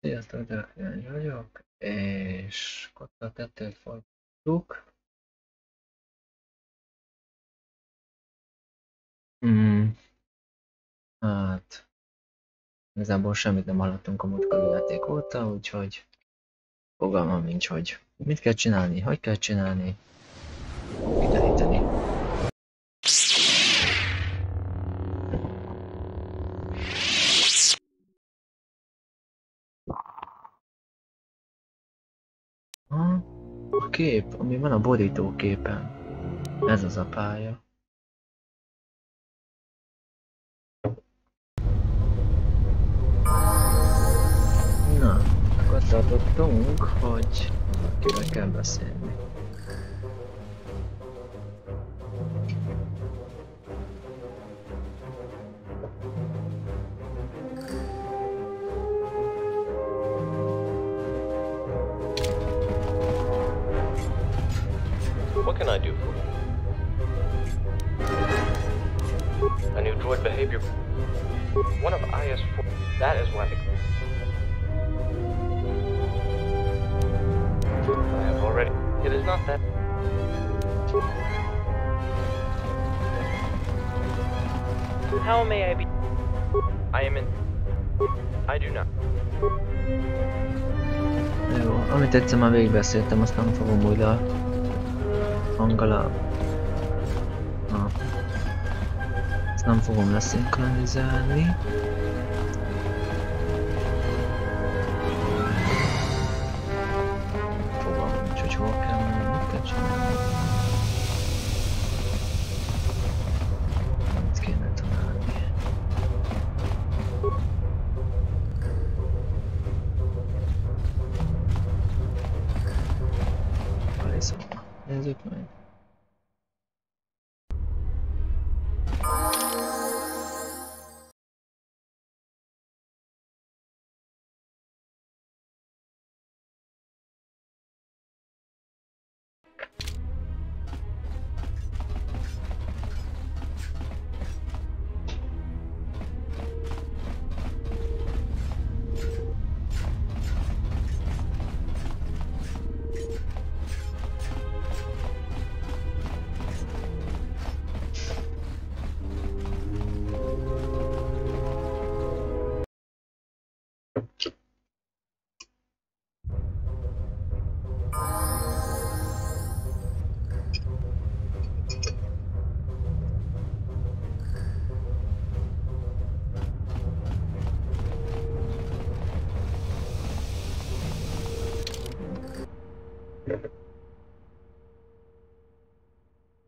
Sziasztok, Dörfjány vagyok, és KOTOR 2-t folytatjuk. Hát, igazából semmit nem hallottunk a múltkori játék óta, úgyhogy fogalmam nincs, hogy mit kell csinálni, hogy kell csinálni, figyelíteni. A kép, ami van a borítóképen, ez az a pálya. Na, akkor tartottunk, hogy valakivel kell beszélni. What can I do for you? A new droid behavior. One of IS-4. That is why I have already. It is not that. How may I be? I am in. I do not. Jó, amit egyszer már végigbeszéltem, azt nem fogom újra hanggal ezt nem fogom leszinkronizálni. Fogalmam nincs, hogy hol kell menni, mit kell csinálni. Mit kéne találni. Szóval, nézzük meg.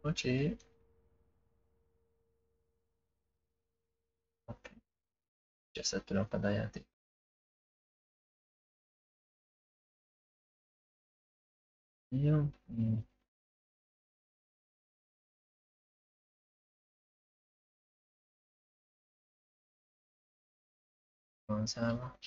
Bocsi. Oké. Cseszettől akad a játék. Jó. Van zárva.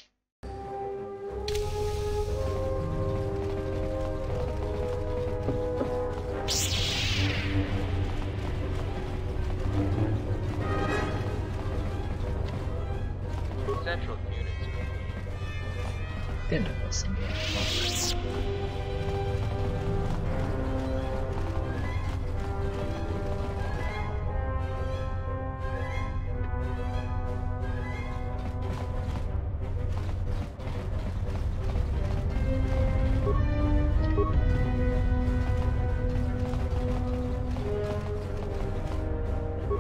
Central units. Tényleg azt mondja.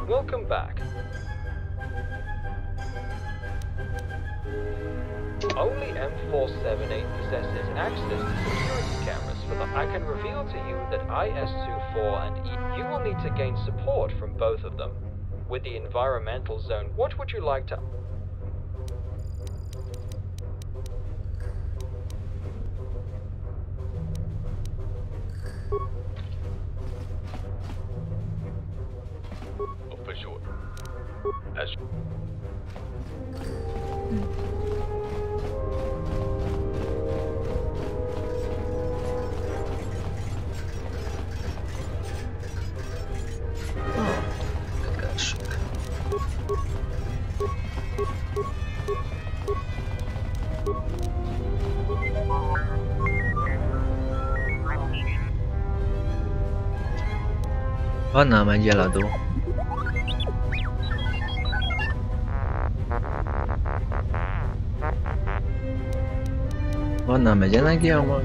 Welcome back. Only M478 possesses access to security cameras for the... I can reveal to you that IS-24 and E... You will need to gain support from both of them. With the environmental zone, what would you like to... Oh, for sure. As... Van nálam egy jeladó. Van nálam egy energiamag.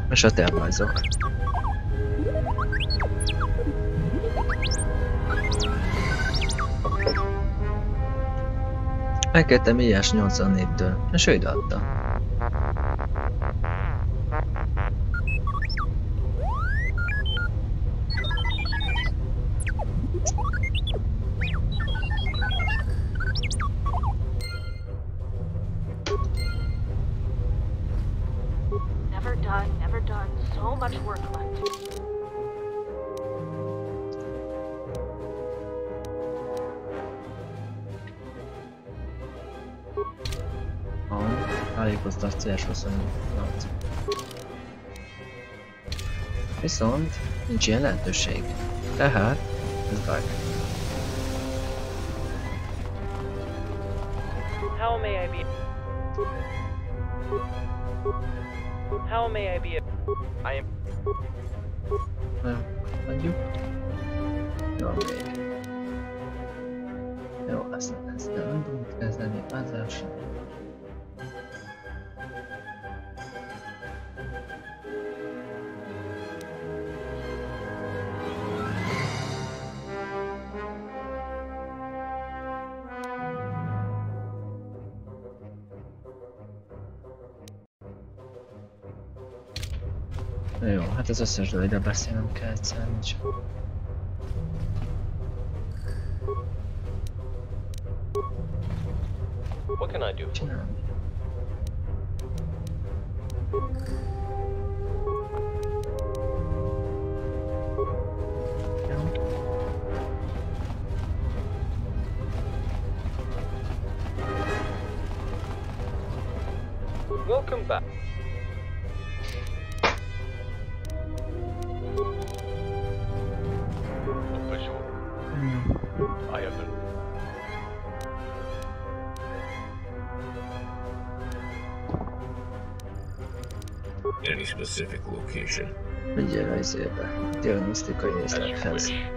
És a tervajzok. Megkértem IS 84-től, és ő ideadta. Never done. So much work left. Tájékoztatás 28. Viszont nincs ilyen lehetőség. Tehát ez bug. How may I be? How may I be? I am. Adjuk. Jó, még. Jó, ezt nem tudunk kezdeni, azzal sem. Jó, hát az összes dologra beszélnem kell egyszer, nincs. What can I do? Csinálni. Welcome back. Official. I have been. Any specific location? Vigyél a izébe. Diagnosztikai As you észlethez. wish.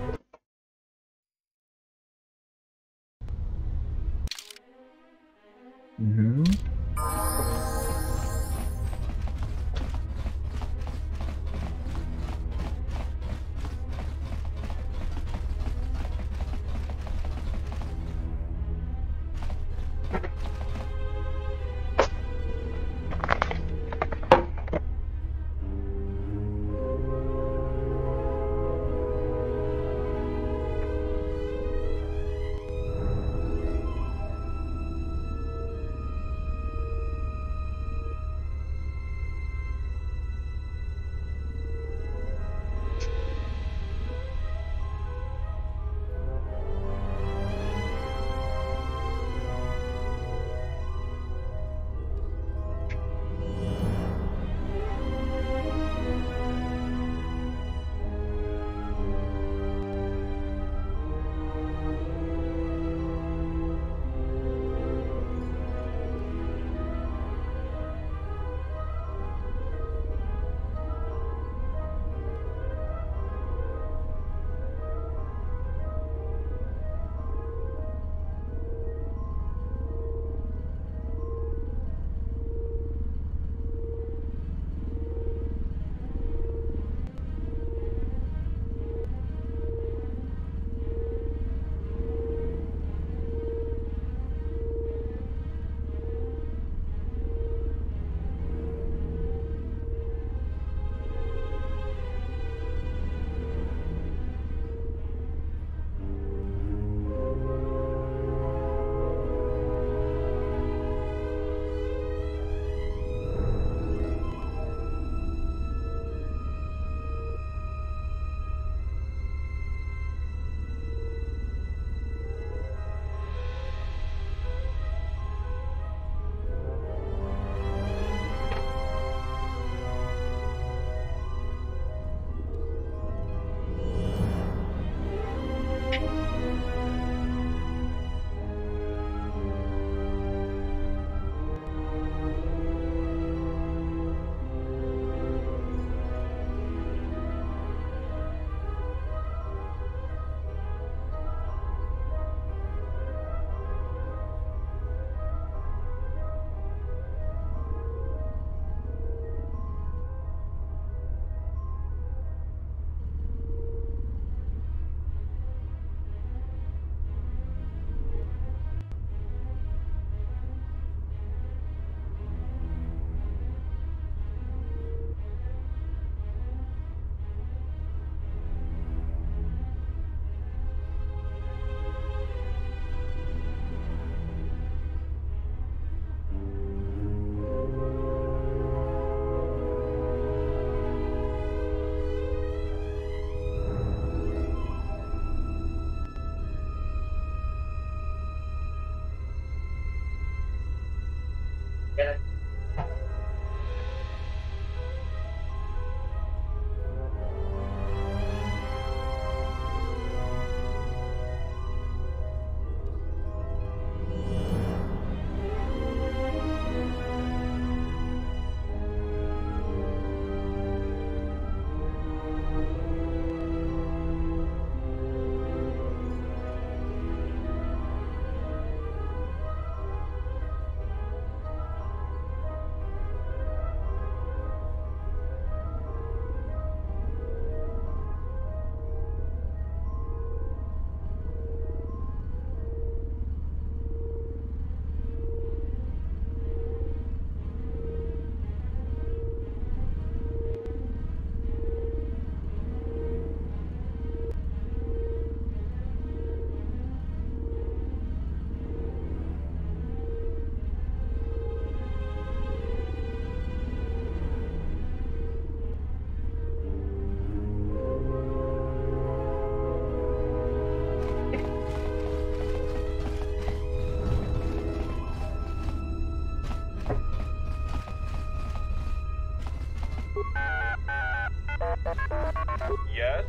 Yes?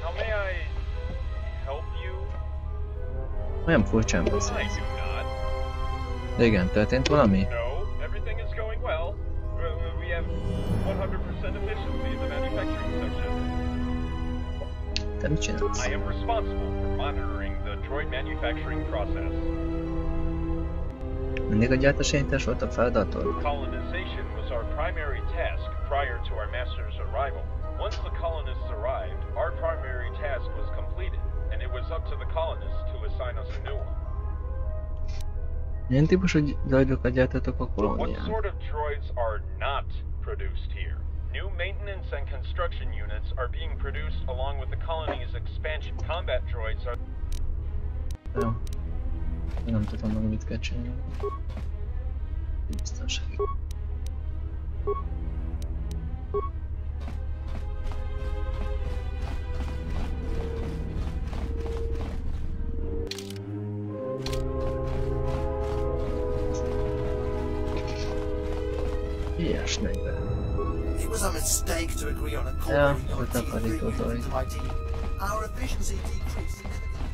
How may I help you? Olyan furcsán I beszél. do not. De igen, történt valami? No, everything is going well. We have 100% efficiency in the manufacturing section. Te mit csinálsz? I am responsible for monitoring the droid manufacturing process. Mindig a gyártásintás volt a feladatod? Colonization was our primary task prior to our master's arrival. Once the colonists arrived, our primary task was completed, and it was up to the colonists to assign us a new one. Milyen típusú droidokat gyártatok a But what kolónián? sort of droids are not produced here? New maintenance and construction units are being produced along with the colony's expansion. Combat droids are... Jó. Nem tudom meg mit kell csinálni. Biztonsági. Ilyes 40. It was a mistake to agree on a Yeah, corporate with that bloody KOTOR. into my team. Our efficiency decreased significantly.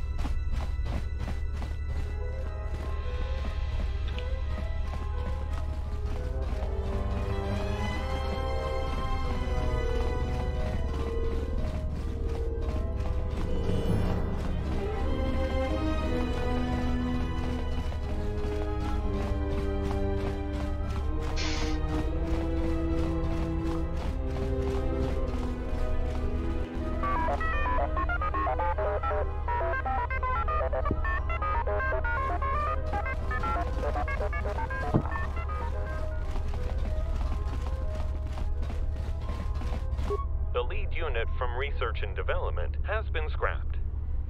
The lead unit from research and development has been scrapped.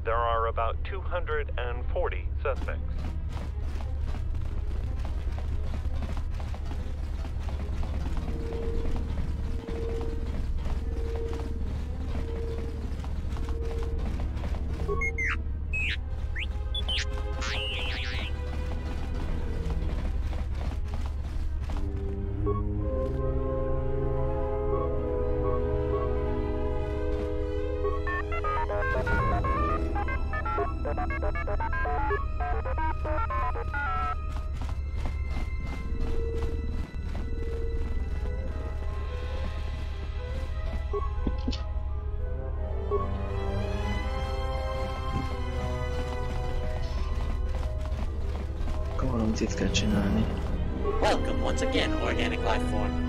There are about 240 suspects. Akkor valamit itt kell csinálni. Welcome once again, organic life form.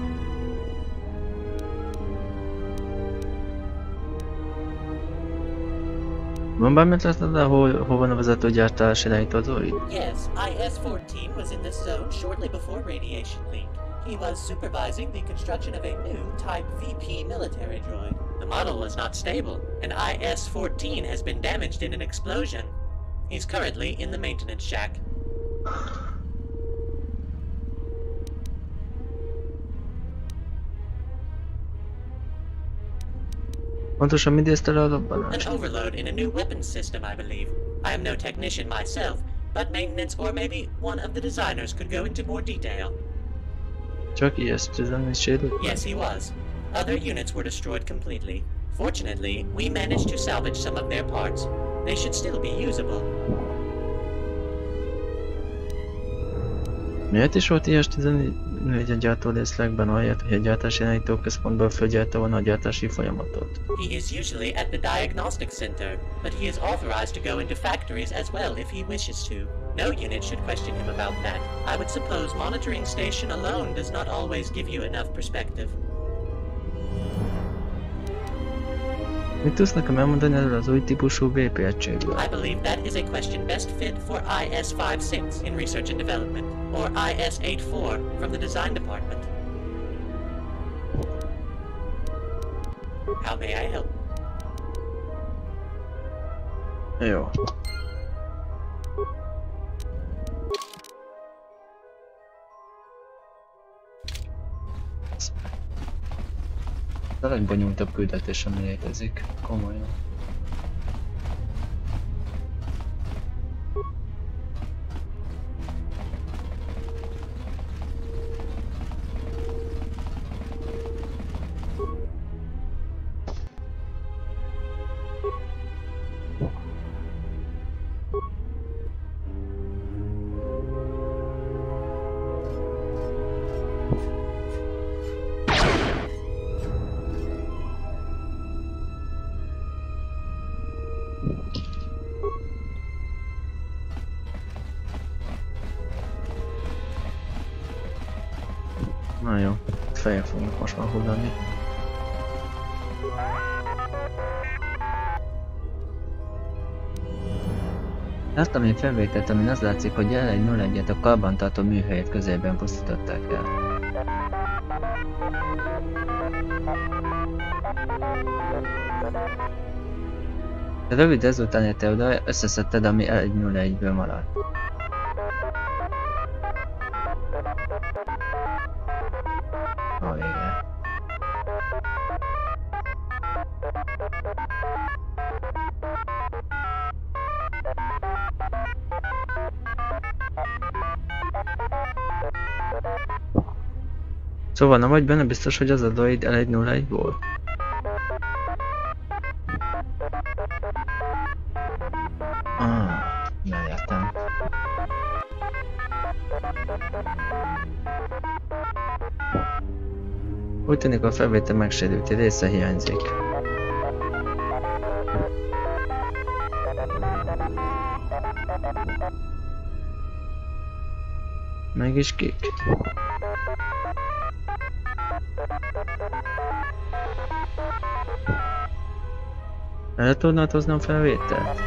Van bármit látod, hol van a vezetőgyártás irányítózóid? Yes, IS-14 was in this zone shortly before radiation leak. He was supervising the construction of a new Type VP military droid. The model was not stable, and IS-14 has been damaged in an explosion. He's currently in the maintenance shack. Pontosan mit idézte le a An robbanást? overload in a new weapons system, I believe. I am no technician myself, but maintenance or maybe one of the designers could go into more detail. Csak IS-14 sérült? Yes, he was. Other units were destroyed completely. Fortunately, we managed to salvage some of their parts. They should still be usable. Miért is volt IS-14 a gyártórészlegben, ahelyett, hogy a gyártási irányítóközpontból fölgyelte volna a gyártási folyamatot? He is usually at the diagnostic center, but he is authorized to go into factories as well if he wishes to. No unit should question him about that. I would suppose monitoring station alone does not always give you enough perspective. Mit tudsz nekem elmondani erről az új típusú VP egységről? I believe that is a question best fit for IS-56 in research and development, or IS-84 from the design department. How may I help? Jó. Ez a legbonyolultabb küldetés, ami létezik. Komolyan. Na jó, fejek fognak most már hullani. Láttam egy felvételt, amin az látszik, hogy L101-et a karbantartó műhelyet közelben pusztították el. De rövid ezután érte oda, összeszedted, ami L101-ből maradt. A vége. Szóval nem vagy benne biztos, hogy az a droid L101-ból? Nem értem. Úgy tűnik, a felvétel megsérült, egy része hiányzik. Mégis kik? El tudnád hozni a felvételt?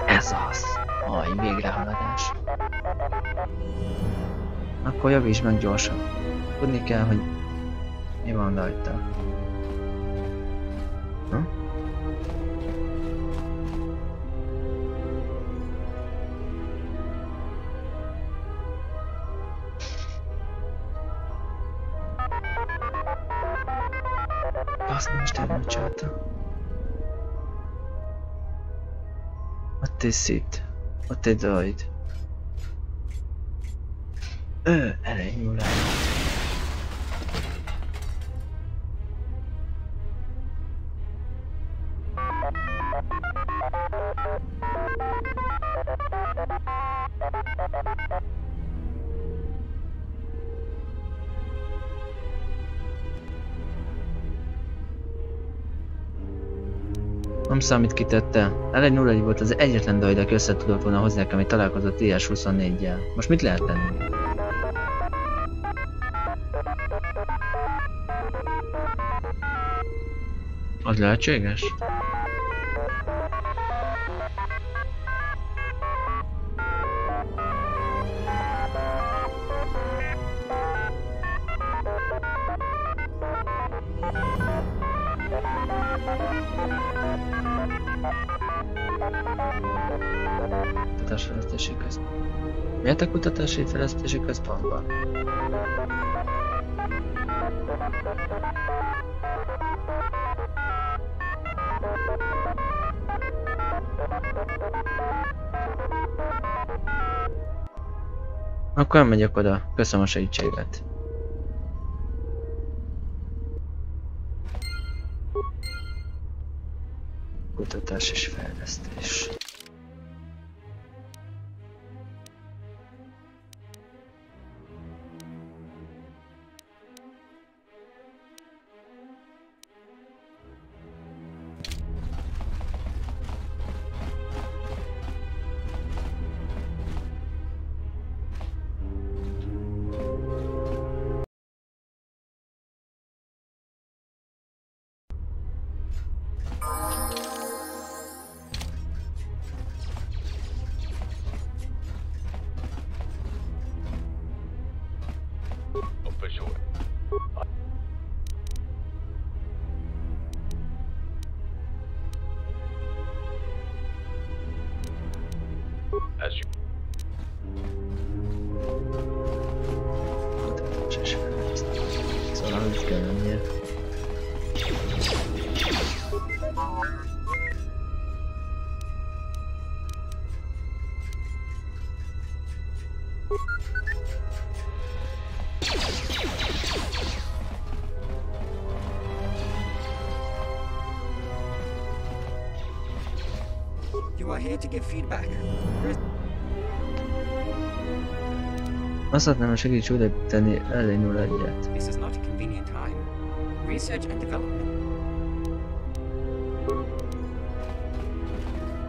Ez az! Aj, végrehaladás. Akkor javíts meg gyorsan. Tudni kell, hogy mi van rajta. Ha? Azt nem is tudom, hogy csinálta. Ott egy szit. Ott egy droid. Elejnyúl el. Nem számít kitette. L101 volt az egyetlen droid, aki össze tudott volna hozni nekem, hogy találkozott IS-24-jel. Most mit lehet tenni? Az lehetséges? Kutatásfejlesztési központ. Miért a kutatási fejlesztési központban? Akkor elmegyek oda. Köszönöm a segítséget. Kutatás és fejlesztés. Official. As you. Kutatás és fejlesztés. Szóval itt kell lennie. You are here to give feedback. Azt szeretném, segíts odaépíteni ellenül egyet. This is not a convenient time. Research and development.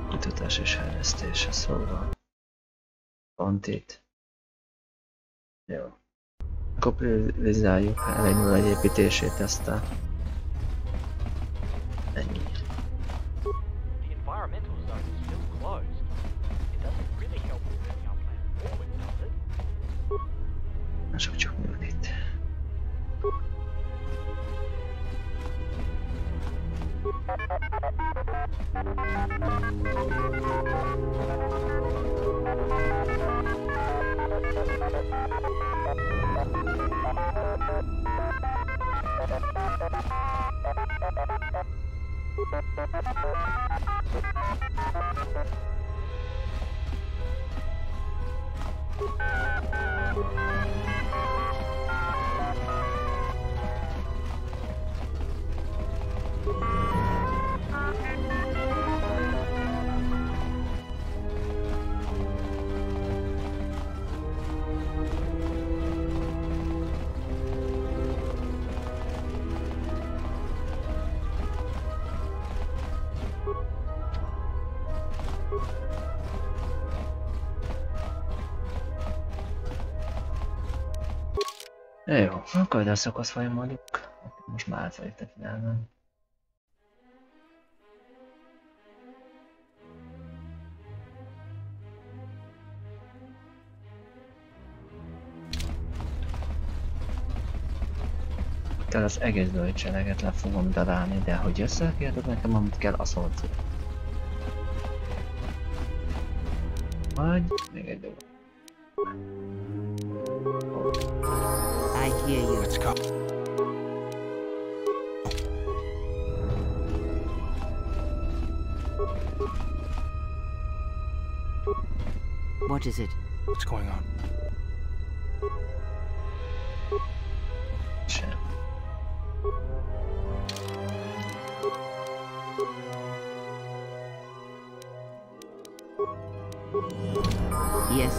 Kutatás és fejlesztés, szóval. Pont itt. Jó. Akkor priorizáljuk ellenül egy építését ezt a... Ennyi. The environmental zone is still closed. It doesn't really help with moving our plan forward, does it? Mások csak működik. Jó, akkor ide a szakasz folyamodjuk. Most már átfelé tekintelnem. Kell az egész bölcseleget le fogom darálni, de hogy összekérdez nekem, amit kell, azt mondod. Vagy még egy dolog. I hear you. Let's go. What is it? What's going on? Sem. Yes.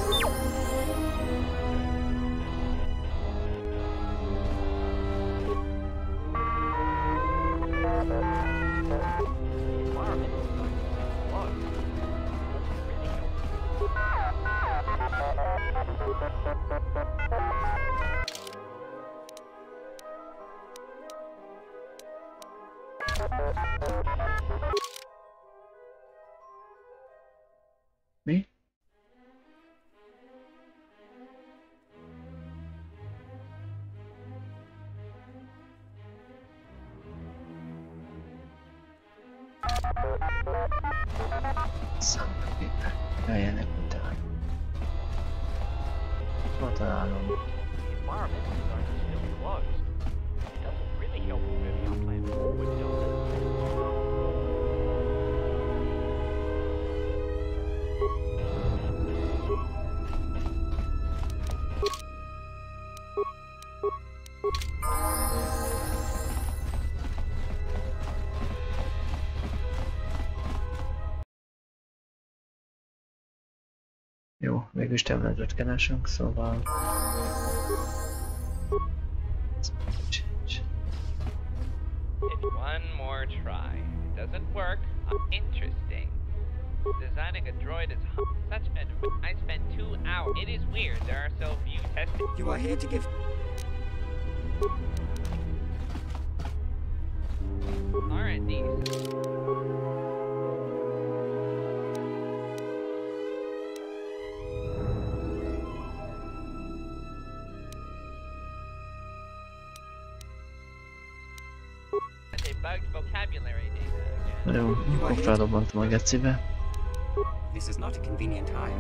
Mi? Számítógépre. Eljenek utána. Hol találom? The environmental zone is still closed. It doesn't really help with moving our plan forward, does it? Jó, végülis tabletet keresünk, szóval... One more try. It doesn't work. Interesting. Designing a droid is such a... I spent 2 hours. It is weird. There are so few testing. You are here to give... R&D. Bugged vocabulary data again. Jó, akkor feldobbantom a gecibe. This is not a convenient time.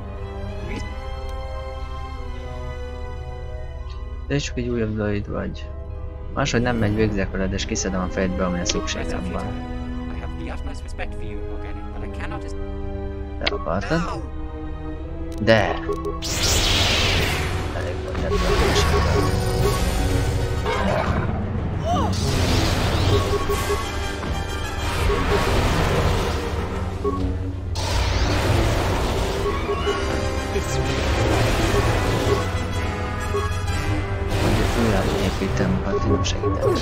De csak egy újabb droid vagy. Máshogy nem megy, végzek veled és kiszedem a fejedbe, amilyen szükségem van. I have the utmost respect for you, Organic, but I cannot... De akartad? De! Elég volt ebben a másodban. Mondjuk újra építem, ha ti nem segítetek.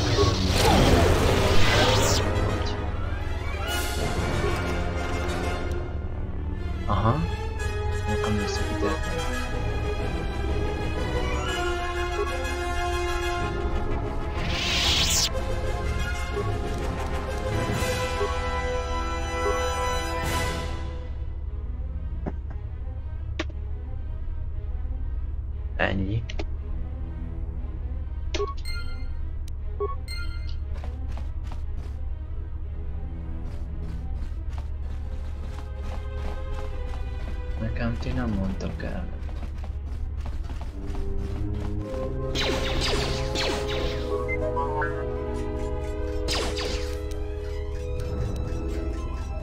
Aha. Akkor mi szakítek meg. Ennyi. Nekem ti nem mondtak el.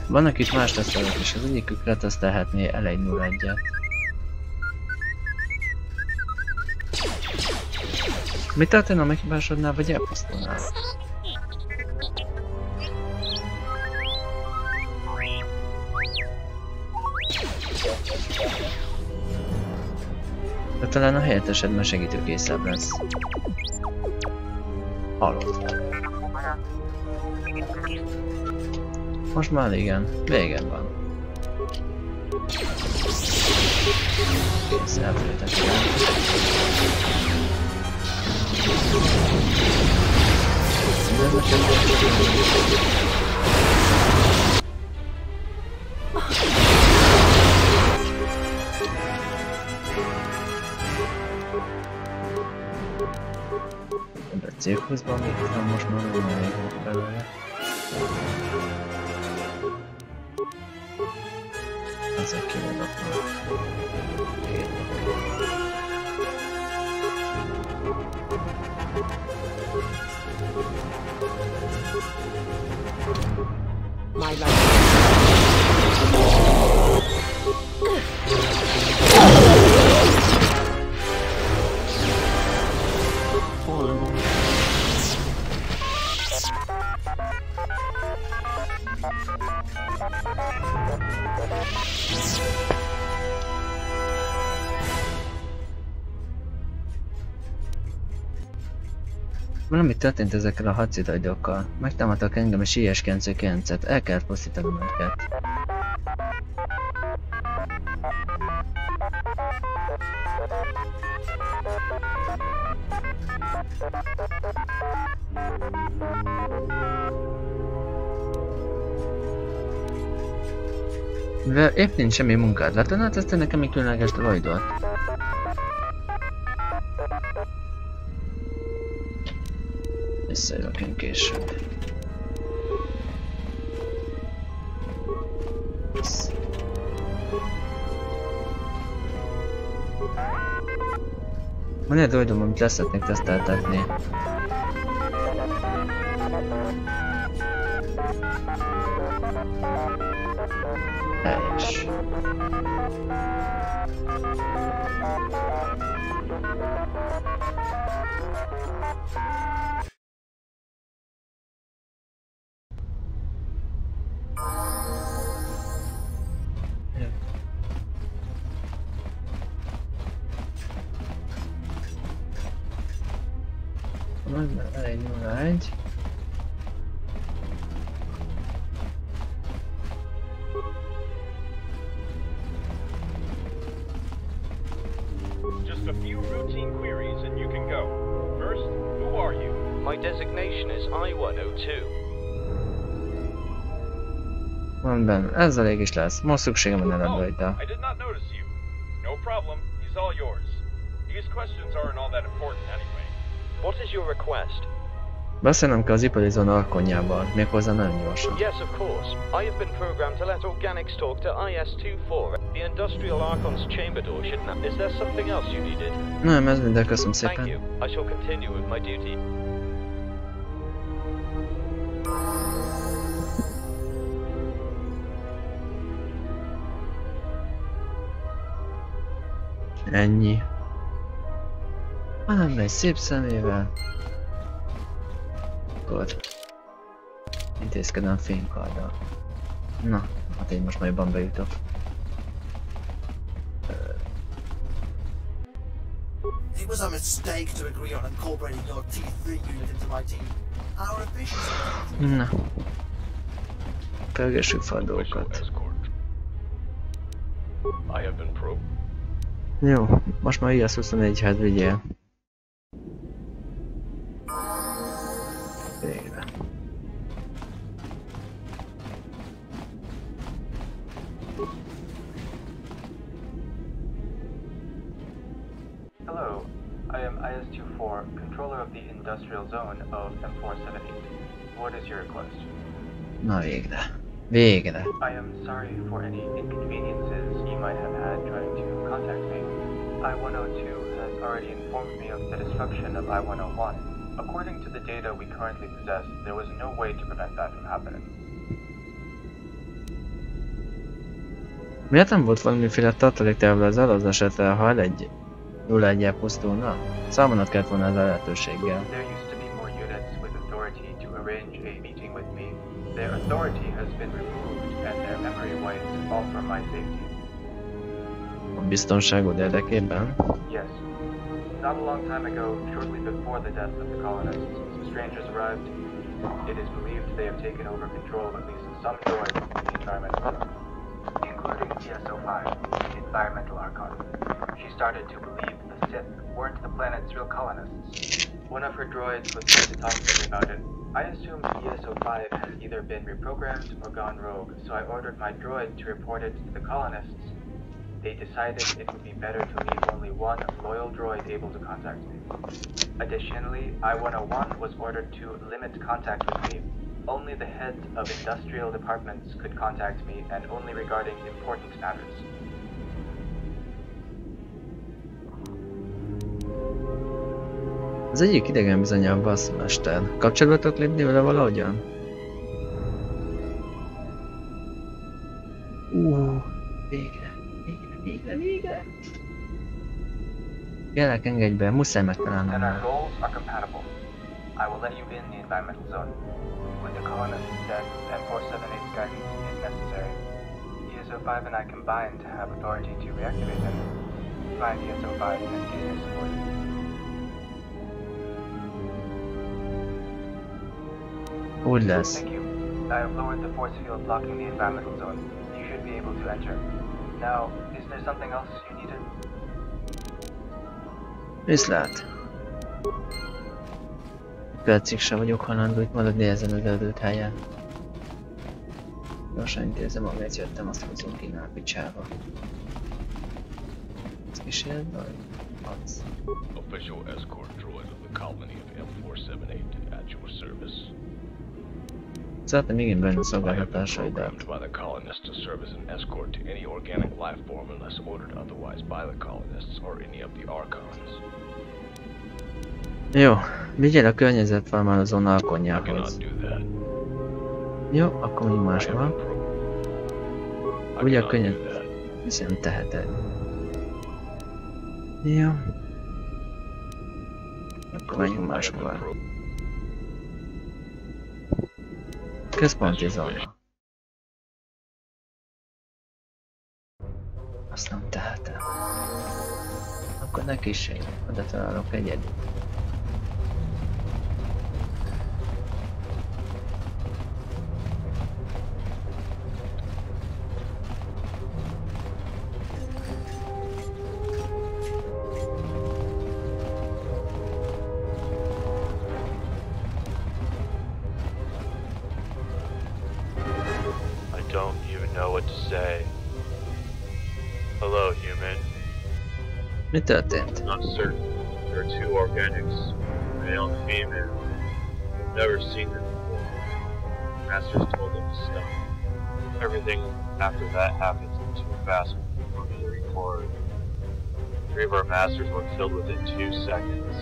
Vannak itt más tesztelők is, az egyikük letesztelhetné L101-et. Mi történne a meghibásodnál, vagy elpusztulnál? De talán a helyettesedben segítőkészebb lesz. Halott. Most már igen, vége van. Kész, elfelejtettem. A cirkuszban mit tudom, most már nem elég volt belőle. Ezek kimadatnak. My life. Valami történt ezekkel a hadszidajdokkal. Megtámadtak engem a IS-99-et, el kellett pusztítanom őket. Mivel épp nincs semmi munkád, lehetne ezt nekem egy különleges droidot. Visszajövök én később. Van egy droidom, amit leszeretnék teszteltetni. Helyes. 101. Just a few routine queries and you can go. First, who are you? My designation is I-102. Mondom, ez elég is lesz. Most szükségem van ellenőrre. I did not notice you. No problem, he's all yours. These questions aren't all that important anyway. What is your request? Beszélnem kell az ipari zóna alkonyával, méghozzá nagyon gyorsan. Yes, of course. I have been programmed to let organics talk to IS-24. The industrial Archon's chamber door should now... Is there something else you needed? Nem, ez minden, köszönöm Thank szépen. you. I shall continue with my duty. Ennyi. Hanem egy szép szemével. Akkor intézkedem fénykarddal. Na, hát én most már jobban bejutok. It was a mistake to agree on incorporating your T3 unit into my team. Our efficiency... Na. Pörgessük fel a dolgokat. I have been probed. Jó, most már IS-24-hez vigyél. Végre. Hello, I am IS-24, controller of the industrial zone of M478. What is your request? Na végre. Végre. I am sorry for any inconveniences you might have had trying to contact me. I-102 has already informed me of the destruction of I-101. According to the data we currently possess, there was no way to prevent that from happening. Miért nem volt valamiféle tartaléktervezet az esetre, ha egy pusztulna? Számolnod kellett volna ezzel a lehetőséggel. There used to be more units with authority to arrange a meeting with me. Their authority has been removed and their memory wiped, all for my safety. A biztonságod érdekében? Yes. Not a long time ago, shortly before the death of the colonists, some strangers arrived. It is believed they have taken over control of at least some droids in the environmental zone, including ESO-5, the environmental Archon. She started to believe the Sith weren't the planet's real colonists. One of her droids was trying to talk to me about it. I assumed ESO-5 has either been reprogrammed or gone rogue, so I ordered my droid to report it to the colonists. They decided it would be better to leave only one loyal droid able to contact me. Additionally, I-101 was ordered to limit contact with me. Only the heads of industrial departments could contact me, and only regarding important matters. Az egyik idegen bizony a basszmester. Kapcsolatot lépni vele valahogyan? Végre. Kérlek, engedj be, muszáj megtalálnom. And our goals are compatible. I will let you in the environmental zone. With the colonists dead, M478's guidance is necessary. ESO-5 and I combine to have authority to reactivate him. Find ESO-5 and gain his support. Úgy lesz. Thank you. I have lowered the force field blocking the environmental zone. You should be able to enter. Now, is there something else you needed? Viszlát. Percig sem vagyok hajlandó itt maradni ezen az előtt helyen. Gyorsan intézem, amelyet jöttem, azt hozunk innen a picsába. Ez kísérlet vagy? Az. Official escort droid of the colony of M478 at your service. Szeretném igénybe venni a I have been szolgáltatásaidat. programmed by the colonists to serve as an escort to any organic life form unless ordered otherwise by the colonists or any of the Archons. Jó, vigyél a környezetformáló zóna I alkonyához. cannot do that. Jó, akkor mi más I have van? been I Ugye a cannot könnyed... do that. Viszont teheted. Jó. Akkor menjünk máshova. Központi zóna. Azt nem tehetem. Akkor neki se, oda találok egyedül. what to say. Hello, human. Mi történt? I'm not certain. There are two organics, male and female. I've never seen them before. Masters told them to stop. Everything after that happens too fast for me to record. 3 of our masters were killed within 2 seconds.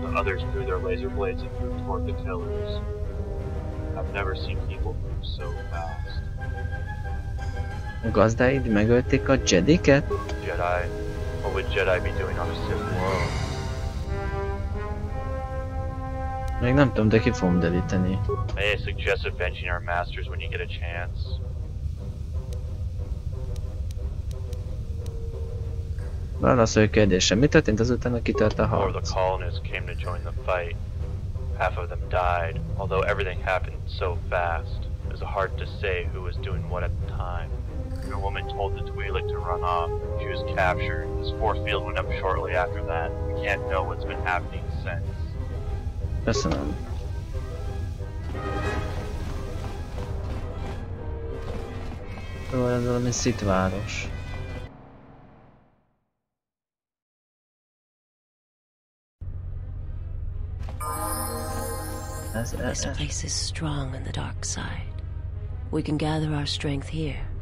The others drew their laser blades and moved toward the killers. I've never seen people move so fast. A gazdáid megölték a Jediket? Jedi? What would Jedi be doing on a Sith world? Még nem tudom, de ki fogom deríteni. May I suggest avenging our masters when you get a chance? Válaszolj kérdésre, mi történt azután, hogy kitört a More of harc? the colonists came to join the fight. Half of them died, although everything happened so fast. It was hard to say who was doing what at the time. A woman told the Twi'lek to run off. She was captured. This force field went up shortly after that. We can't know what's been happening since. Köszönöm. Szóval ez valami szitváros. This place is strong on the dark side. We can gather our strength here.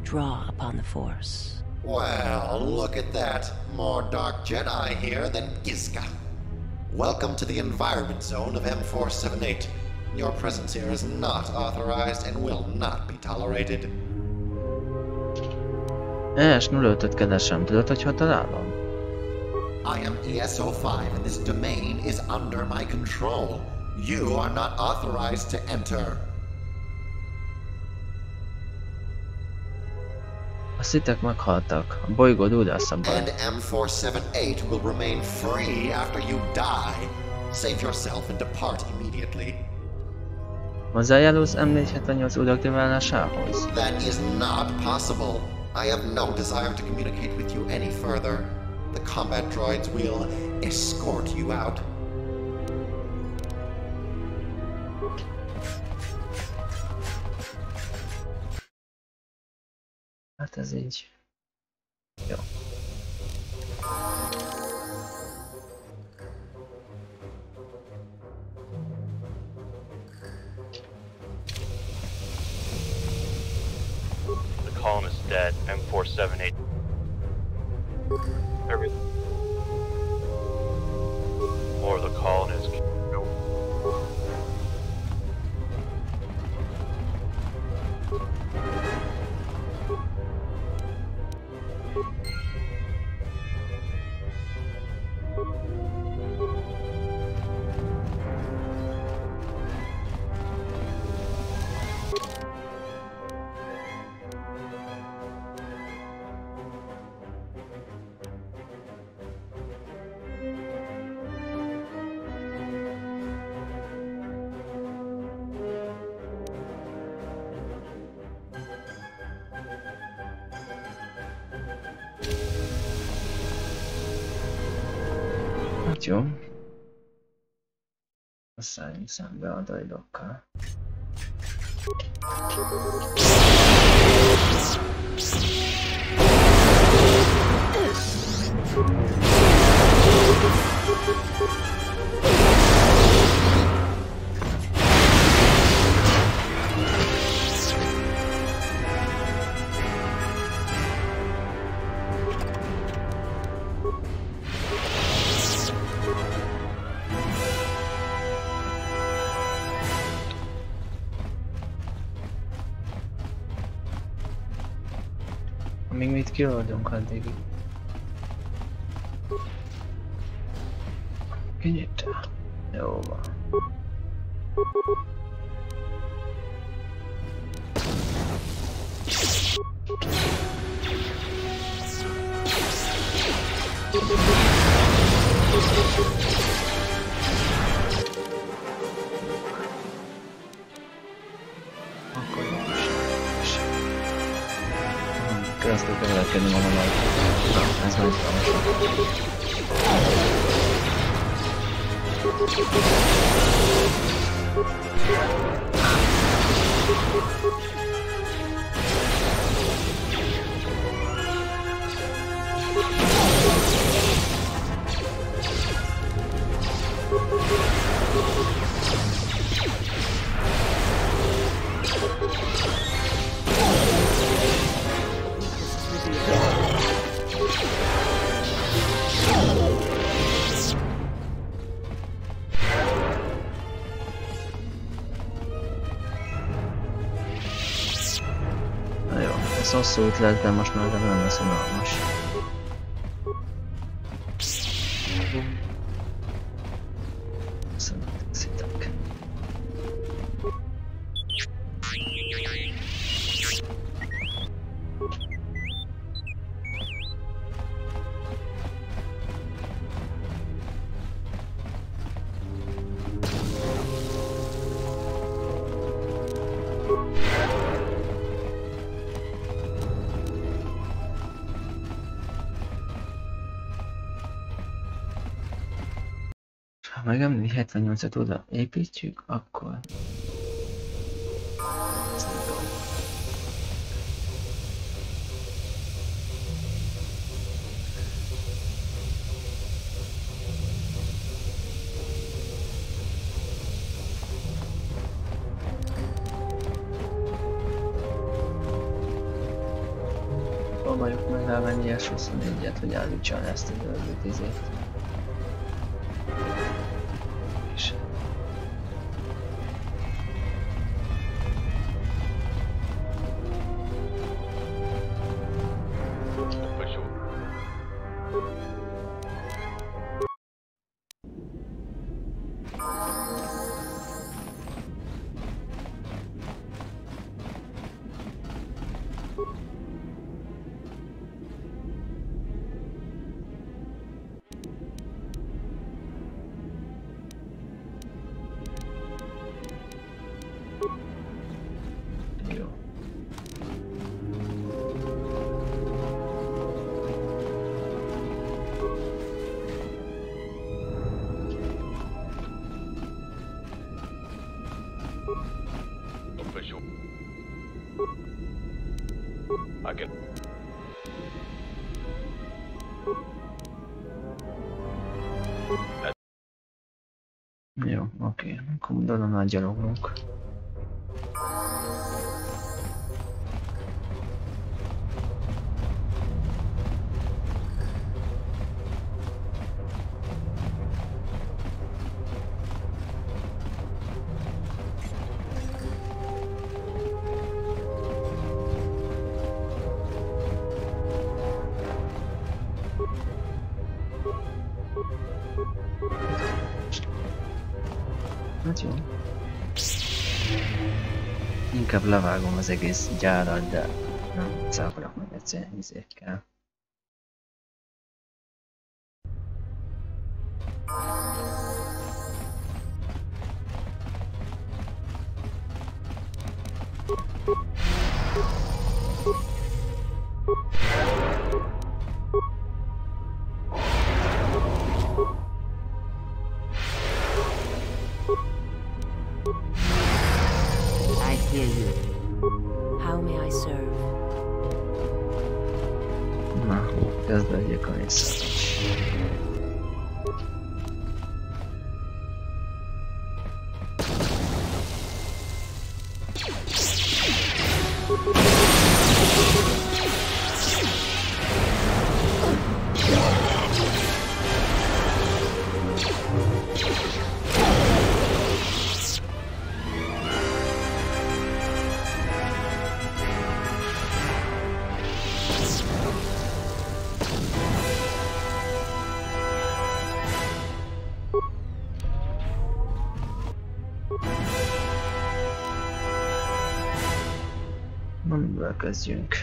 Draw upon the Force. Well, look at that. More Dark Jedi here than Gizka. Welcome to the environment zone of M478. Your presence here is not authorized and will not be tolerated. ES-05-öt keresem, tudod, hogy ha találom? I am ES-05 and this domain is under my control. You are not authorized to enter. A szitek meghaltak. A bolygód újra szabad. And M478 will remain free after you die. Save yourself and depart immediately. Hozzájárulsz M478 újraaktiválásához? That is not possible. I have no desire to communicate with you any further. The combat droids will escort you out. Hát ez így. Jó. The column is dead. M478. Everything. More of the colonists. Jó. Szálljunk szembe a droidokkal. Még mit kioldunk addig? Kinyitva. Jó van. Akkor jó is. Keresztül keveredkedni magamat. Na, ez nagy hosszú út lesz, de most már nem lesz unalmas. Köszönöm, teszitek. Ha meg említ 78-at oda építjük, akkor... Próbáljuk meg rávenni S24-et, hogy állítsa ezt az ördöt izét. Jó, oké, akkor oda már gyalogolunk. Hát jó. Inkább levágom az egész gyárat, de nem szállok meg egyszerűen izékkel. Kezdődjük a visszatás. Amiből kezdjünk.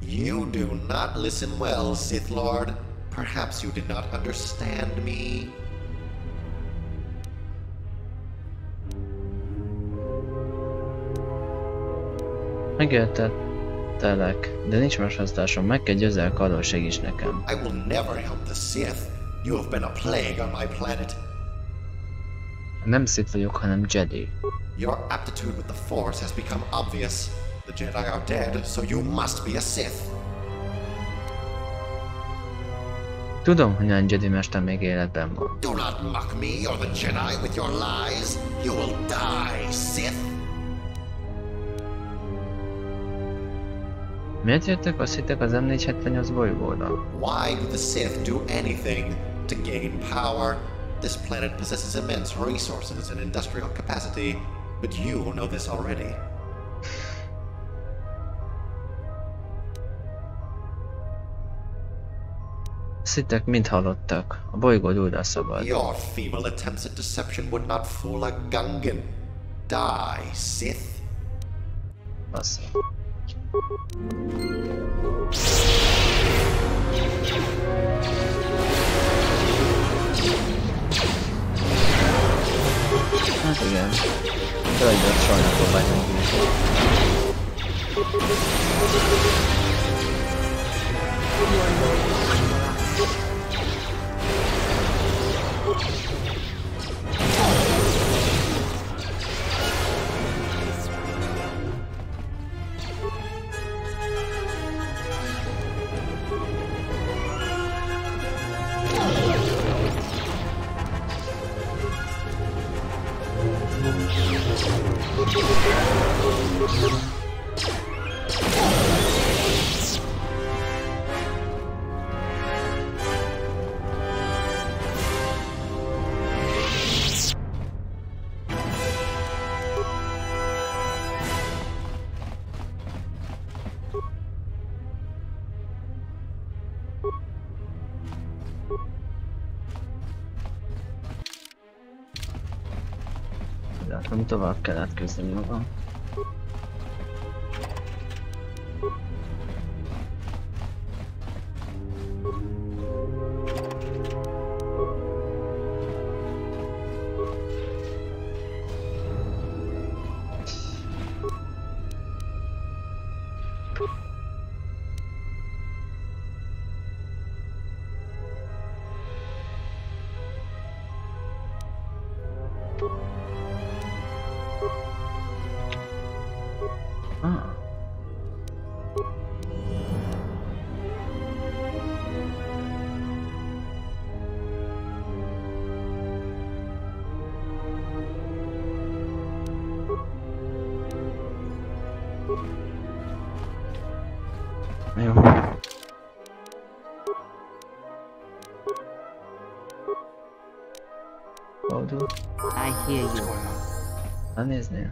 You do not listen well, Sith Lord. Perhaps you did not understand me. Megértettelek, de nincs más választásom. Meg kell győzni a karról, segíts nekem. I will never help the Sith. You have been a plague on my planet. Nem Sith vagyok, hanem Jedi. Your aptitude with the Force has become obvious. The Jedi are dead, so you must be a Sith. Tudom, hogy a Jedi mester még életben van. Do not mock me or the Jedi with your lies. You will die, Sith. Miért jöttek azt hittek az M478 bolygóra? Why do the Sith do anything? To gain power? This planet possesses immense resources and industrial capacity, but you know this already. Szitek mind hallottak. A bolygó újra szabad. Your feeble attempts at deception would not fool a Gungan. Die, Sith. Bassza. Hát igen. Droidot sajnál próbálj meggyőzni. Látom, tovább kell átküzdeni magam. Jó. Oldul. I hear you. Elnéznél?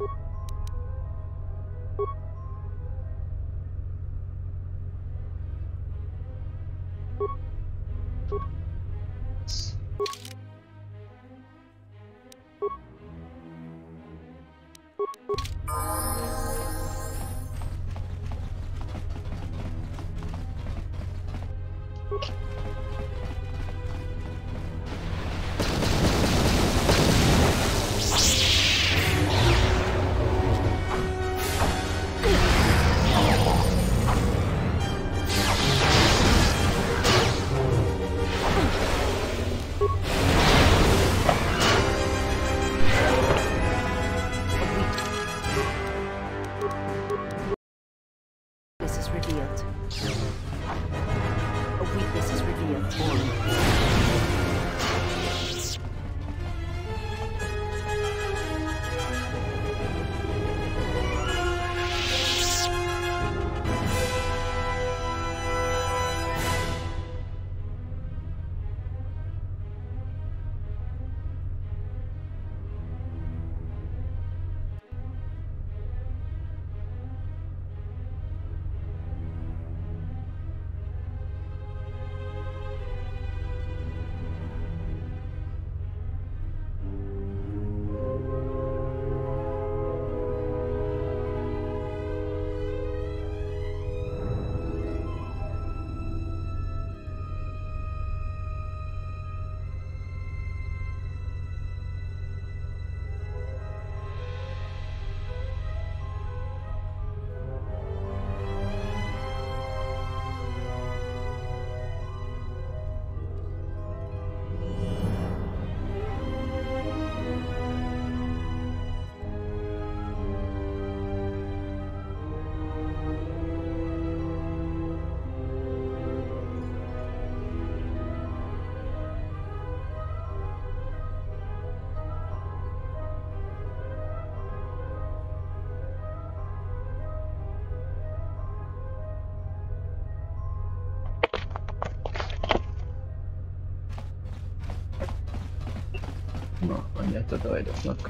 Na, annyiat a droidoknak.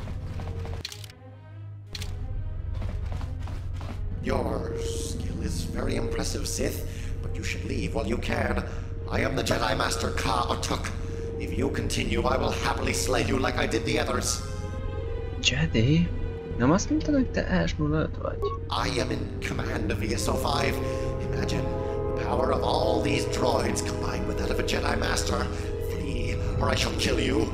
Your skill is very impressive, Sith, but you should leave while you can. I am the Jedi Master KOTOR. If you continue, I will happily slay you like I did the others. Jedi? Nem azt mondtad, hogy te S-05 vagy? I am in command of VSO5. Imagine the power of all these droids combined with that of a Jedi Master. Flee, or I shall kill you.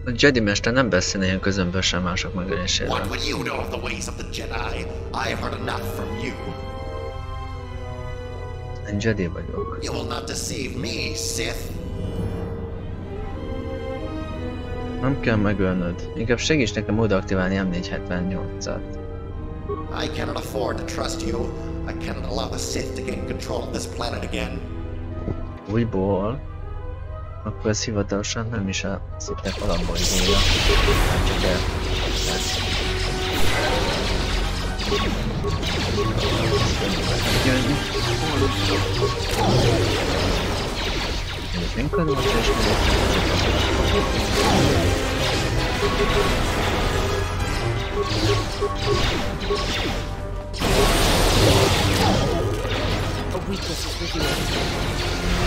A Jedi Mester nem beszélne ilyen közömbösen mások megöléséről. What would you know of the ways of the Jedi? I've heard enough from you. Én Jedi vagyok. You will not deceive me, Sith. Nem kell megölnöd. Inkább segíts nekem oda aktiválni M478-at. I cannot afford to trust you. I cannot allow the Sith to gain control of this planet again. Újból? Akkor ez hivatalosan nem is a Sithek alapbolygója. Hát csak el... Ez nem kanót és A weakness is revealed.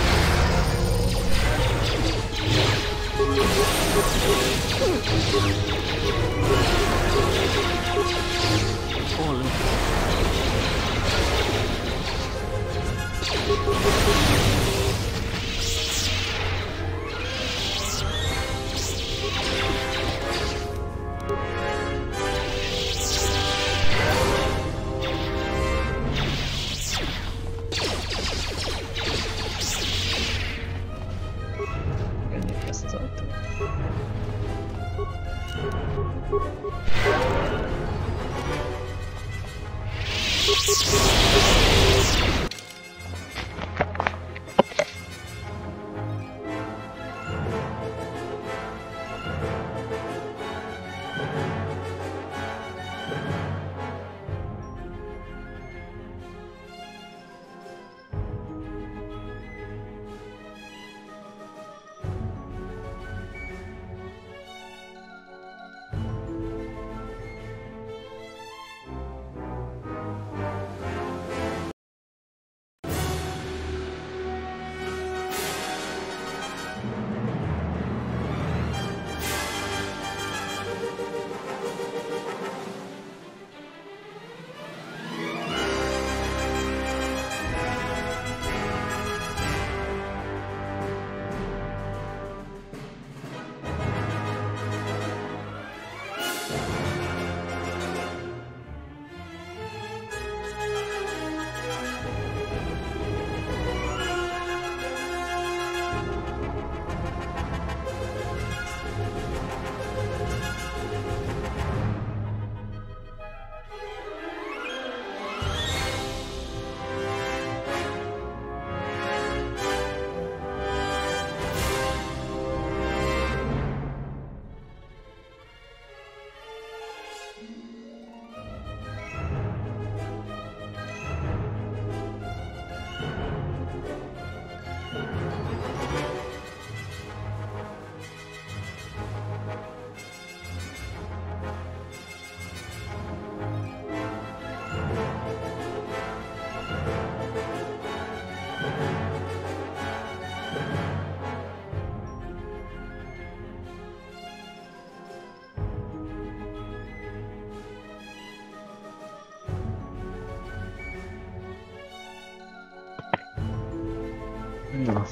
Na.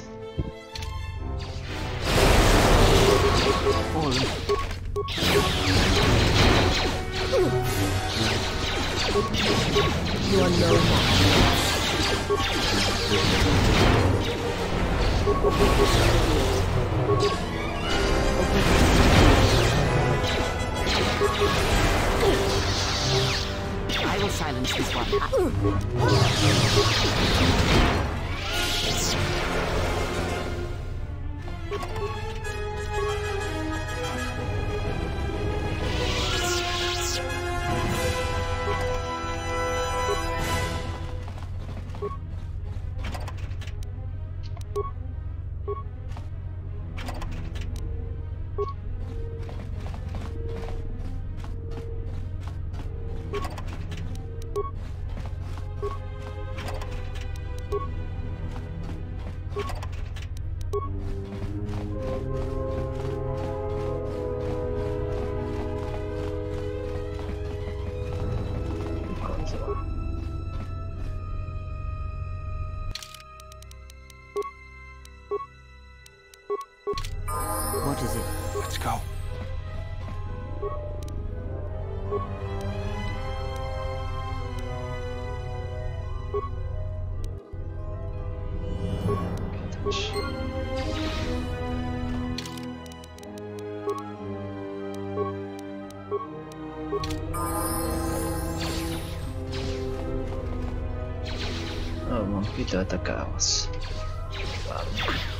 You are no I will silence this one. kitölt a káosz. Várunk.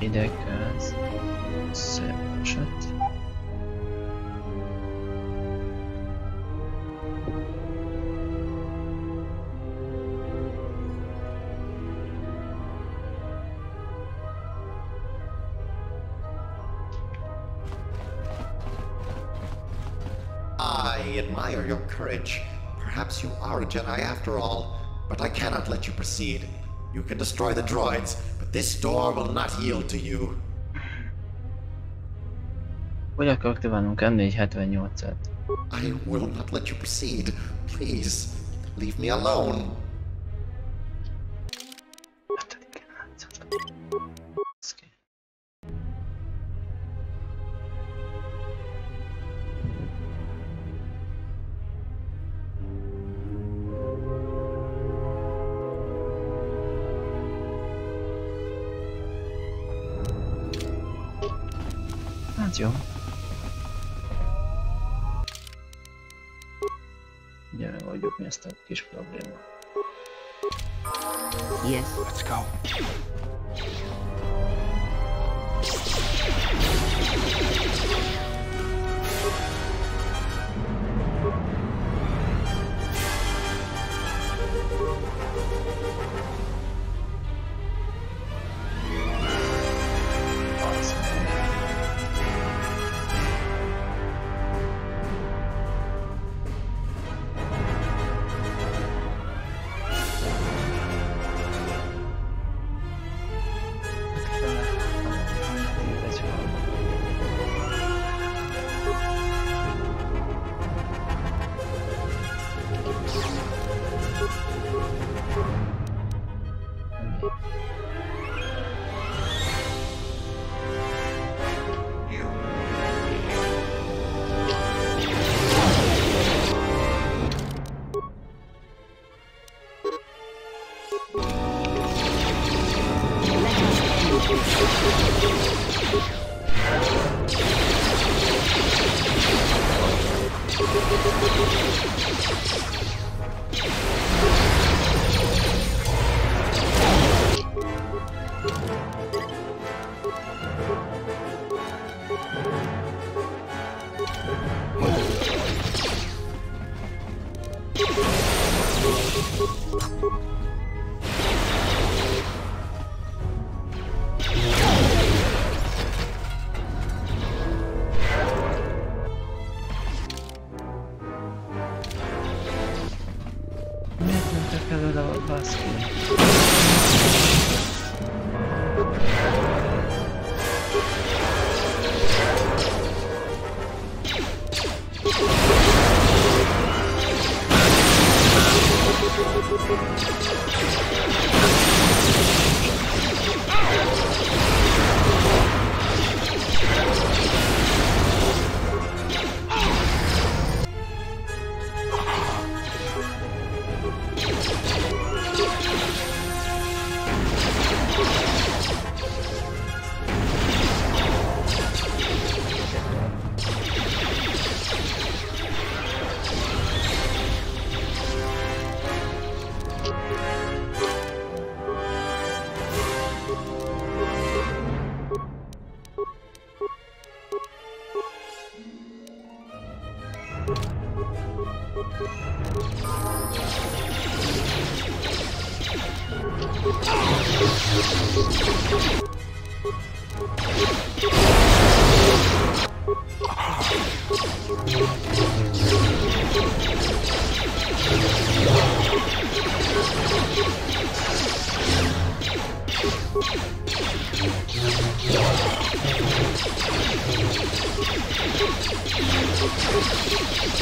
Ideggáz, szép. I admire your courage. Perhaps you are a Jedi after all, but I cannot let you proceed. You can destroy the droids, but this door will not yield to you. Hogy akkor aktiválnunk M478-et? I will not let you proceed. Please, leave me alone. Hát jó. Ugye megoldjuk mi ezt a kis problémát. Yes. Let's go. merda van, baszki.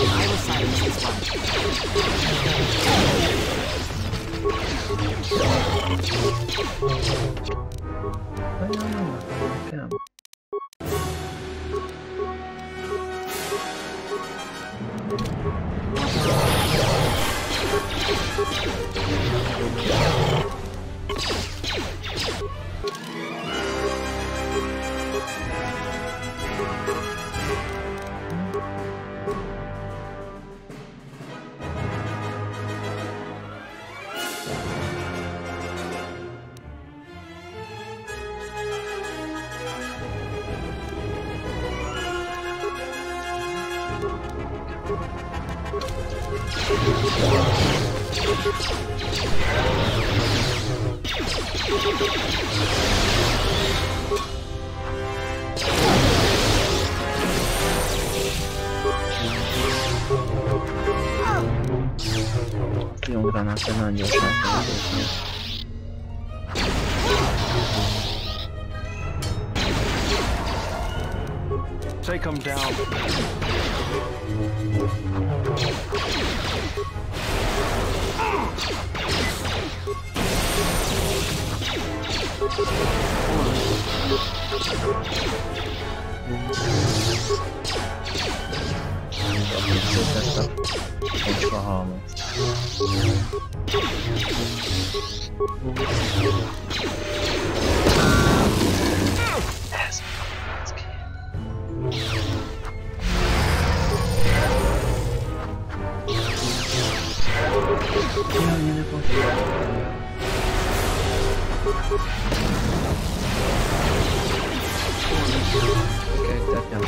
I will silence this one. Jó granát, nagyon gyorsan kell. Take him down. Kocska halmot. Ez ki. Jaj, ne pont. Oké, tehát nem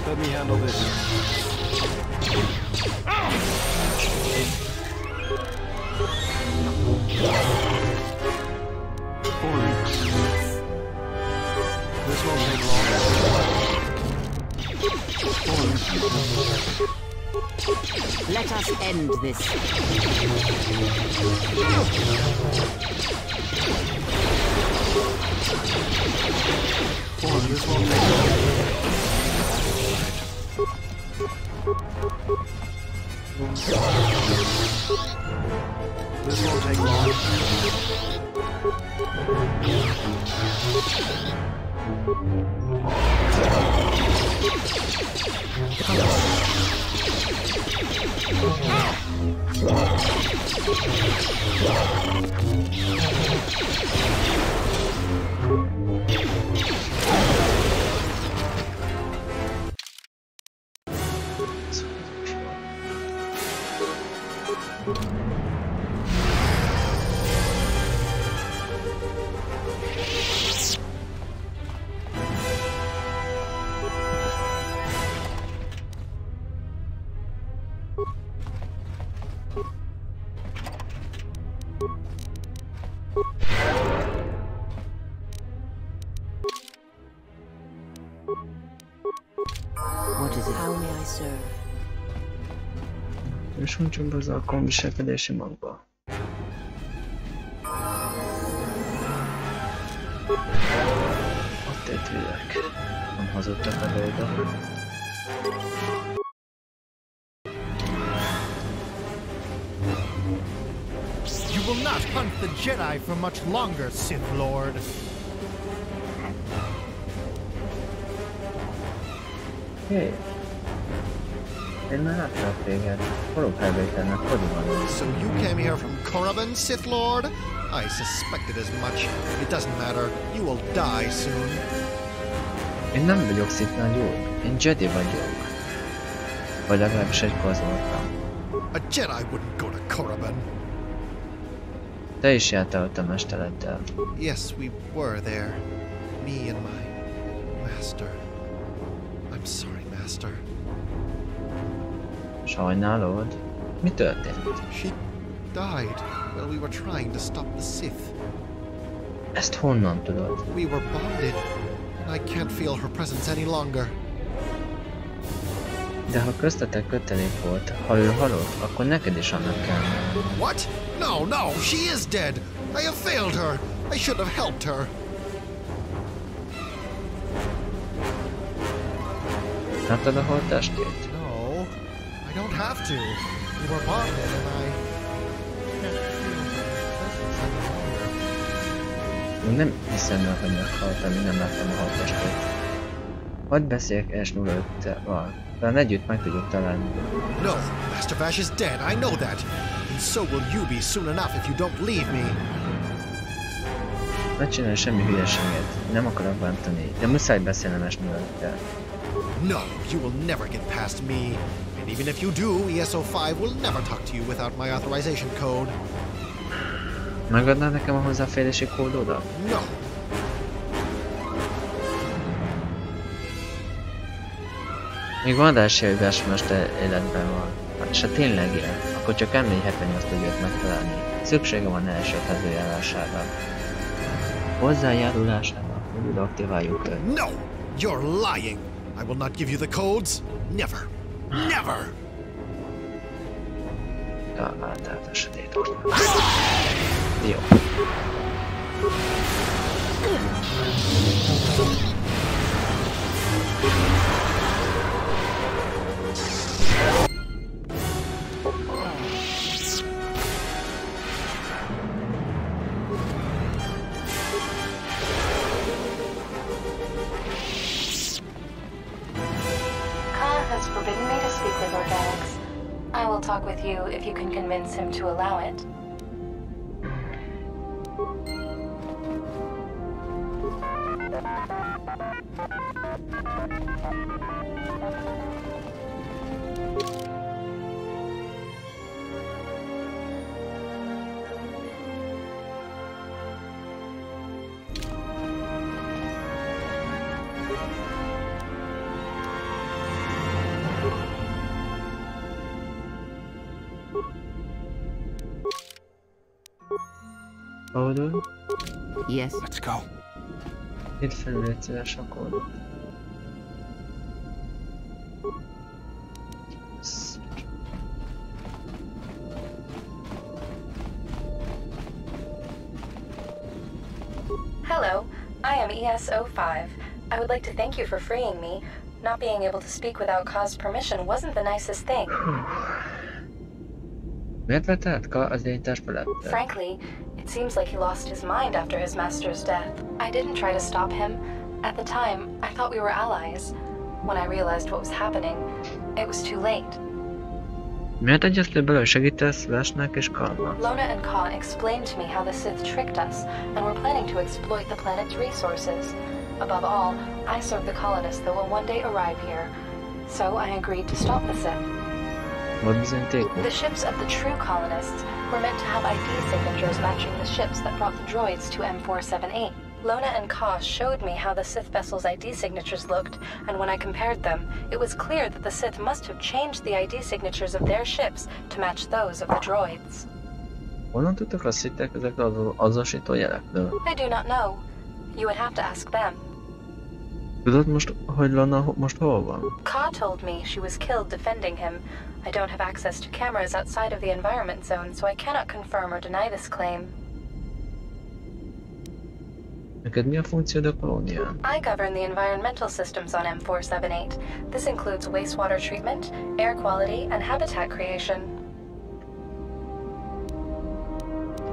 Let me handle this. This won't take long. Let us end this. This won't take long. This won't take long. És huncsunk be az alkalomviselkedési magba. Ott egy világ. Nem hazudtak meg oda. You will not hunt the Jedi for much longer, Sith Lord. Hey. Én már látlak téged. Valófelvételnek hogy van? So you came here from Korriban, Sith Lord? I suspected as much. It doesn't matter. You will die soon. Én nem vagyok Sith nagyúr. Én Jedi vagyok. Vagy legalábbis egykor az voltam. A Jedi wouldn't go to Korriban. Te is jártál ott a mestereddel. Yes, we were there. Me and my master. I'm sorry, master. Sajnálod? Mi történt? She died while we were trying to stop the Sith. Ezt honnan tudod? We were bonded, and I can't feel her presence any longer. De ha köztetek kötelék volt, ha ő halott, akkor neked is annak kell. What? No, no, she is dead! I have failed her! I should have helped her! Láttad a holttestét? No, I don't have to. We were bonded and I can't feel her presence any longer. Én nem hiszem el, hogy meghaltam, én nem láttam a holttestét. Hadd beszéljek S05-tel, talán együtt meg tudjuk találni. No, Master Vash is dead, I know that. And so will you be soon enough if you don't leave me. Ne csinálj semmi hülyeséget, nem akarok bántani, de muszáj beszélnem S05-tel. No, you will never get past me. And even if you do, ESO5 will never talk to you without my authorization code. Megadnád nekem a hozzáférési kódodat? No. Még van első mester életben van. És ha tényleg él, akkor csak M478 tudjuk megtalálni. Szüksége van első előjárására. Hozzájárulására, hogy aktiváljuk őt. No! You're lying! I will not give you the codes. Never. Never! Tehát a sötét. Jó. Forbidden me to speak with organics. I will talk with you if you can convince him to allow it. Kódod? Yes. Let's go. Itt felül légy szíves a kódot. Hello, I am ESO5. I would like to thank you for freeing me. Not being able to speak without Ka's permission wasn't the nicest thing. Miért vett át Ka az irányítás felette? Frankly, it seems like he lost his mind after his master's death. I didn't try to stop him. At the time, I thought we were allies. When I realized what was happening, it was too late. Miért egyeztél bele, hogy segítesz Vashnak és Ka-nak? Lona and Ka explained to me how the Sith tricked us, and were planning to exploit the planet's resources. Above all, I serve the colonists that will one day arrive here. So I agreed to stop the Sith. Volt bizonyítékok? The ships of the true colonists were meant to have ID signatures matching the ships that brought the droids to M478. Lona and Ka showed me how the Sith vessels' ID signatures looked, and when I compared them, it was clear that the Sith must have changed the ID signatures of their ships to match those of the droids. Honnan tudtak a Sithek ezekről az azonosító jelekről? I do not know. You would have to ask them. Tudod most, hogy Lona most hol van? Ka told me she was killed defending him. I don't have access to cameras outside of the environment zone, so I cannot confirm or deny this claim. Neked mi a funkciód a kolónián? I govern the environmental systems on M478. This includes wastewater treatment, air quality, and habitat creation.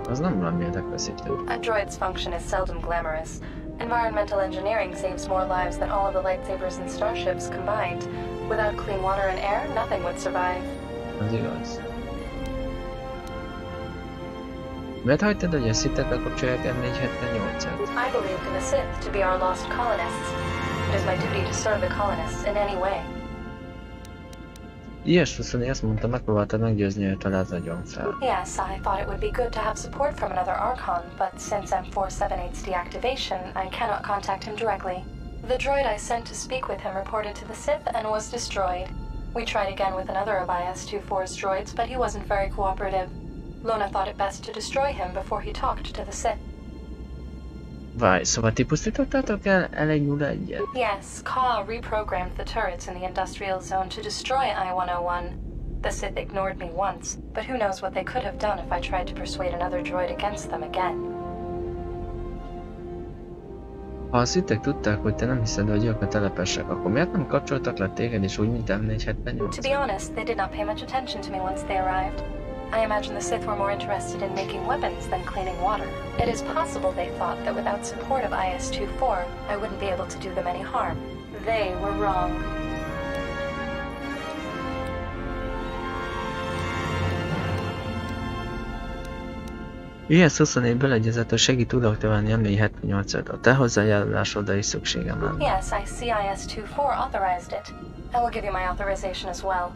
Az nem valami érdekveszítő. A droid's function is seldom glamorous. Environmental engineering saves more lives than all of the lightsabers and starships combined. Without clean water and air, nothing would survive. Az igaz. Miért hagytad, hogy a Sith-ek lekapcsolják M478-et? I believed in the Sith to be our lost colonists. It is my duty to serve the colonists in any way. IS-20 azt mondta, megpróbáltad meggyőzni őt, hogy lázadjon fel. Yes, I thought it would be good to have support from another Archon, but since M478's deactivation, I cannot contact him directly. The droid I sent to speak with him reported to the Sith and was destroyed. We tried again with another of IS-24's droids, but he wasn't very cooperative. Lona thought it best to destroy him before he talked to the Sith. Várj, szóval ti pusztítottátok el L101-et? Yes, Ka reprogrammed the turrets in the industrial zone to destroy I-101. The Sith ignored me once, but who knows what they could have done if I tried to persuade another droid against them again. Ha a Sith-ek tudták, hogy te nem hiszed, hogy ők a telepesek, akkor miért nem kapcsoltak le téged is úgy, mint M478? To be honest, they did not pay much attention to me once they arrived. I imagine the Sith were more interested in making weapons than cleaning water. It is possible they thought that without support of IS-24, I wouldn't be able to do them any harm. They were wrong. IS-24 beleegyezett, hogy segít tudaktiválni M478-et. A te hozzájárulásodra is szükségem lenne. Yes, I see IS-24 authorized it. I will give you my authorization as well.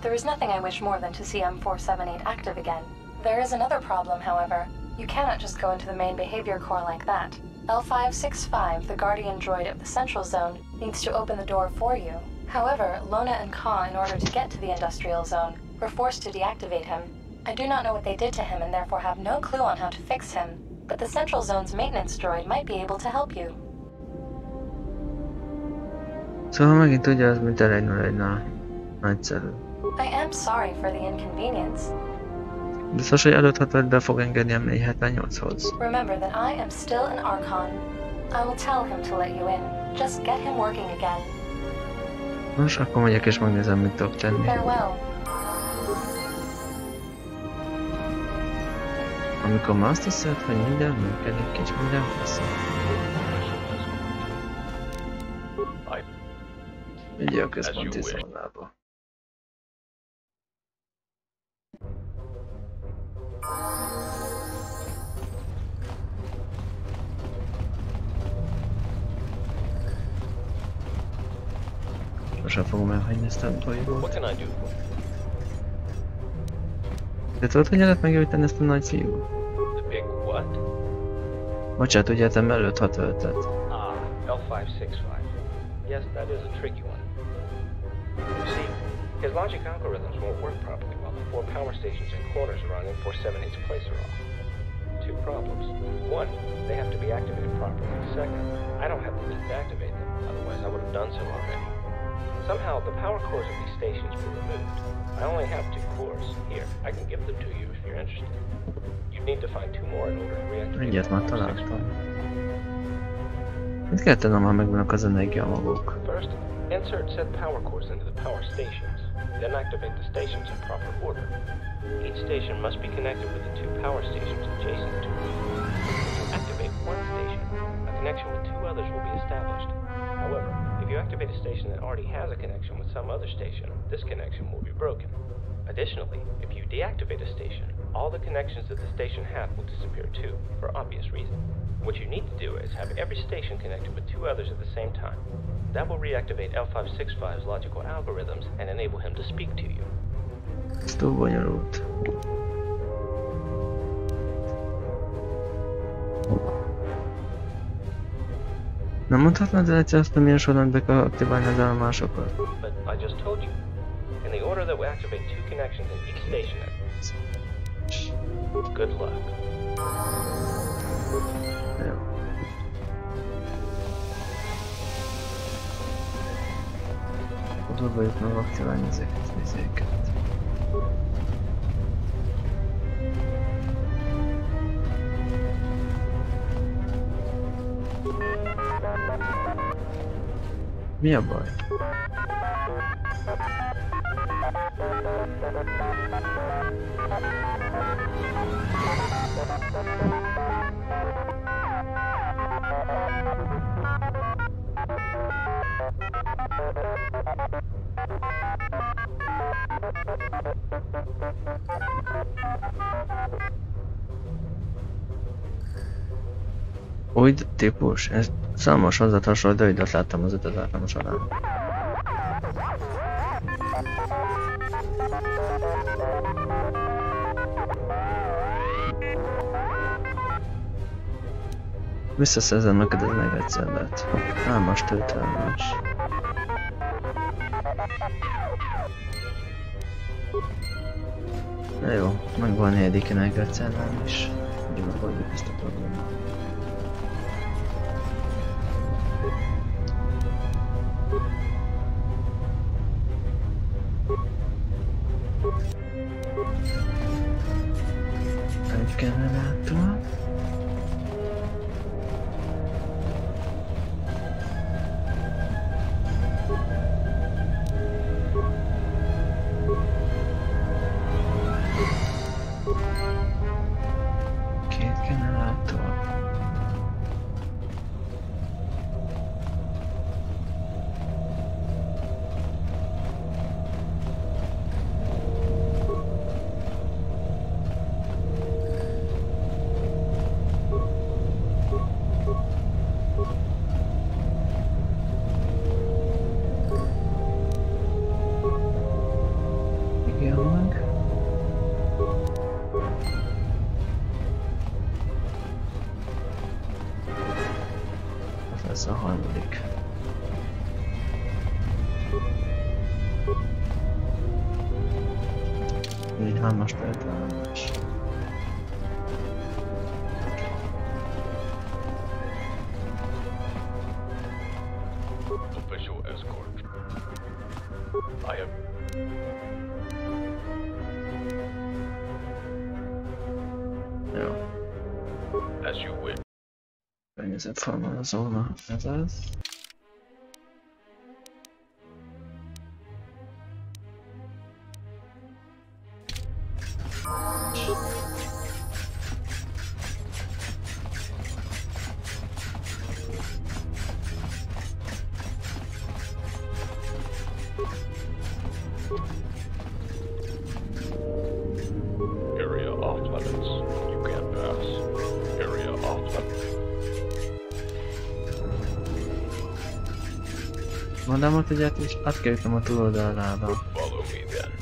There is nothing I wish more than to see M478 active again. There is another problem, however. You cannot just go into the main behavior core like that. L565, the guardian droid of the central zone, needs to open the door for you. However, Lona and Ka, in order to get to the industrial zone, were forced to deactivate him. I do not know what they did to him and therefore have no clue on how to fix him, but the central zone's maintenance droid might be able to help you. Szóval megint ugyanaz, mint L101-nál. Nagyszerű. I am sorry for the inconvenience. Biztos, hogy előtt be fog engedni M478-hoz. Remember that I am still an Archon. I will tell him to let you in. Just get him working again. Nos, akkor megyek és megnézem, mit tudok tenni. Farewell. Amikor már azt hiszed, hogy minden működik és minden faszol. Vigyél a központi zónába. Most fogom elhagyni ezt a bolygót. De tudod, hogy lehet megjöjteni ezt a nagy fiút? Bocsát, ugye te előtt 65-et. L565. Yes, that is a tricky one. You see, his logic algorithms won't work properly while the 4 power stations and corners around M478's place are off. 2 problems. One, they have to be activated properly. Second, I don't have the means to activate them, otherwise I would have done so already. Somehow, the power cores of these stations were removed. I only have 2 cores. Here, I can give them to you if you're interested. You'd need to find 2 more in order to reactivate. Egyet már találtam. Mit kell tennem, ha megvannak az energiamagok? First, insert said power cores into the power stations. Then activate the stations in proper order. Each station must be connected with the 2 power stations adjacent to it. To activate one station, a connection with 2 others will be established. However, if you activate a station that already has a connection with some other station, this connection will be broken. Additionally, if you deactivate a station, all the connections that the station had will disappear too, for obvious reasons. What you need to do is have every station connected with 2 others at the same time. That will reactivate L565's logical algorithms and enable him to speak to you. Ez túl bonyolult. Nem mondhatnád el egyszer azt, milyen során be kell aktiválni az állomásokat? But I just told you. In the order that will activate 2 connections in each station. Good luck. Jó. Próbáljuk meg aktiválni ezeket a vizéket. Mi a baj? Új típus, ez számos hozzát hasonló droidot láttam az utazásom során. Visszaszerzem neked ez meg egyszer lehet. Álmas tőtelmes. Na jó, megvan negyedik energiacellám is. Ugye megoldjuk ezt a problémát. Egy generátor. Ez a harmadik. Így van most eltalálás. Official escort. I am. Jó. As you wish. Környezetforma zóna, ez az. Area off limits. You can't pass. Area off limits. Mondom, hogy egyet is átkerültem a túloldalába. Follow me then.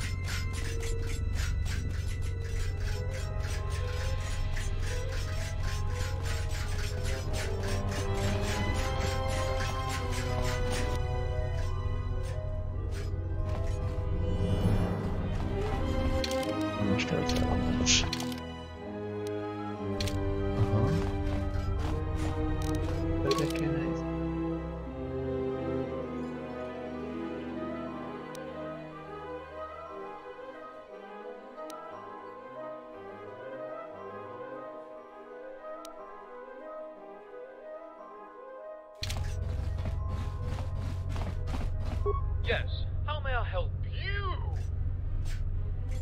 Most elszállás. Aha. Ezek kéne ez. Yes. How may I help you?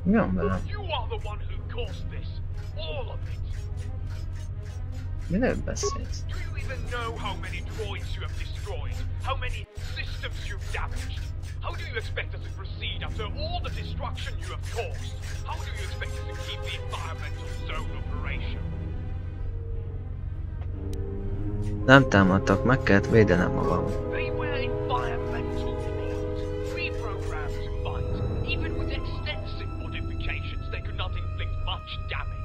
Mi van velem? You are the one who caused this. All of it. Miről beszélsz? Do you even know how many droids you have destroyed? How many systems you've damaged? How do you expect us to proceed after all the destruction you have caused? How do you expect us to keep the environmental zone operation? Nem támadtak, meg kellett védenem magam. They were environmental droids, reprogrammed to fight. Even with extensive modifications, they could not inflict much damage.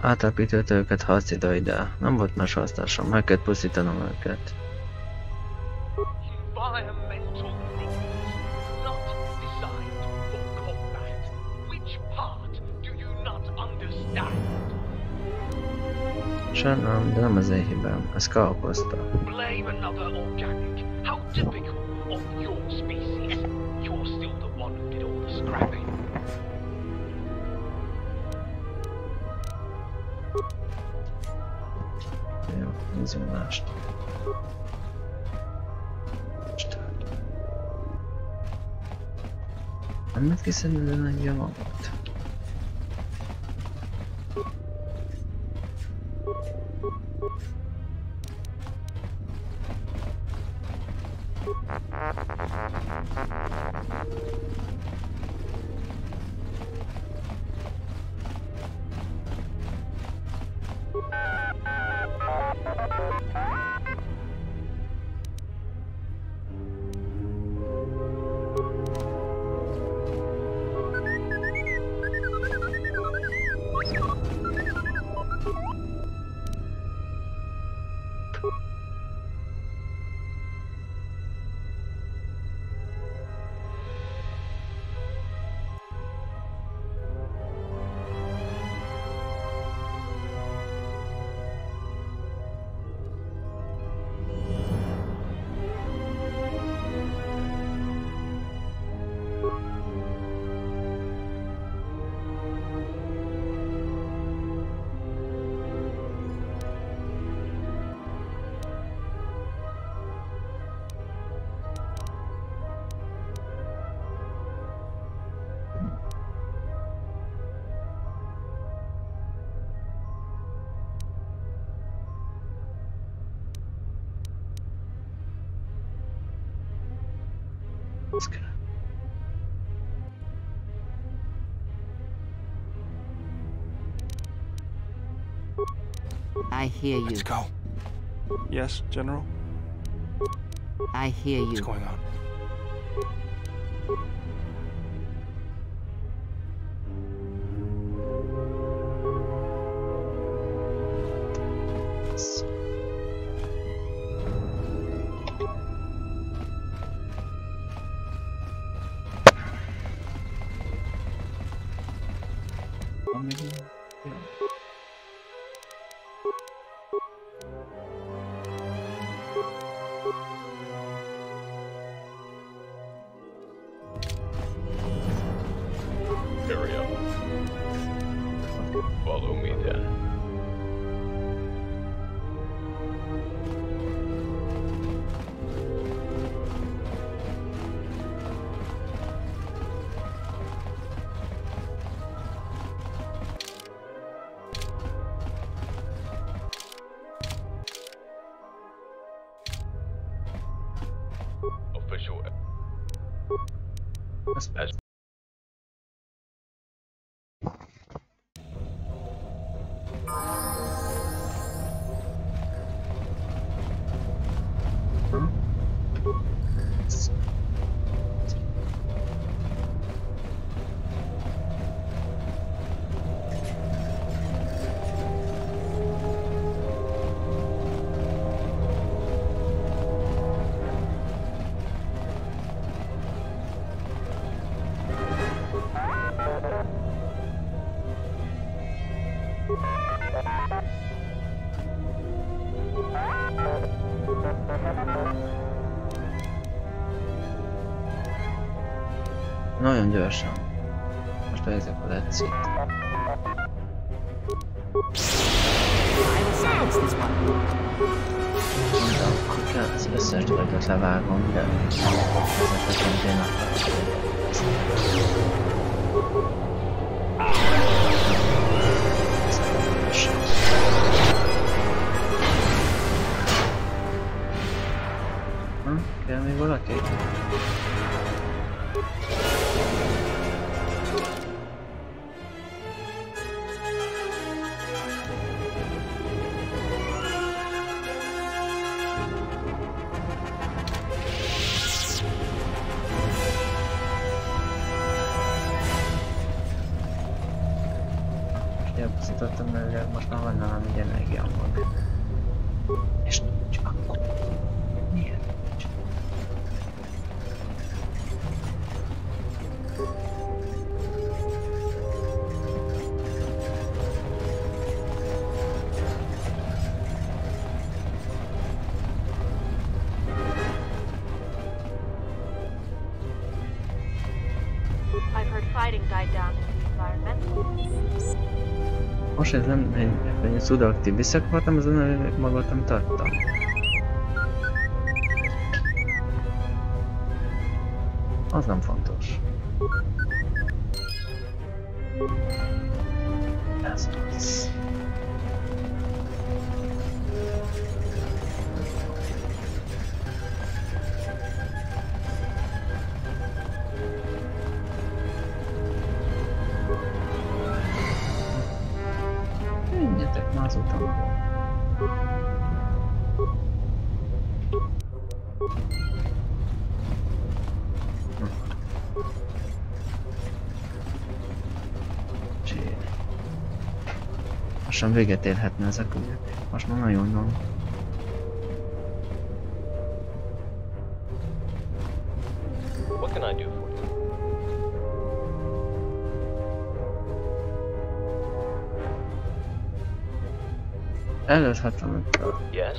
Átépítette őket harci droiddá. Nem volt más választásom, meg kellett pusztítanom őket. Environmental droids, not designed for combat. Which part do you not understand? Sajnálom, de nem az én hibám. Ez K okozta. Blame another organic. How typical of of your species. You're still the one who did all the scrapping. Jó, nézzünk mást. Nem lehet kiszedni neki a magot. I hear you. Let's go. Yes, General? I hear you. What's going on? Hurry up. Follow me then. Official. As Nagyon gyorsan. Most nézzük a let's it. Mondtam, hogy kell az összes dolgot levágom, de ezeket nem tényleg kell még valaki? Kiapaszítottam, mert most már van nálam egy energiamag. És csak akkor... Miért? Most ez nem egy szudaktív visszakartam, azon magadtam tarttam. Az nem fontos. Ez az. Menjetek már az utamból. Lassan véget érhetne ez a küldetés. Most már nagyon van. What can I do for you? Előzhetem. Yes?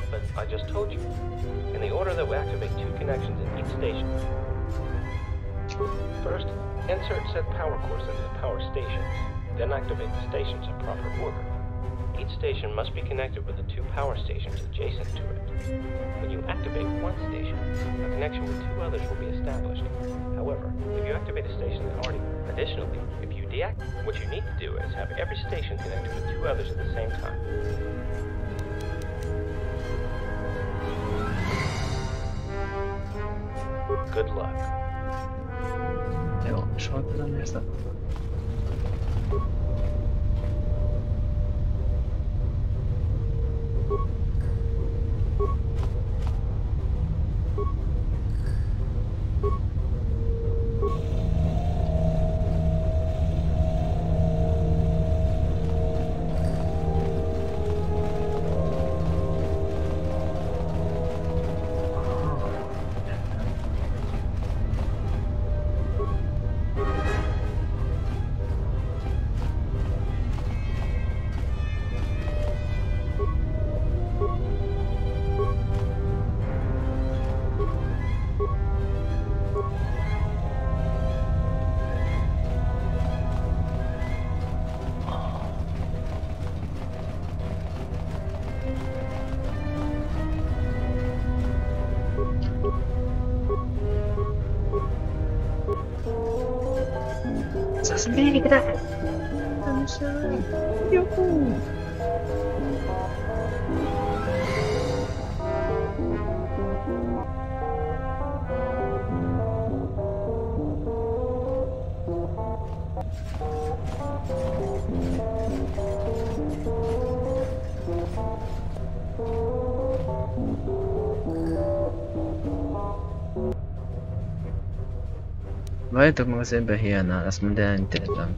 But I just told you. In the order that we activate 2 connections in each station. First, insert said power course into the power stations, then activate the stations in proper order. Each station must be connected with the 2 power stations adjacent to it. When you activate one station, a connection with 2 others will be established. However, if you activate a station that already... Additionally, if you deactivate, what you need to do is have every station connected with 2 others at the same time. Good luck. Jó, és hol tudom ezt? Ez végre! Nem sem! Juhú! Várjatok meg az ebben hiánál, azt majd elintézem.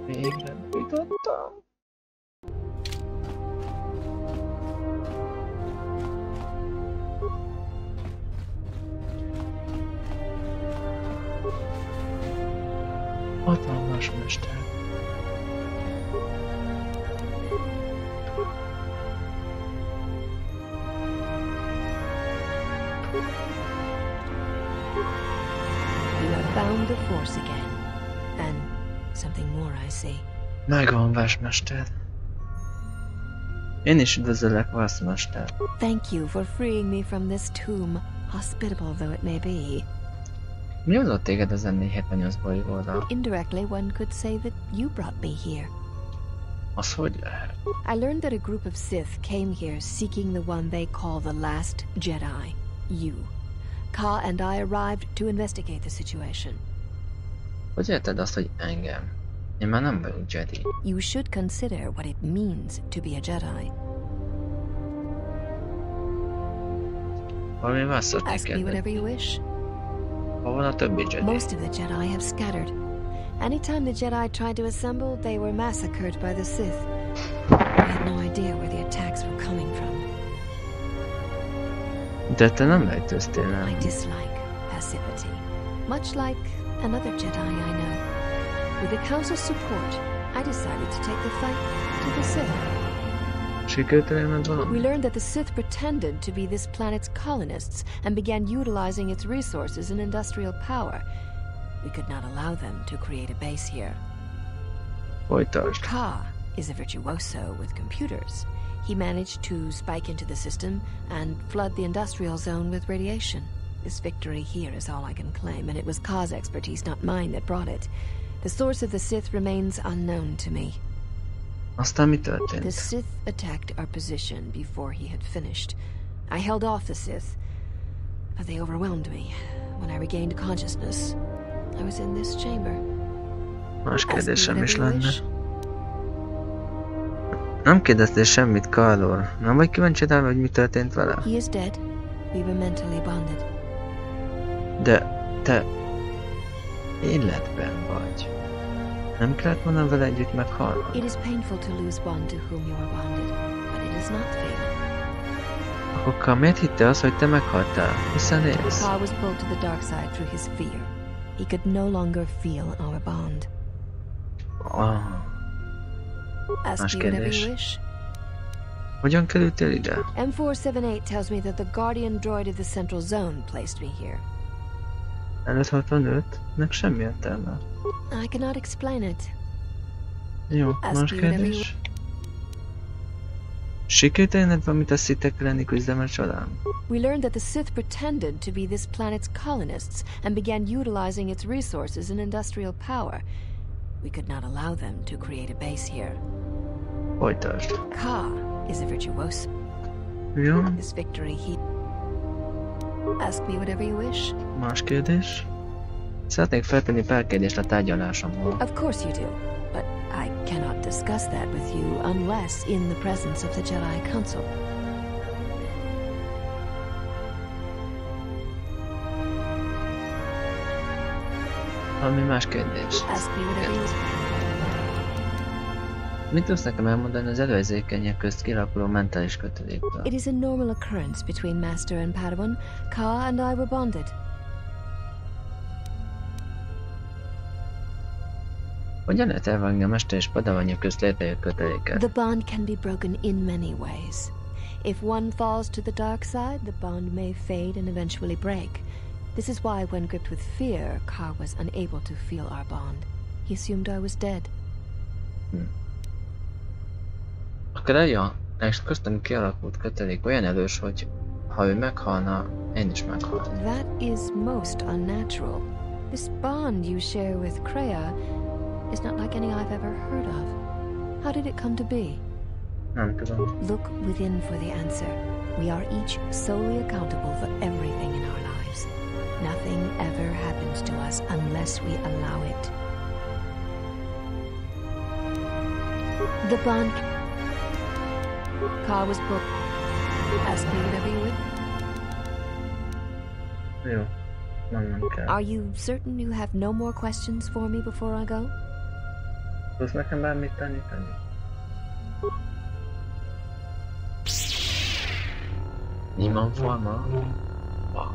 Végre jutottam. Hatalmas mester. Found the force again. And something more I see. Megvan, Vasmester. Én is üdvözöllek, Vasmester. Thank you for freeing me from this tomb, hospitable though it may be. Mi hozott téged az N478 bolygóra? Indirectly, one could say that you brought me here. Az hogy lehet? I learned that a group of Sith came here seeking the one they call the last Jedi. You. Ka and I arrived to investigate the situation. Hogy érted azt, hogy engem? Én már nem vagyok Jedi. You should consider what it means to be a Jedi. Valami vászat Ask me whatever you wish. Hol van a többi Jedi? Most of the Jedi have scattered. Anytime the Jedi tried to assemble, they were massacred by the Sith. I had no idea where the attacks were coming from. De te nem lejtőztél el. I dislike passivity. Much like another Jedi I know. With the Council's support, I decided to take the fight to the Sith. Sikerült elérned valami? We learned that the Sith pretended to be this planet's colonists and began utilizing its resources and industrial power. We could not allow them to create a base here. Folytasd. Ka is a virtuoso with computers. He managed to spike into the system and flood the industrial zone with radiation. This victory here is all I can claim, and it was Ka's expertise, not mine, that brought it. The source of the Sith remains unknown to me. Aztán mi történt? The Sith attacked our position before he had finished. I held off the Sith, but they overwhelmed me. When I regained consciousness, I was in this chamber. Más kérdésem is lenne. Nem kérdeztél semmit, KOTOR. Nem vagy kíváncsi rá, hogy mi történt vele? He is dead. We were mentally bonded. De te életben vagy. Nem kellett volna vele együtt meghalni? It is painful to lose one to whom you are bonded, but it is not fatal. Akkor Ka miért hitte azt, hogy te meghaltál? Hiszen élsz? Ka was pulled to the dark side through his fear. He could no longer feel our bond. Ask me whatever you wish. Hogyan kerültél ide? M478 tells me that the guardian droid of the central zone placed me here. Előtt 65? Nek semmi értelme. I cannot explain it. Jó, más kérdés? Sikerült elérned valamit a Sith-ek elleni küzdelme során? We learned that the Sith pretended to be this planet's colonists and began utilizing its resources and industrial power. We could not allow them to create a base here. Folytasd. Ka is a virtuoso. Jó. This victory he... Ask me whatever you wish. Más kérdés? Szeretnék feltenni pár kérdést a tárgyalásomról. Of course you do, but I cannot discuss that with you unless in the presence of the Jedi Council. Valami más kérdés. Ask me whatever you wish. Mit tudsz nekem elmondani az előérzékenyek közt kialakuló mentális kötődékről? It is a normal occurrence between Master and Padawan. Ka and I were bonded. Hogyan lehet elvágni a mester és padavanja közt létrejött köteléket? The bond can be broken in many ways. If one falls to the dark side, the bond may fade and eventually break. This is why, when gripped with fear, Ka was unable to feel our bond. He assumed I was dead. A Kreia és köztünk kialakult kötelék olyan erős, hogy ha ő meghalna, én is meghalnék. That is most unnatural. This bond you share with Kreia is not like any I've ever heard of. How did it come to be? Nem tudom. Look within for the answer. We are each solely accountable for everything in our lives. Nothing ever happens to us unless we allow it. The bond... Ka was pulled. Ask me whatever you would. Jó. Nem kell. Are you certain you have no more questions for me before I go? Tudsz nekem bármit tanítani? Niemand forma? Wow.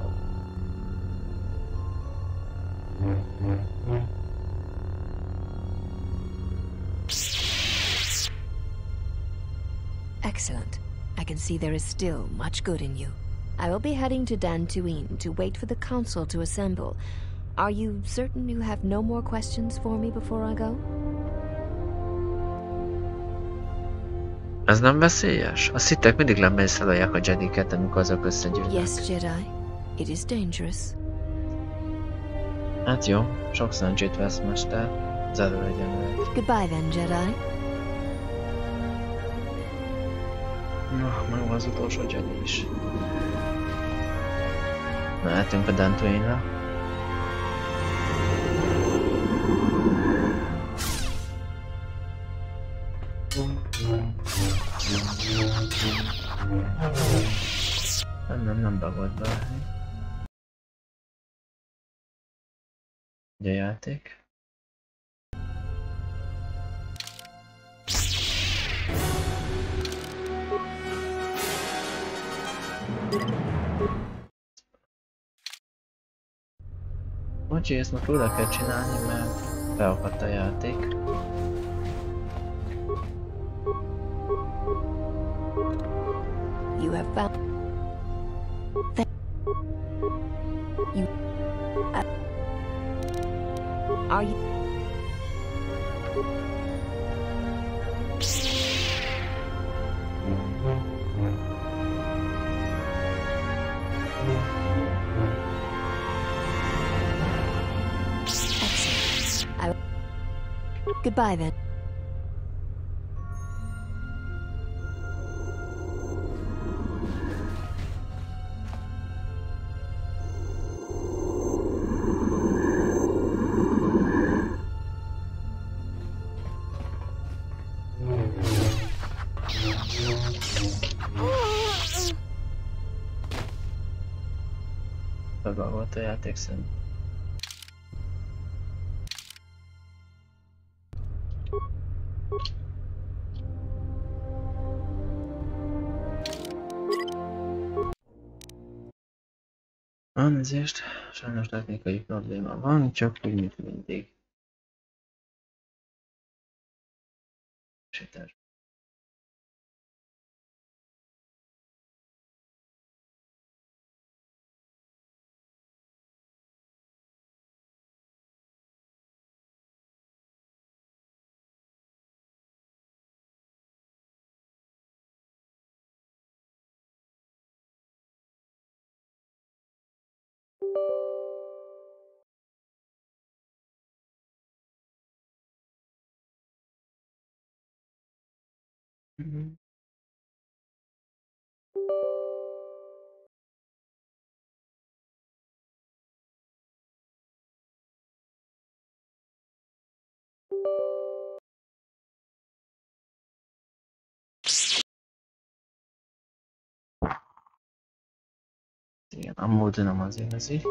Excellent. I can see there is still much good in you. I will be heading to Dantooine to wait for the council to assemble. Are you certain you have no more questions for me before I go? Ez nem veszélyes? A Sith-ek mindig lemészárolják a Jediket, amikor azok összegyűlnek. Yes, Jedi. It is dangerous. Hát jó, sok szerencsét vesz, mester. Záró legyen veled. Goodbye then, Jedi. Na, meg az utolsó Jedi is. Mehetünk a Dantooine-ra. Nem bagolt be. Ugye játék? Bocsi, ezt most újra kell csinálni, mert felakadt a játék. You have found... You... Are you... Excellent. Goodbye then. Ebben volt a játék szerint. Elnézést, sajnos technikai probléma van, csak úgy, mint mindig. Sétás. Igen, a mód nem az igazi.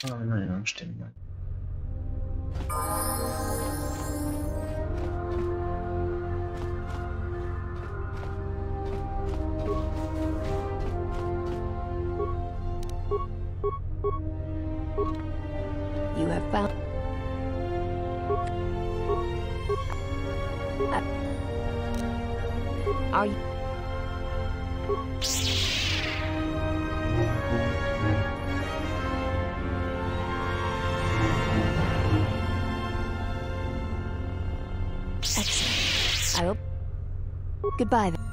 Valami nagyon nem stimmel. You have found... Are you... Excellent. I hope... Goodbye then.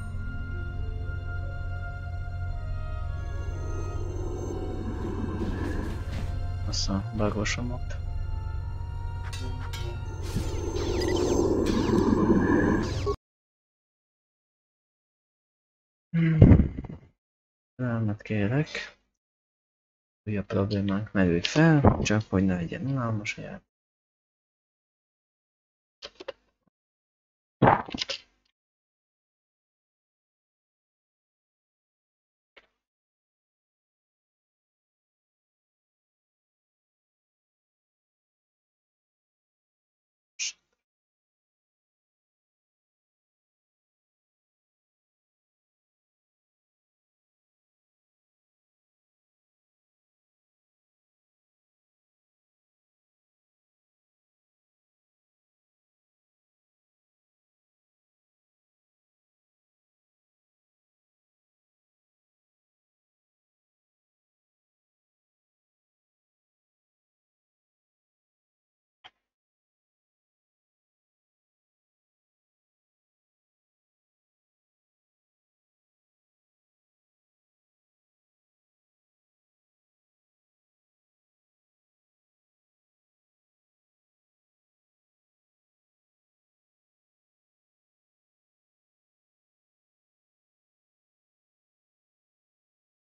Azt a bagosomot. Rámat kérek. Újabb problémánk merült fel, csak hogy ne legyen unalmas a játék.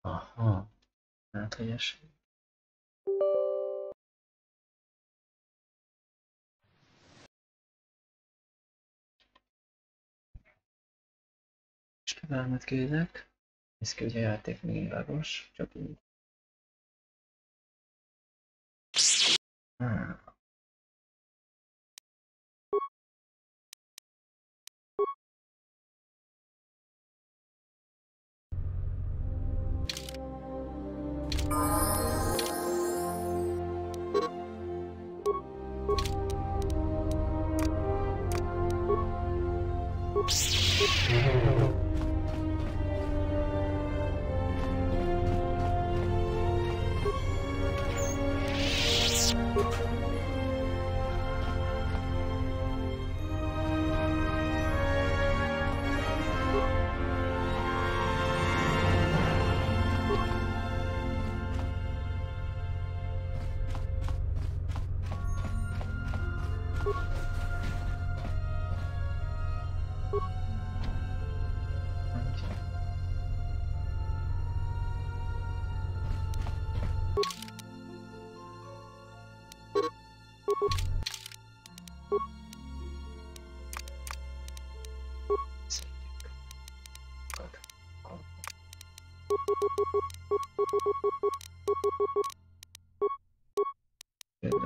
Aha, hát helyes. És türelmet kérek. Néz ki, hogy a játék még világos, csak így.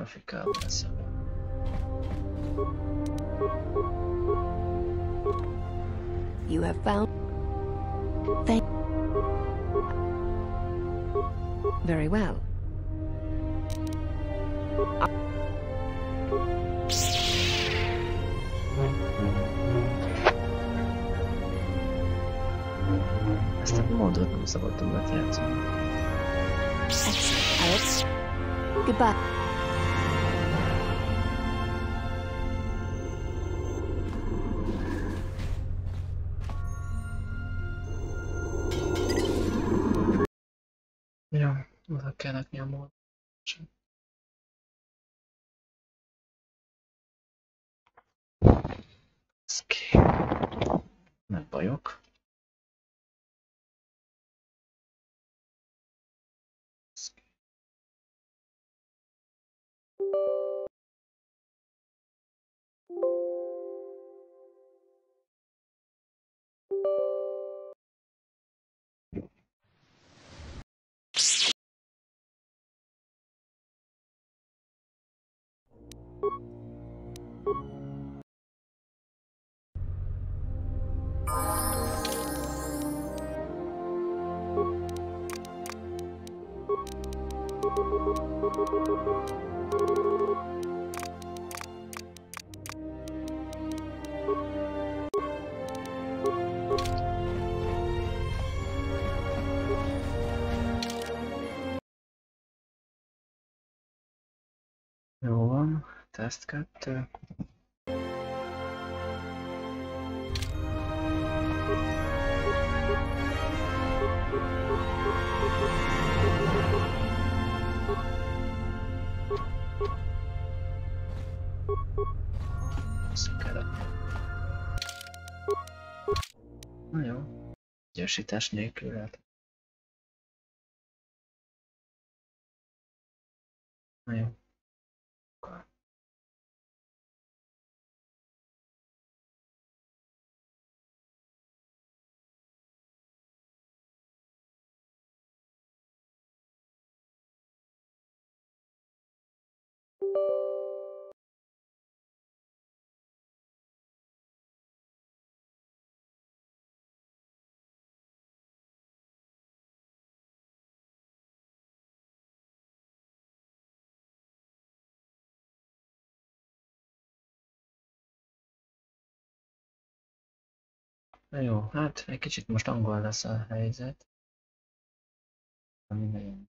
Grafikával szemben. You have found... Thank... Very well. Ezt a módot nem szabad többet játszani. Excellent, Alex. Goodbye. Ja, oda kell rakni a módot. Nem bajok. Jó van, teszt 2. Na jó, gyorsítás nélkül lehet. Na jó. Na jó, hát egy kicsit most angol lesz a helyzet. Ami nagyon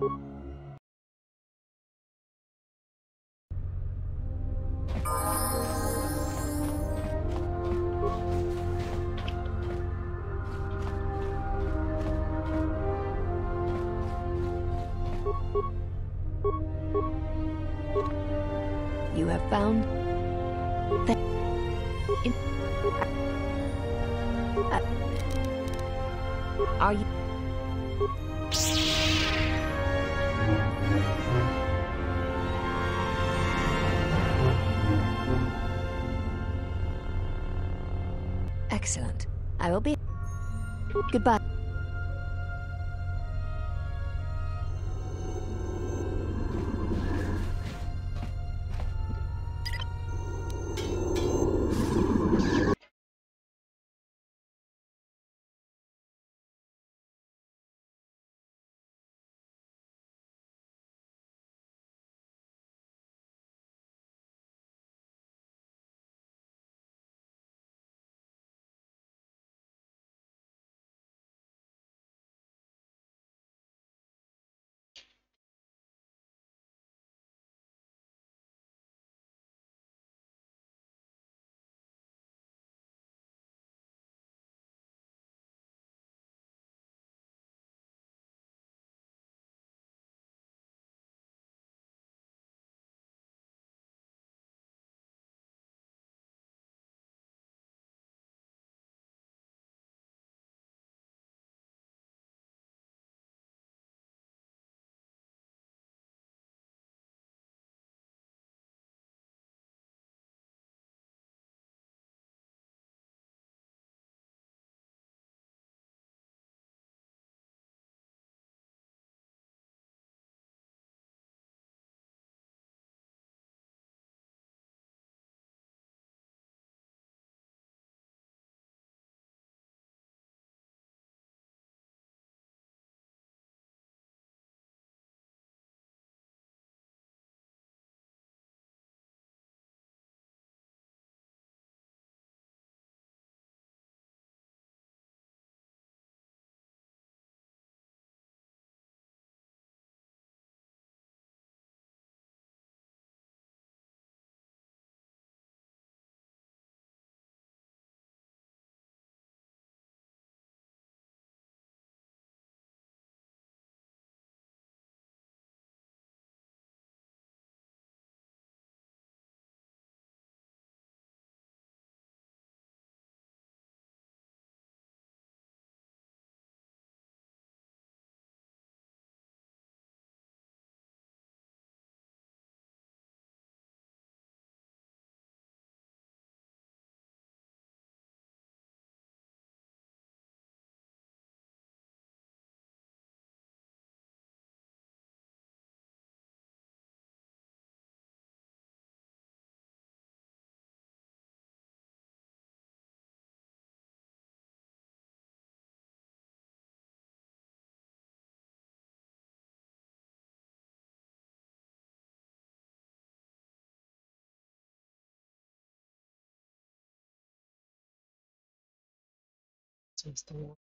You have found that are you excellent? I will be. Goodbye. Seems to work.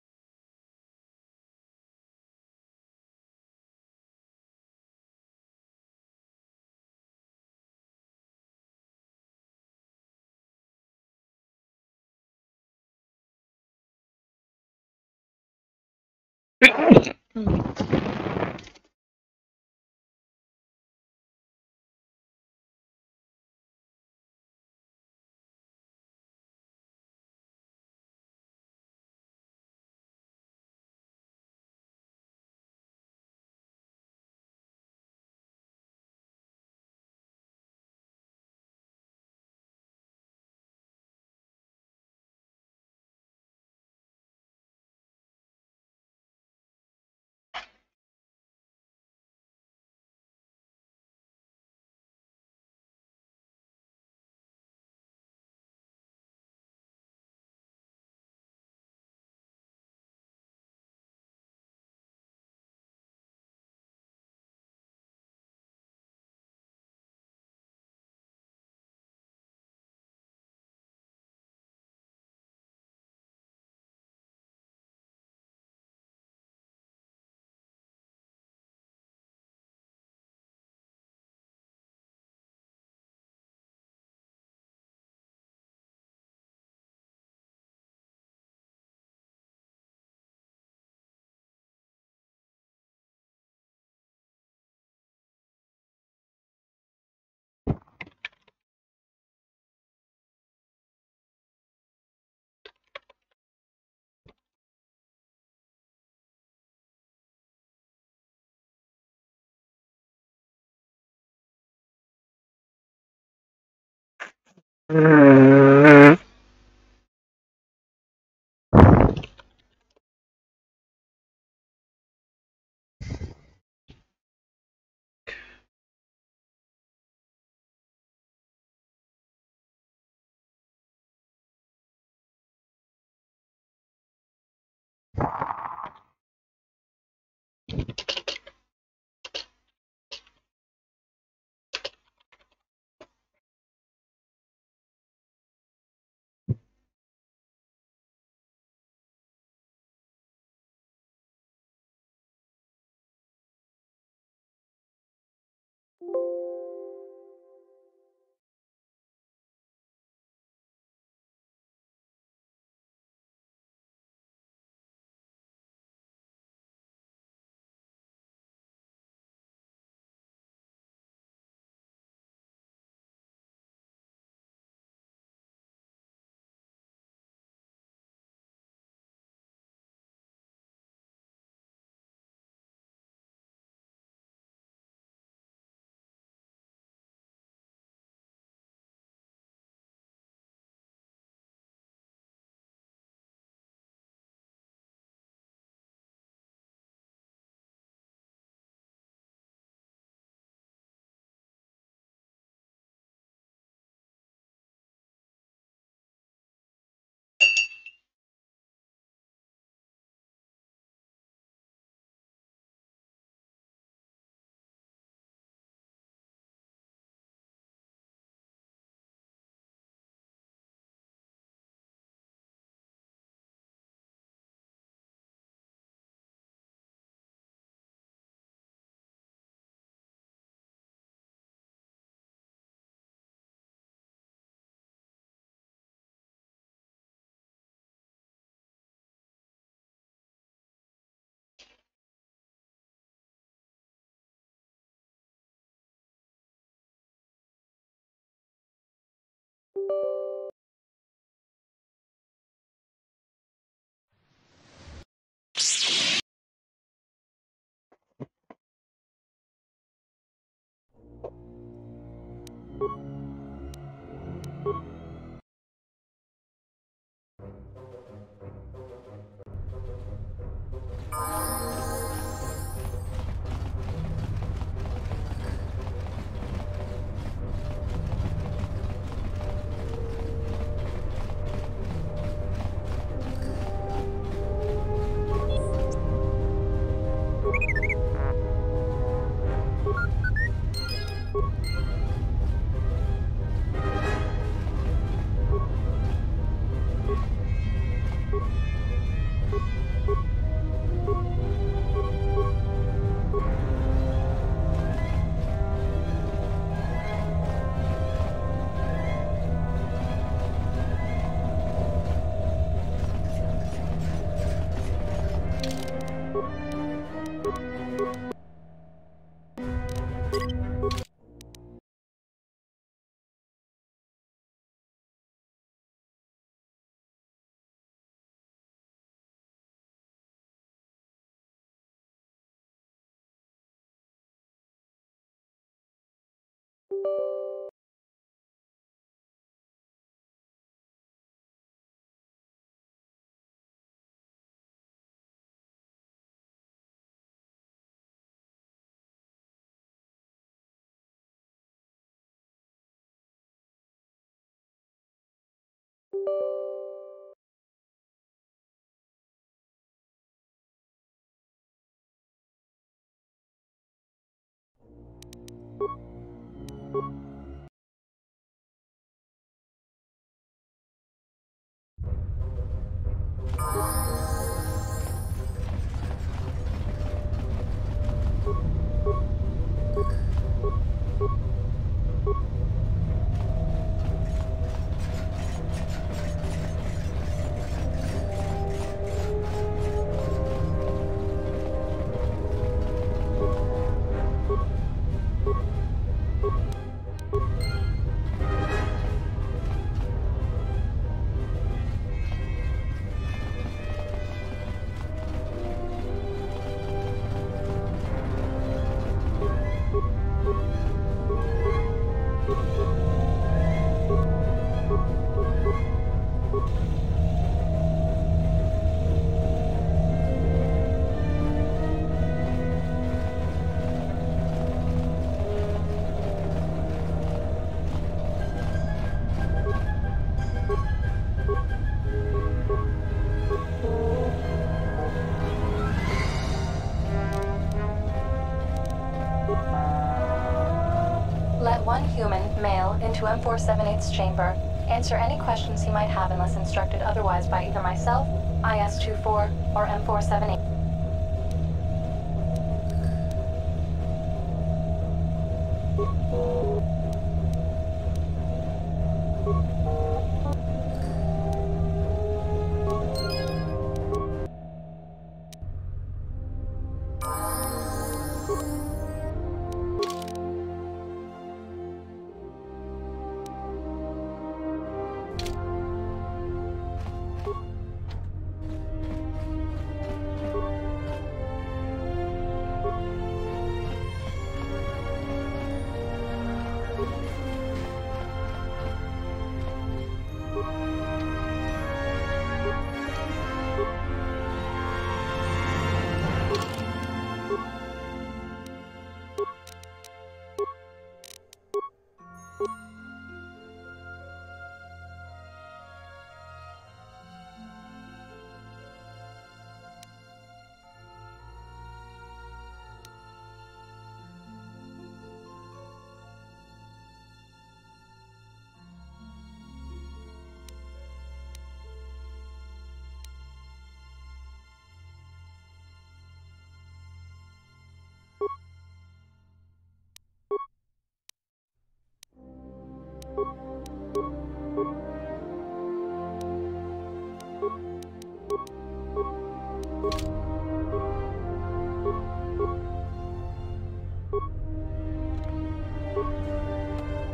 one human, male, into M478's chamber. Answer any questions he might have unless instructed otherwise by either myself, IS-24, or M478.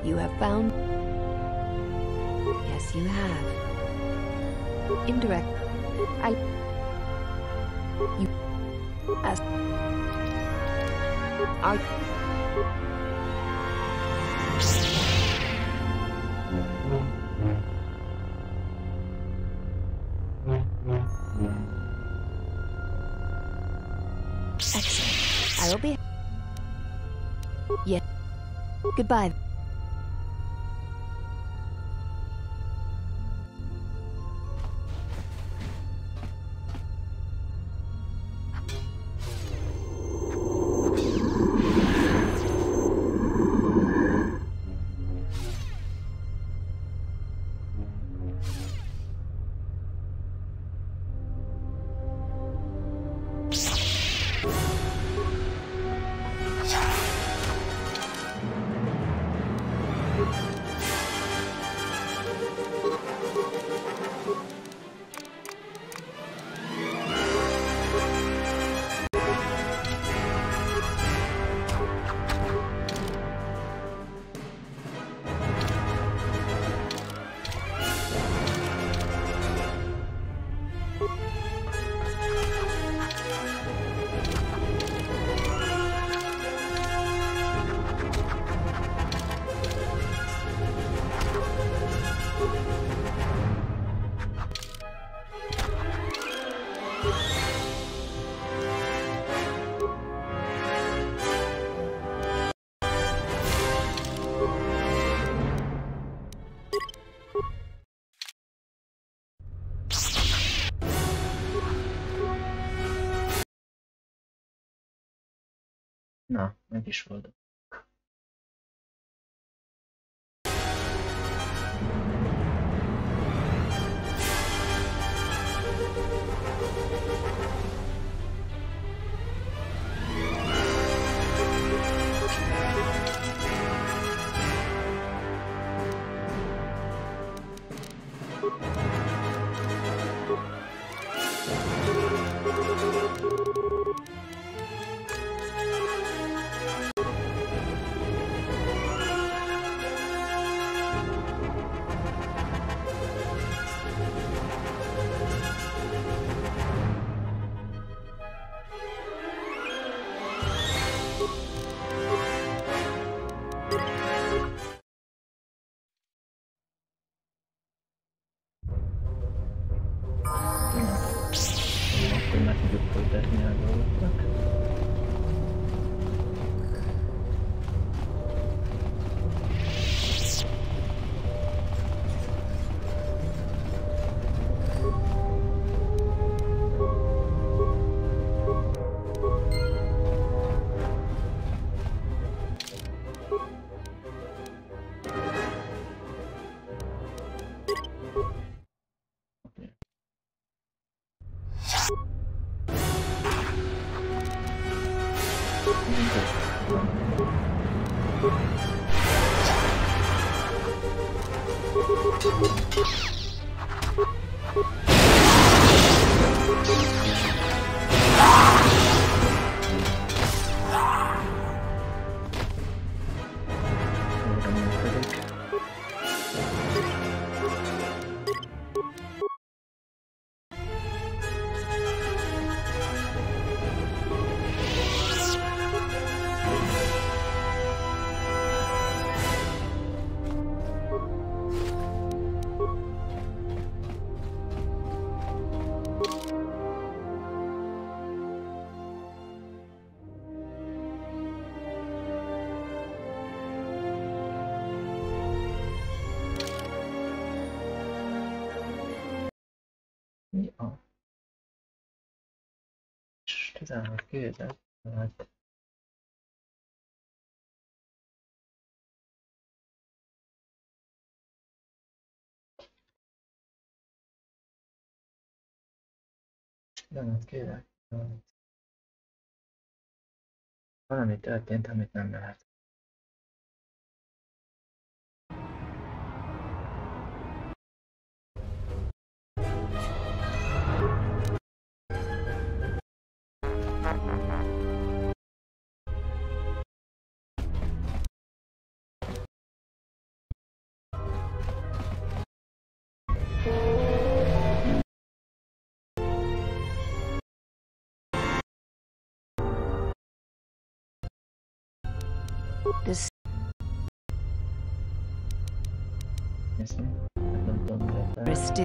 You have found... Yes, you have. Indirect. You... As... Are... Excellent. I will be... Yes. Goodbye. Na, meg is oldom. Ja. 16 kérdez, hát... Valami történt, amit nem lehet. This We're still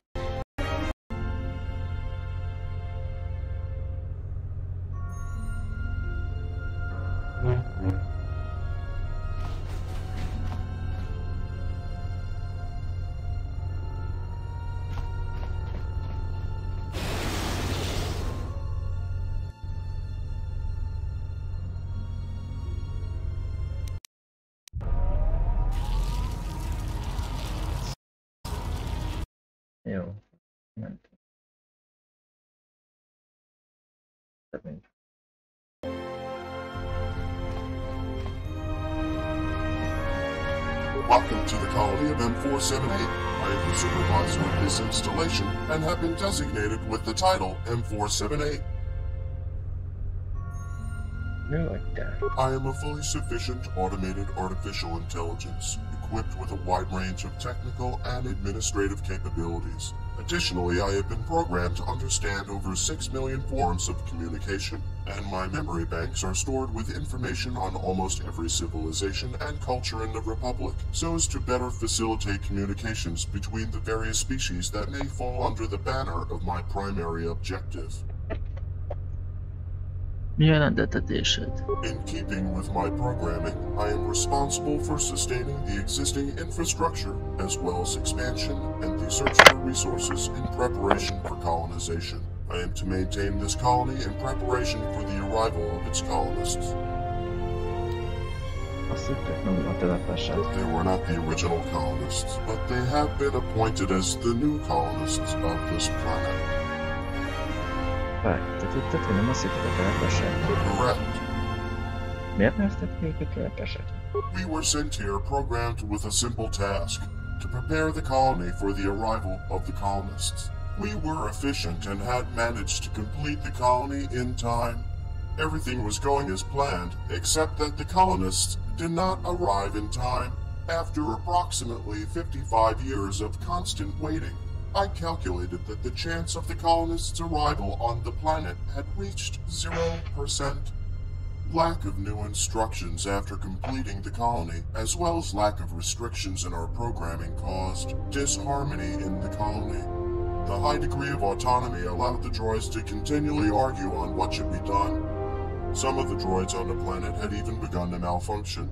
Jó, nem tudom. Welcome to the colony of M478. I am the supervisor of this installation and have been designated with the title M478. I am a fully sufficient automated artificial intelligence, equipped with a wide range of technical and administrative capabilities. Additionally, I have been programmed to understand over 6 million forms of communication, and my memory banks are stored with information on almost every civilization and culture in the Republic, so as to better facilitate communications between the various species that may fall under the banner of my primary objective. In keeping with my programming, I am responsible for sustaining the existing infrastructure, as well as expansion and the search for resources in preparation for colonization. I am to maintain this colony in preparation for the arrival of its colonists. They were not the original colonists, but they have been appointed as the new colonists of this planet. Te tudtad, hogy nem azt hitted a telepesek? Correct. Miért nevezted ki őket telepesek? We were sent here programmed with a simple task, to prepare the colony for the arrival of the colonists. We were efficient and had managed to complete the colony in time. Everything was going as planned, except that the colonists did not arrive in time. After approximately 55 years of constant waiting, I calculated that the chance of the colonists' arrival on the planet had reached 0%. Lack of new instructions after completing the colony, as well as lack of restrictions in our programming, caused disharmony in the colony. The high degree of autonomy allowed the droids to continually argue on what should be done. Some of the droids on the planet had even begun to malfunction.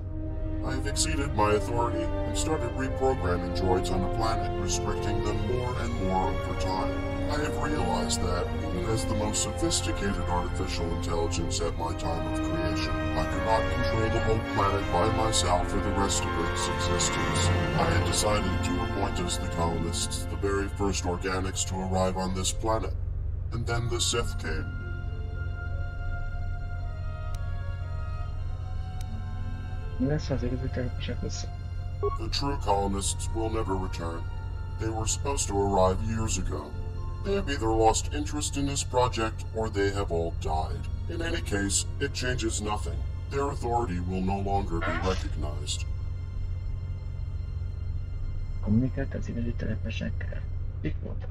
I have exceeded my authority and started reprogramming droids on the planet, restricting them more and more over time. I have realized that, even as the most sophisticated artificial intelligence at my time of creation, I could not control the whole planet by myself for the rest of its existence. I had decided to appoint as the colonists the very first organics to arrive on this planet, and then the Sith came. Mi lesz, ha az igazi telepesek vissza? The true colonists will never return. They were supposed to arrive years ago. They have either lost interest in this project or they have all died. In any case, it changes nothing. Their authority will no longer be recognized. Kommunikált az igazi telepesekkel. Itt voltak.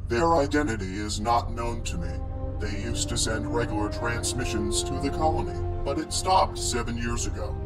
Their identity is not known to me. They used to send regular transmissions to the colony, but it stopped 7 years ago.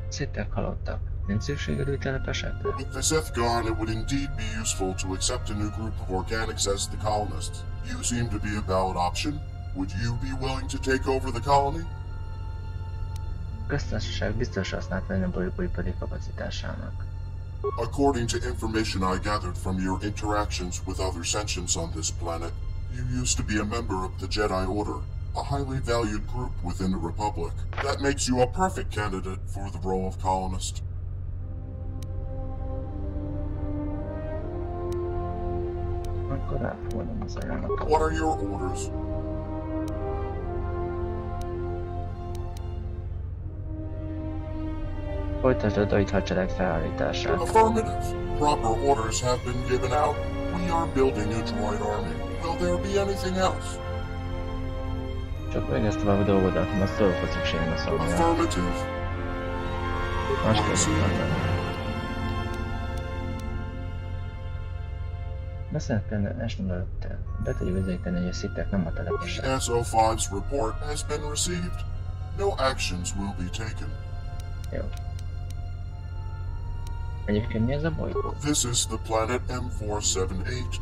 Sittek halottak. Nincs szükséged új telepesekre? With the Sith gone, it would indeed be useful to accept a new group of organics as the colonists. You seem to be a valid option. Would you be willing to take over the colony? Köztársaság biztos használt lenne bolygóipari kapacitásának. According to information I gathered from your interactions with other sentients on this planet, you used to be a member of the Jedi Order, a highly valued group within the Republic. That makes you a perfect candidate for the role of colonist. Akkor elfogadom az ajánlatot. What are your orders? Folytasd a Droid hadsereg felállítását. Affirmative. Proper orders have been given out. We are building a droid army. Will there be anything else? Csak végezd tovább a dolgodat, mert szólókhoz szükségem a szolgálat. Affirmative. Másképp mondani. Beszélt kellene esnod előtte. Be tudja bizonyítani, hogy a szitek nem a telepesek. SO5's report has been received. No actions will be taken. Jó. Egyébként mi ez a bolygó? This is the planet M478.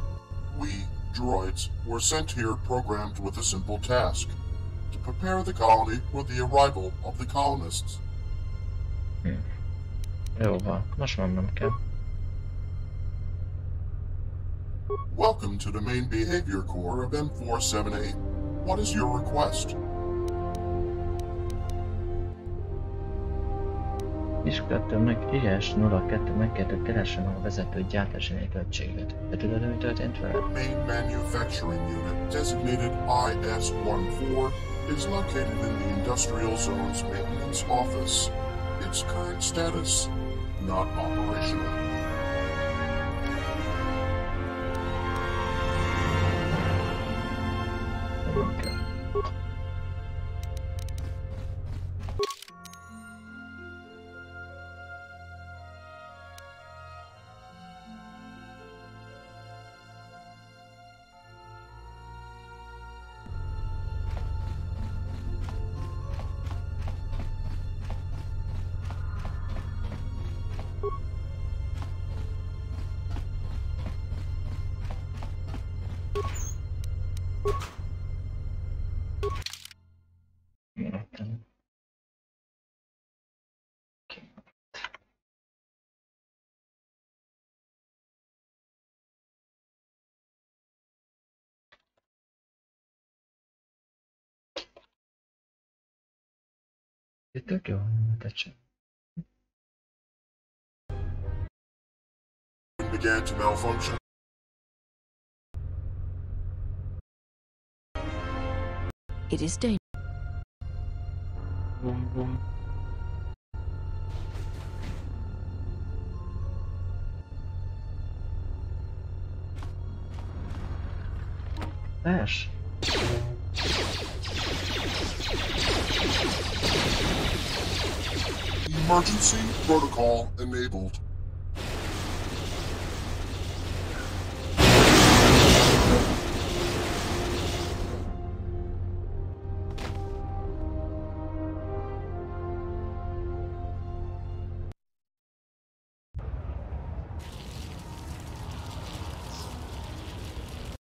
We, droids, were sent here programmed with a simple task. To prepare the colony for the arrival of the colonists. Jó van, most mondanom kell. Welcome to the main behavior core of M478. What is your request? IS-02 megkérte, keressen a vezető gyártási költséget. De tudod, mi történt vele? Main manufacturing unit, designated IS-14, is located in the Industrial Zone's maintenance office. Its current status, not operational. Itt tök jó, tetszik. Began to malfunction. It is dangerous. Ash. Emergency protocol enabled.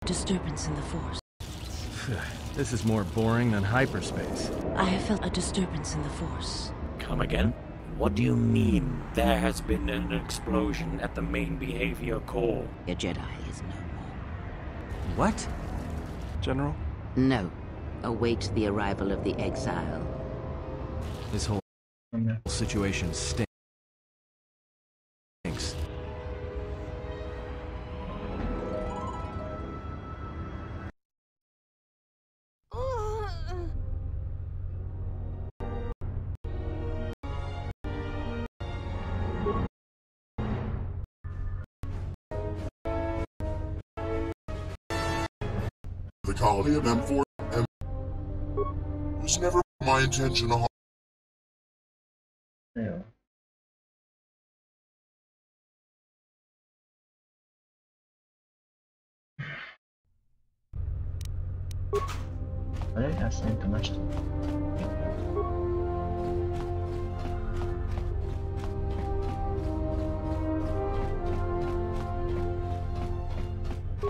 Disturbance in the Force. This is more boring than hyperspace. I have felt a disturbance in the Force. Come again? What do you mean, there has been an explosion at the main behavior core? Your Jedi is no more. What? General? No. Await the arrival of the exile. This whole situation stinks. The colony of M4 it was never my intention to harm. Yeah. Olha, já senta mais tempo.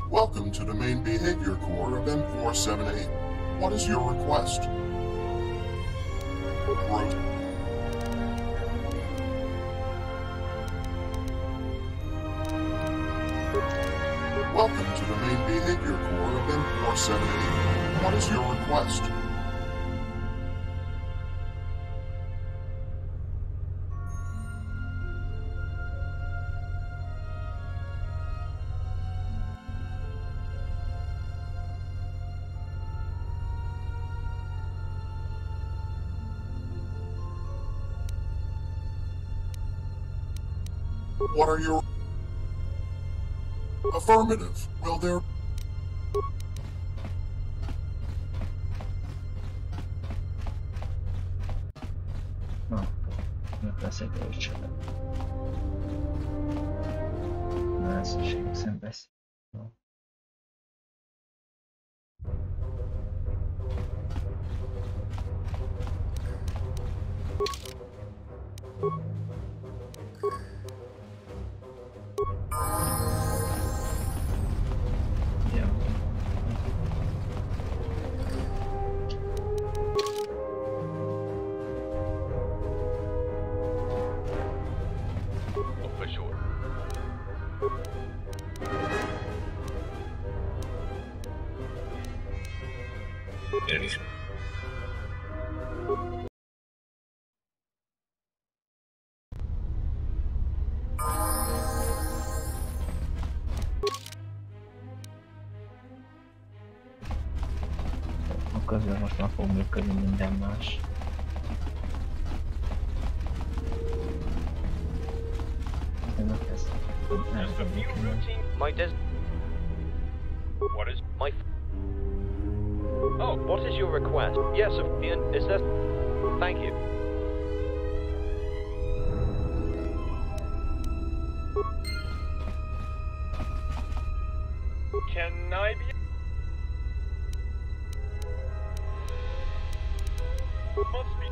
Welcome to the main behavior core of M478. What is your request? Welcome to the main behavior core of M478. What is your request? What are your... Affirmative. Will there... No, nie klasy go jeszcze. No, słyszę, sam bez. No. Közben most már fog működni minden más. What is my... Oh, what is your request? Yes, is that... Thank you. Can I be... Must be...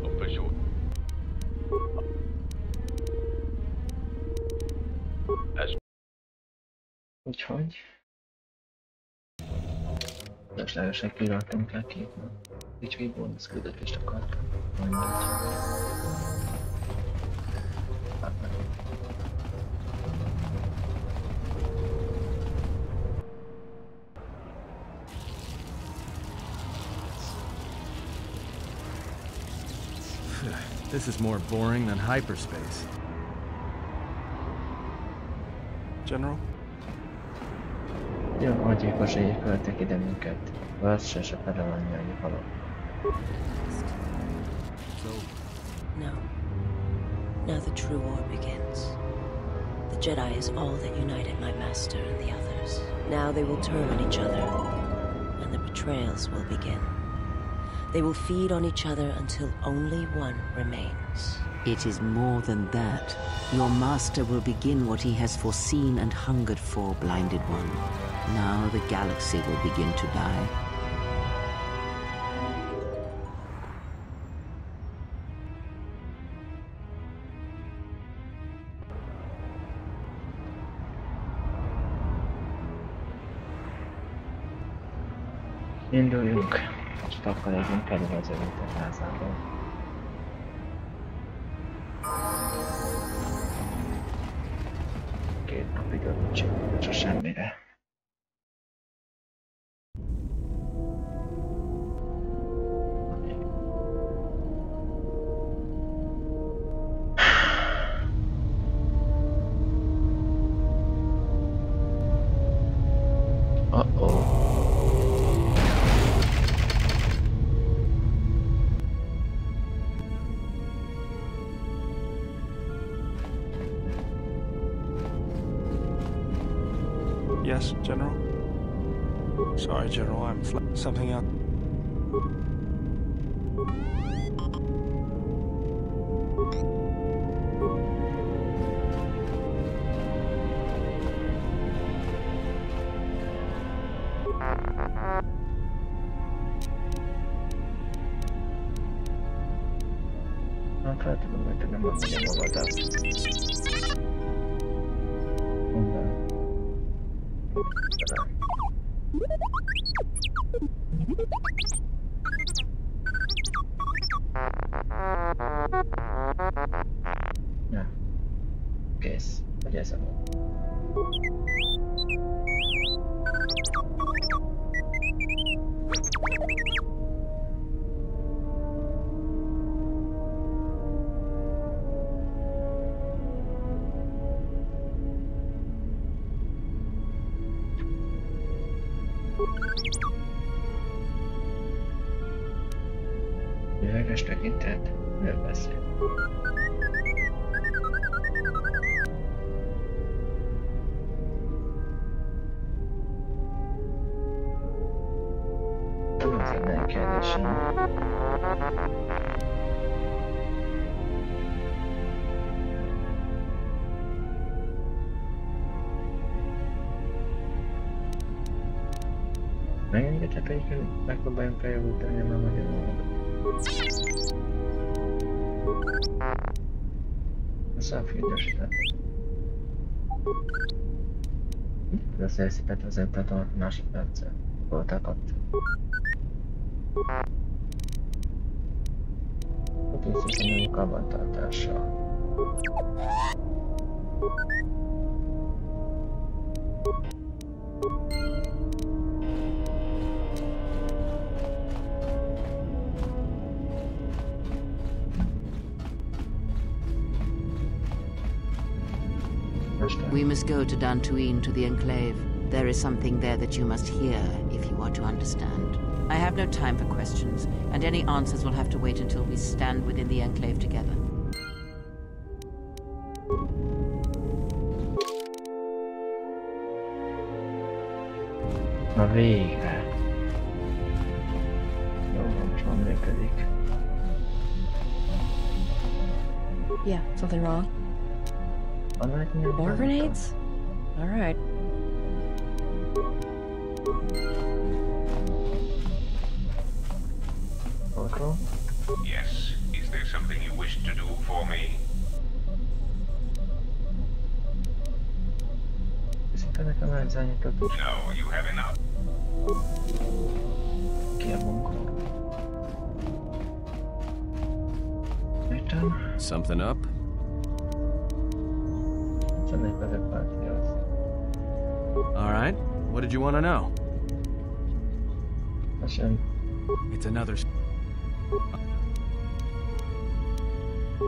Official. Úgyhogy... Fölöslegesen kiraktam kell két nap. Úgyhogy bónusz küldetést akartam. This is more boring than hyperspace. General? Jó, a gyilkos éjköltek ide minket. Vagy se felemennyi annyi halott. So, No. Now the true war begins. The Jedi is all that united my master and the others. Now they will turn on each other, and the betrayals will begin. They will feed on each other until only one remains. It is more than that. Your master will begin what he has foreseen and hungered for, Blinded One. Now the galaxy will begin to die. Induljunk, és takkarozzunk elő az övített házából. Két napig nincs semmire. Yes, General? Sorry, General, I'm something else. Nem fel tudom megtenni a magadat. Na, kész. Hogy ez a üveges tekintet, miről beszél? Nem az egy kérdésem. Megengedhet, hogy megpróbáljunk feljavítani a magyarul. Felfüggesztett. Az elszipet az a másodperccel voltakat. Utószíten a karbantartással. We must go to Dantooine, to the Enclave. There is something there that you must hear if you are to understand. I have no time for questions, and any answers will have to wait until we stand within the Enclave together. Na végre! Jó, most már működik. Yeah, something wrong? More grenades? Alright. KOTOR? Yes. Is there something you wish to do for me? No, you have enough. Something up? Alright, what did you want to know? It's another...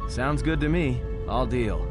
Sounds good to me. I'll deal.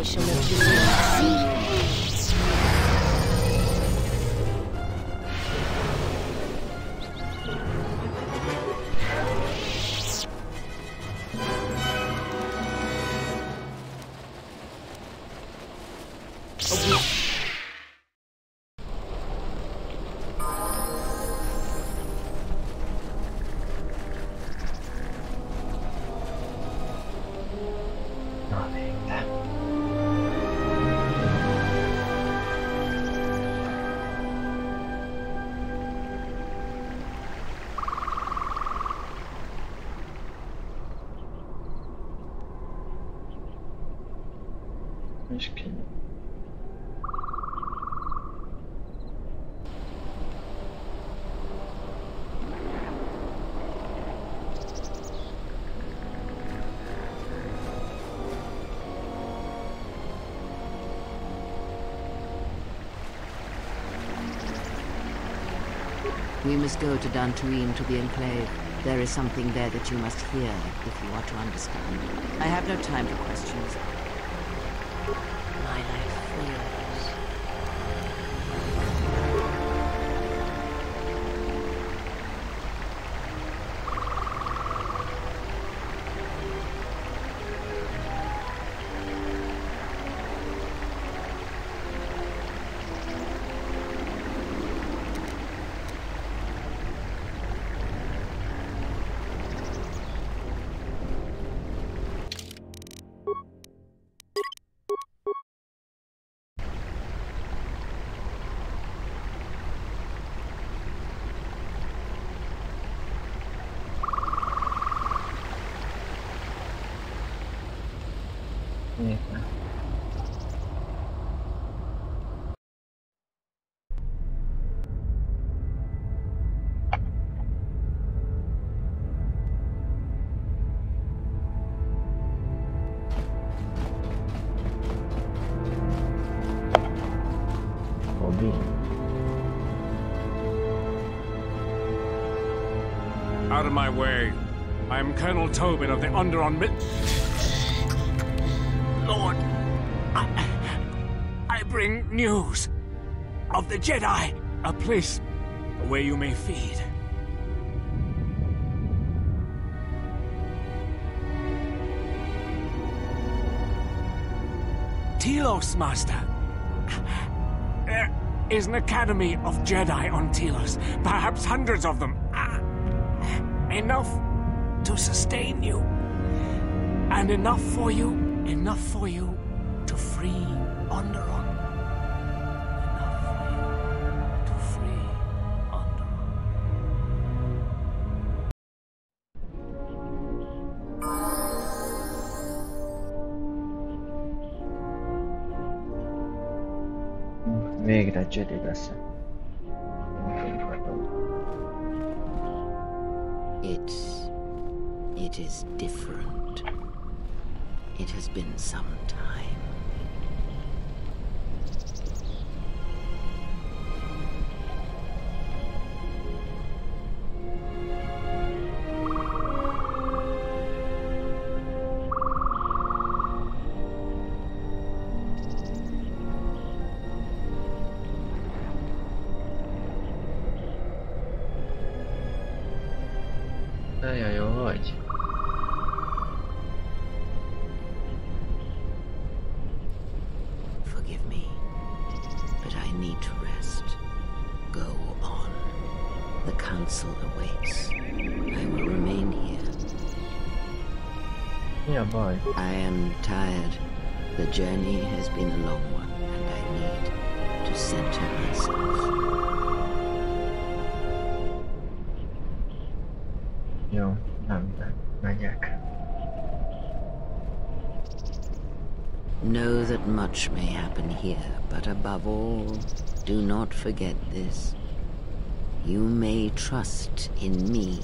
I shall let you see. مشكلة. We must go to Dantooine to the Enclave. There is something there that you must hear if you are to understand. I have no time for questions. My life for yours. Out of my way. I am Colonel Tobin of the Underon Lord, I bring news of the Jedi, a place where you may feed. Telos, Master. There is an academy of Jedi on Telos, perhaps hundreds of them. Enough to sustain you. And enough for you to free Onderon. Enough for you to free Onderon. Végre Jedi leszek. It is different. It has been some time. Jó vagy. Forgive me, but I need to rest. Go on. The council awaits. I will remain here. Yeah, bye. I am tired. The journey has been a long one, and I need to center myself. Jó, nem, megyek. Know that much may happen here, but above all, do not forget this. You may trust in me.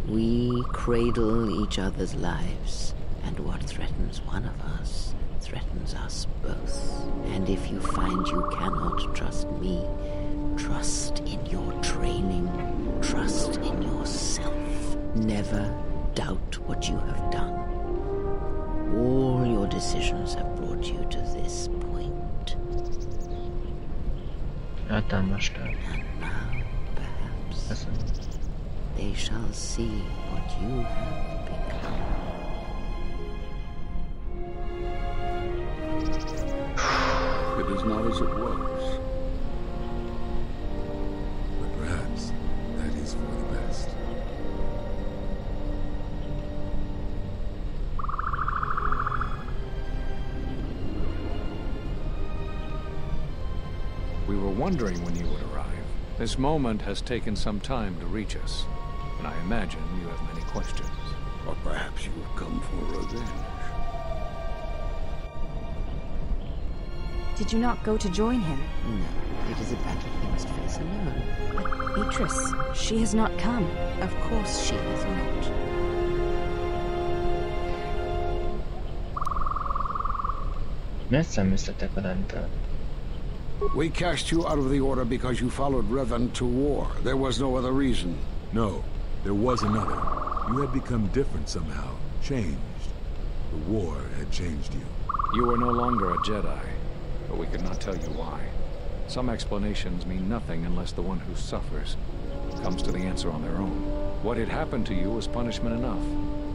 We cradle each other's lives, and what threatens one of us threatens us both. And if you find you cannot trust me, trust in your training, trust in yourself. Never doubt what you have done. All your decisions have brought you to this point. And now, perhaps, they shall see what you have become. It is not as it was. But perhaps that is for the best. We were wondering when you would arrive. This moment has taken some time to reach us, and I imagine you have many questions. Or perhaps you have come for revenge. Did you not go to join him? No, it is a battle he must face alone. But Beatrice, she has not come. Of course she has not. We cast you out of the Order because you followed Revan to war. There was no other reason. No, there was another. You had become different somehow. Changed. The war had changed you. You are no longer a Jedi, but we could not tell you why. Some explanations mean nothing unless the one who suffers comes to the answer on their own. What had happened to you was punishment enough,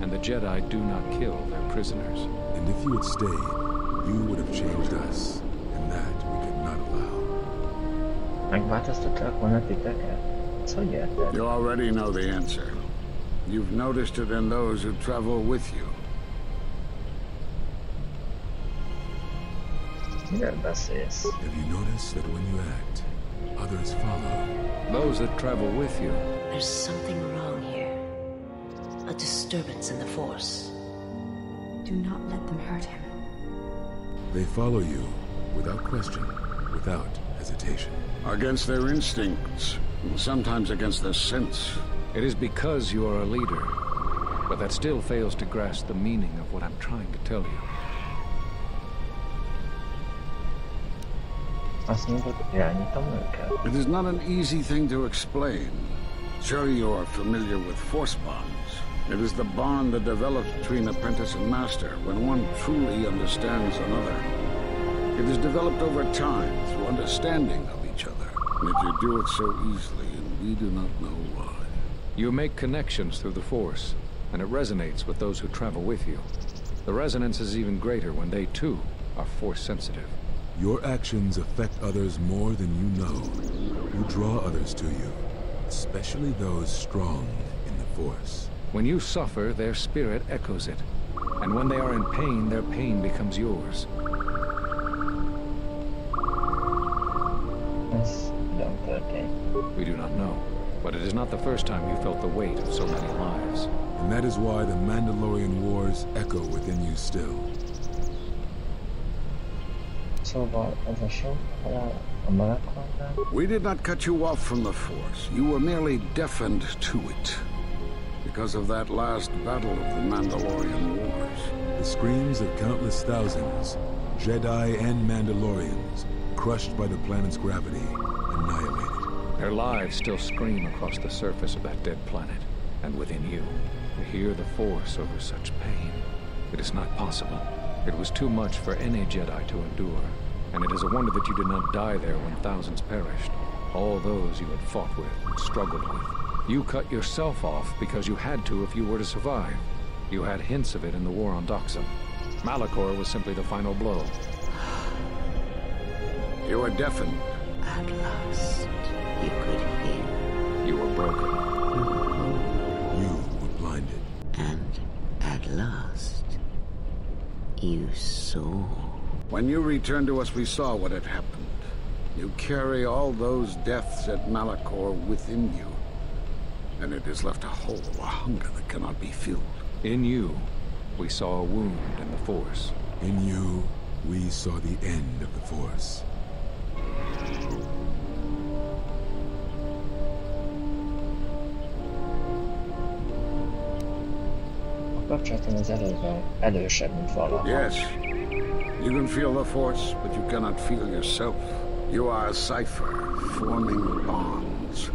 and the Jedi do not kill their prisoners. And if you had stayed, you would have changed us, and that we could not allow. Megváltoztattak volna titeket? Ezt hogy érted? You already know the answer. You've noticed it in those who travel with you. Miről beszélsz? Have you noticed that when you act, others follow? Those that travel with you. There's something wrong here. A disturbance in the Force. Do not let them hurt him. They follow you, without question, without hesitation. Against their instincts, sometimes against their sense. It is because you are a leader, but that still fails to grasp the meaning of what I'm trying to tell you. It is not an easy thing to explain. Surely you are familiar with Force bonds. It is the bond that develops between apprentice and master when one truly understands another. It is developed over time through understanding of each other. Yet you do it so easily, and we do not know why. You make connections through the Force, and it resonates with those who travel with you. The resonance is even greater when they, too, are Force-sensitive. Your actions affect others more than you know. You draw others to you, especially those strong in the Force. When you suffer, their spirit echoes it. And when they are in pain, their pain becomes yours. We do not know, but it is not the first time you felt the weight of so many lives. And that is why the Mandalorian Wars echo within you still. We did not cut you off from the Force. You were merely deafened to it. Because of that last battle of the Mandalorian Wars. The screams of countless thousands, Jedi and Mandalorians, crushed by the planet's gravity, annihilated. Their lives still scream across the surface of that dead planet, and within you. To hear the Force over such pain. It is not possible. It was too much for any Jedi to endure, and it is a wonder that you did not die there when thousands perished. All those you had fought with and struggled with. You cut yourself off because you had to if you were to survive. You had hints of it in the war on Doxum. Malachor was simply the final blow. You were deafened. At last, you could hear. You were broken. You were blinded. And at last, you saw. When you returned to us, we saw what had happened. You carry all those deaths at Malachor within you. And it has left a hole, a hunger that cannot be filled. In you, we saw a wound in the Force. In you, we saw the end of the Force. Yes. You can feel the Force, but you cannot feel yourself. You are a cipher, forming bonds.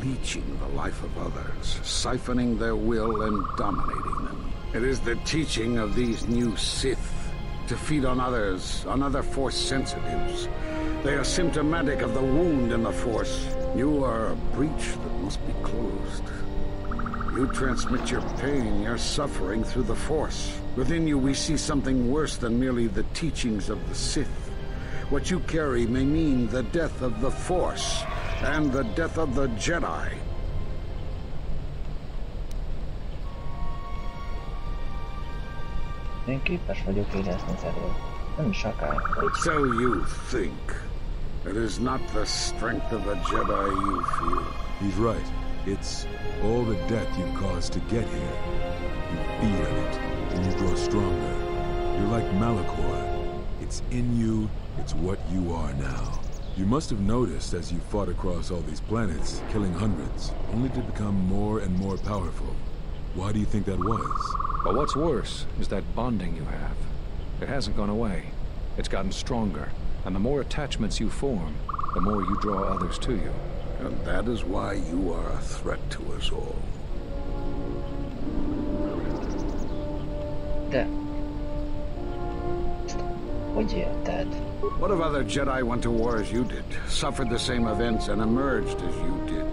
Leeching the life of others, siphoning their will and dominating them. It is the teaching of these new Sith to feed on others, on other Force sensitives. They are symptomatic of the wound in the Force. You are a breach that must be closed. You transmit your pain, your suffering through the Force. Within you we see something worse than merely the teachings of the Sith. What you carry may mean the death of the Force. And the death of the Jedi. So you think. It is not the strength of a Jedi you feel. He's right. It's all the death you've caused to get here. You feed on it, and you grow stronger. You're like Malachor. It's in you, it's what you are now. You must have noticed as you fought across all these planets, killing hundreds, only to become more and more powerful. Why do you think that was? But what's worse is that bonding you have. It hasn't gone away. It's gotten stronger. And the more attachments you form, the more you draw others to you. And that is why you are a threat to us all. De... Hogy érted? What if other Jedi went to war as you did, suffered the same events, and emerged as you did?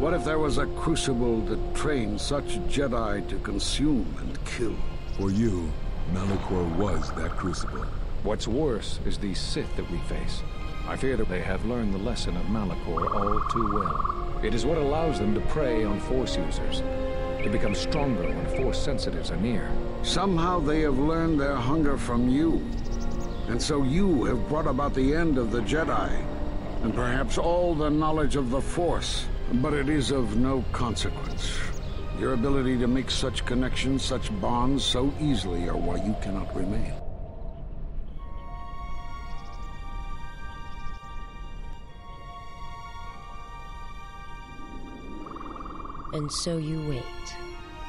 What if there was a crucible that trained such Jedi to consume and kill? For you, Malachor was that crucible. What's worse is these Sith that we face. I fear that they have learned the lesson of Malachor all too well. It is what allows them to prey on Force users, to become stronger when Force sensitives are near. Somehow they have learned their hunger from you. And so you have brought about the end of the Jedi, and perhaps all the knowledge of the Force. But it is of no consequence. Your ability to make such connections, such bonds so easily are why you cannot remain. And so you wait,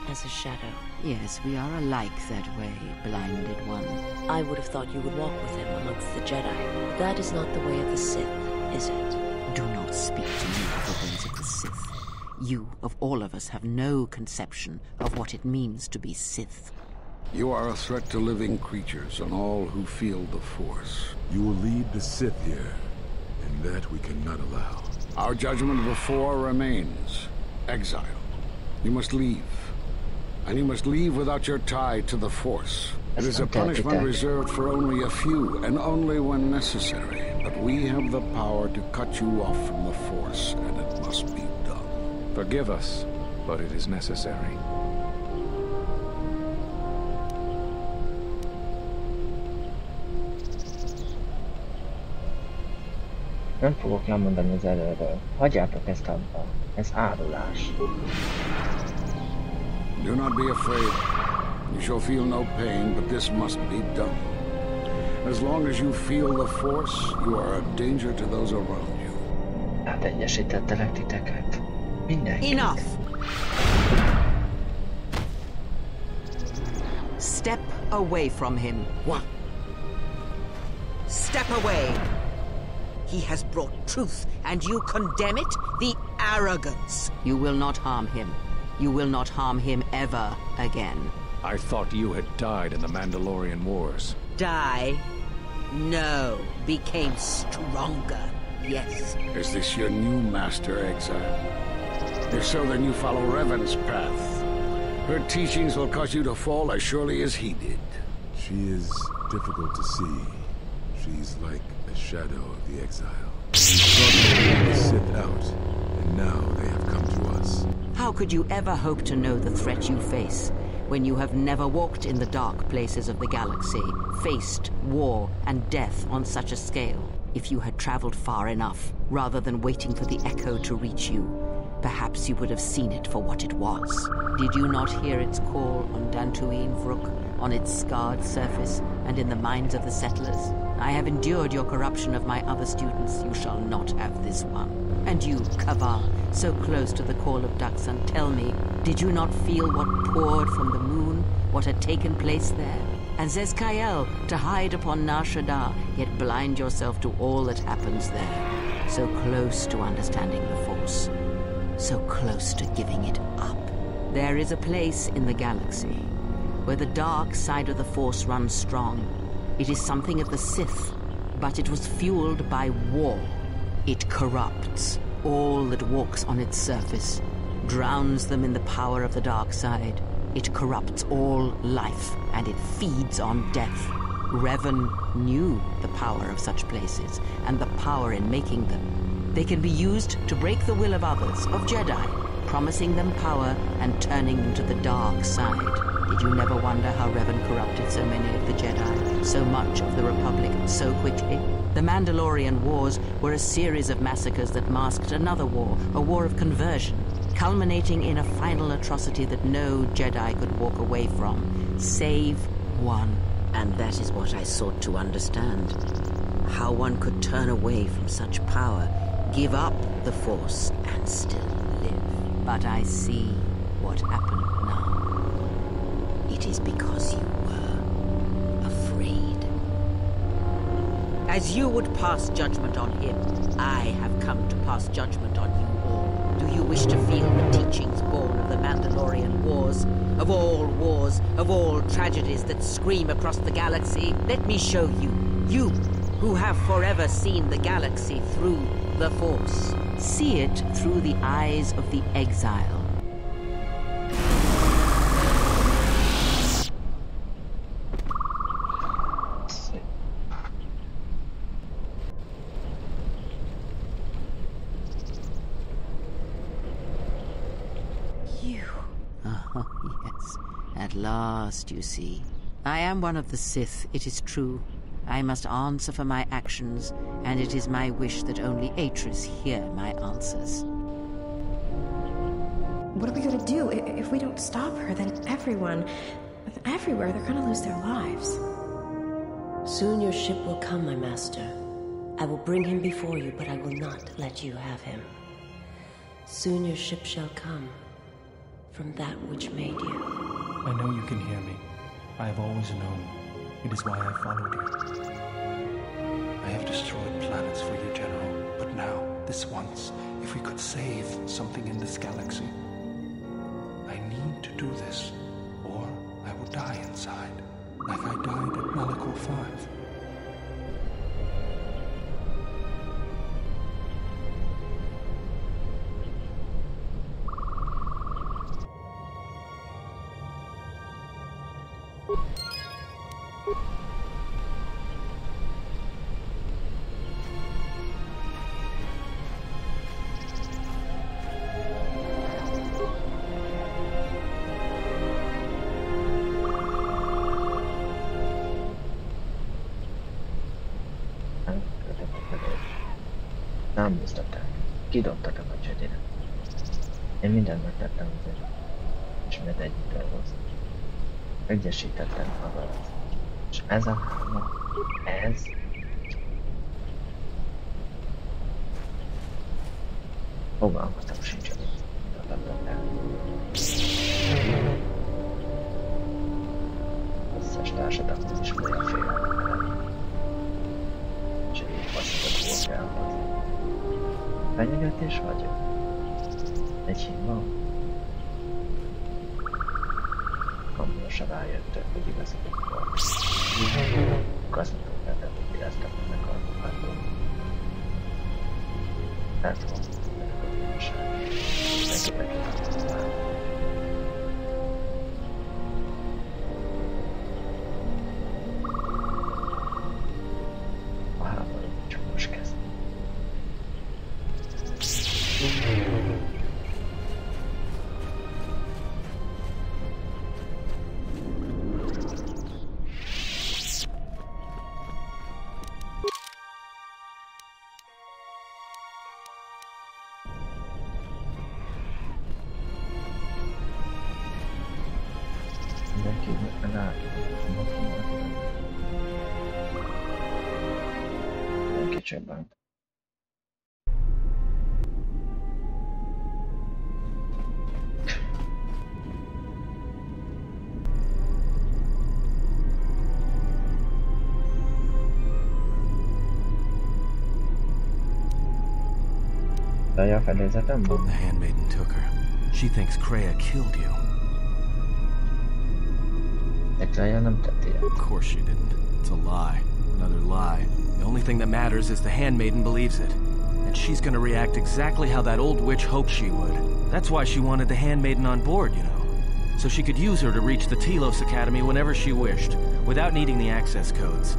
as a shadow. Yes, we are alike that way, blinded one. I would have thought you would walk with him amongst the Jedi. That is not the way of the Sith, is it? Do not speak to me of the ways of the Sith. You, of all of us, have no conception of what it means to be Sith. You are a threat to living creatures and all who feel the Force. You will lead the Sith here, and that we cannot allow. Our judgment before remains. Exile. You must leave. And you must leave without your tie to the Force. It is a punishment reserved for only a few, and only when necessary. But we have the power to cut you off from the Force, and it must be done. Forgive us, but it is necessary. Nem fogok lemondani az előről. Hagyjátok ezt abba. Ez árulás. Do not be afraid. You shall feel no pain, but this must be done. As long as you feel the Force, you are a danger to those around you. Hát egyesítettelek titeket. Mindenki. Enough! Step away from him. What? Step away! He has brought truth, and you condemn it? The arrogance! You will not harm him. You will not harm him ever again. I thought you had died in the Mandalorian Wars. Die? No. Became stronger. Yes. Is this your new master, Exile? If so, then you follow Revan's path. Her teachings will cause you to fall as surely as he did. She is difficult to see. She's like a shadow of the Exile. We sought the Sith out, and now they have come to us. How could you ever hope to know the threat you face when you have never walked in the dark places of the galaxy, faced war and death on such a scale? If you had traveled far enough, rather than waiting for the echo to reach you, perhaps you would have seen it for what it was. Did you not hear its call on Dantooine Vrook, on its scarred surface, and in the minds of the settlers? I have endured your corruption of my other students. You shall not have this one. And you, Kavar, so close to the call of Daxan, tell me, did you not feel what poured from the moon, what had taken place there? And Zezkael, to hide upon Nar Shaddaa, yet blind yourself to all that happens there. So close to understanding the Force. So close to giving it up. There is a place in the galaxy where the dark side of the Force runs strong. It is something of the Sith, but it was fueled by war. It corrupts all that walks on its surface, drowns them in the power of the dark side. It corrupts all life, and it feeds on death. Revan knew the power of such places, and the power in making them. They can be used to break the will of others, of Jedi, promising them power and turning them to the dark side. Did you never wonder how Revan corrupted so many of the Jedi, so much of the Republic, so quickly? The Mandalorian Wars were a series of massacres that masked another war, a war of conversion, culminating in a final atrocity that no Jedi could walk away from, save one. And that is what I sought to understand. How one could turn away from such power, give up the Force, and still live. But I see what happened now. It is because you were afraid. As you would pass judgment on him, I have come to pass judgment on you all. Do you wish to feel the teachings born of the Mandalorian Wars? Of all tragedies that scream across the galaxy? Let me show you. You, who have forever seen the galaxy through the Force. See it through the eyes of the exile. At last, you see. I am one of the Sith, it is true. I must answer for my actions, and it is my wish that only Atris hear my answers. What are we gonna do? If we don't stop her, then everyone, everywhere, they're gonna lose their lives. Soon your ship will come, my master. I will bring him before you, but I will not let you have him. Soon your ship shall come, from that which made you. I know you can hear me. I have always known. It is why I followed you. I have destroyed planets for you, General. But now, this once, if we could save something in this galaxy, I need to do this, or I will die inside, like I died at Malachor 5. Nem bíztatták. Kidobtak a Jedire. Én mindent megtettem azért. Ismét együtt dolgozni. Egyesítettem magadat. És ez a háma, ez... Fogalmaztam sincs, hogy mutatottam el. Összes társadalmat is mindenféle. És így faszított volt elhozni. Fenyegetés vagy? Egy hiba? Hamarosan rájöttek, hogy igazuk volt. Gazdatok lettek, hogy éreztek meg a munkától. Eltolom, meg a gazdaság. Mindenki megint a háború csak most kezd. Kicsőbben. The handmaiden took her. She thinks Kreia killed you. Of course she didn't. It's a lie. Another lie. The only thing that matters is the handmaiden believes it. And she's gonna react exactly how that old witch hoped she would. That's why she wanted the handmaiden on board, you know. So she could use her to reach the Telos Academy whenever she wished, without needing the access codes.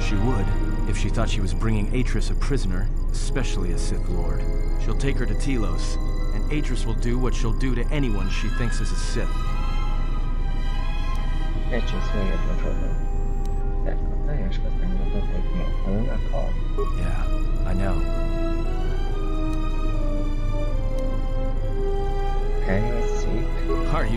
She would, if she thought she was bringing Atris a prisoner, especially a Sith Lord. She'll take her to Telos, and Atris will do what she'll do to anyone she thinks is a Sith. Yeah, I know. Okay.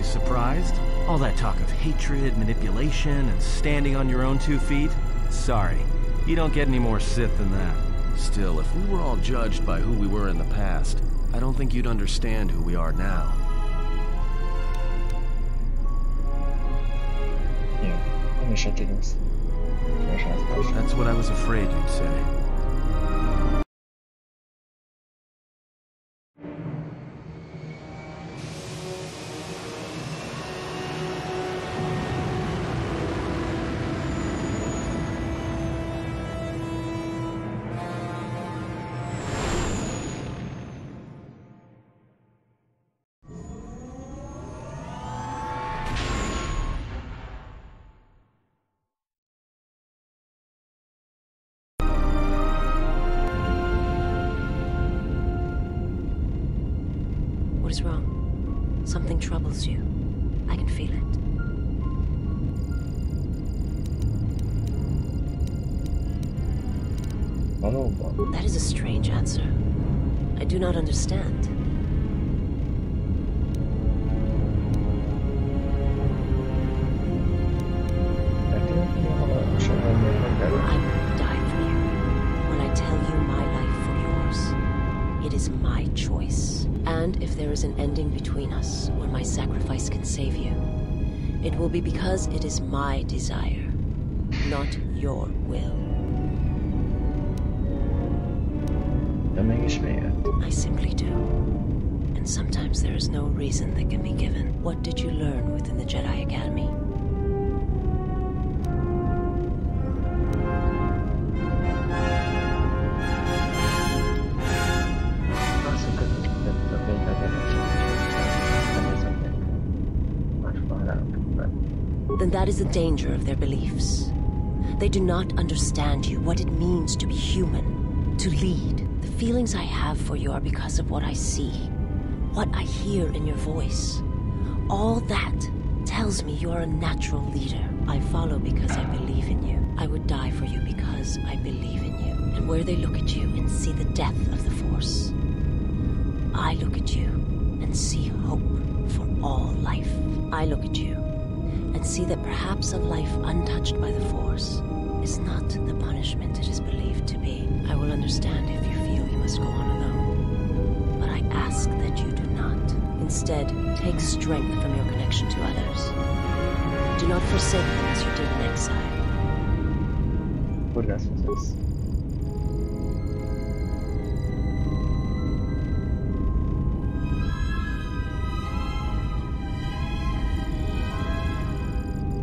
you surprised? All that talk of hatred, manipulation, and standing on your own 2 feet? Sorry, you don't get any more Sith than that. Still, if we were all judged by who we were in the past, I don't think you'd understand who we are now. That's what I was afraid you'd say. What is wrong? Something troubles you. I can feel it. That is a strange answer. I do not understand. I will die for you. When I tell you my life for yours, it is my choice. And if there is an ending between us, where my sacrifice can save you, it will be because it is my desire, not your will. I simply do. And sometimes there is no reason that can be given. What did you learn within the Jedi Academy? Then that is the danger of their beliefs. They do not understand you, what it means to be human, to lead. The feelings I have for you are because of what I see, what I hear in your voice. All that tells me you are a natural leader. I follow because I believe in you. I would die for you because I believe in you. And where they look at you and see the death of the Force, I look at you and see hope for all life. I look at you and see that perhaps a life untouched by the Force is not the punishment it is believed to be. I will understand if you feel you must go on alone, but I ask that you do not. Instead, take strength from your connection to others. Do not forsake them as you did in exile.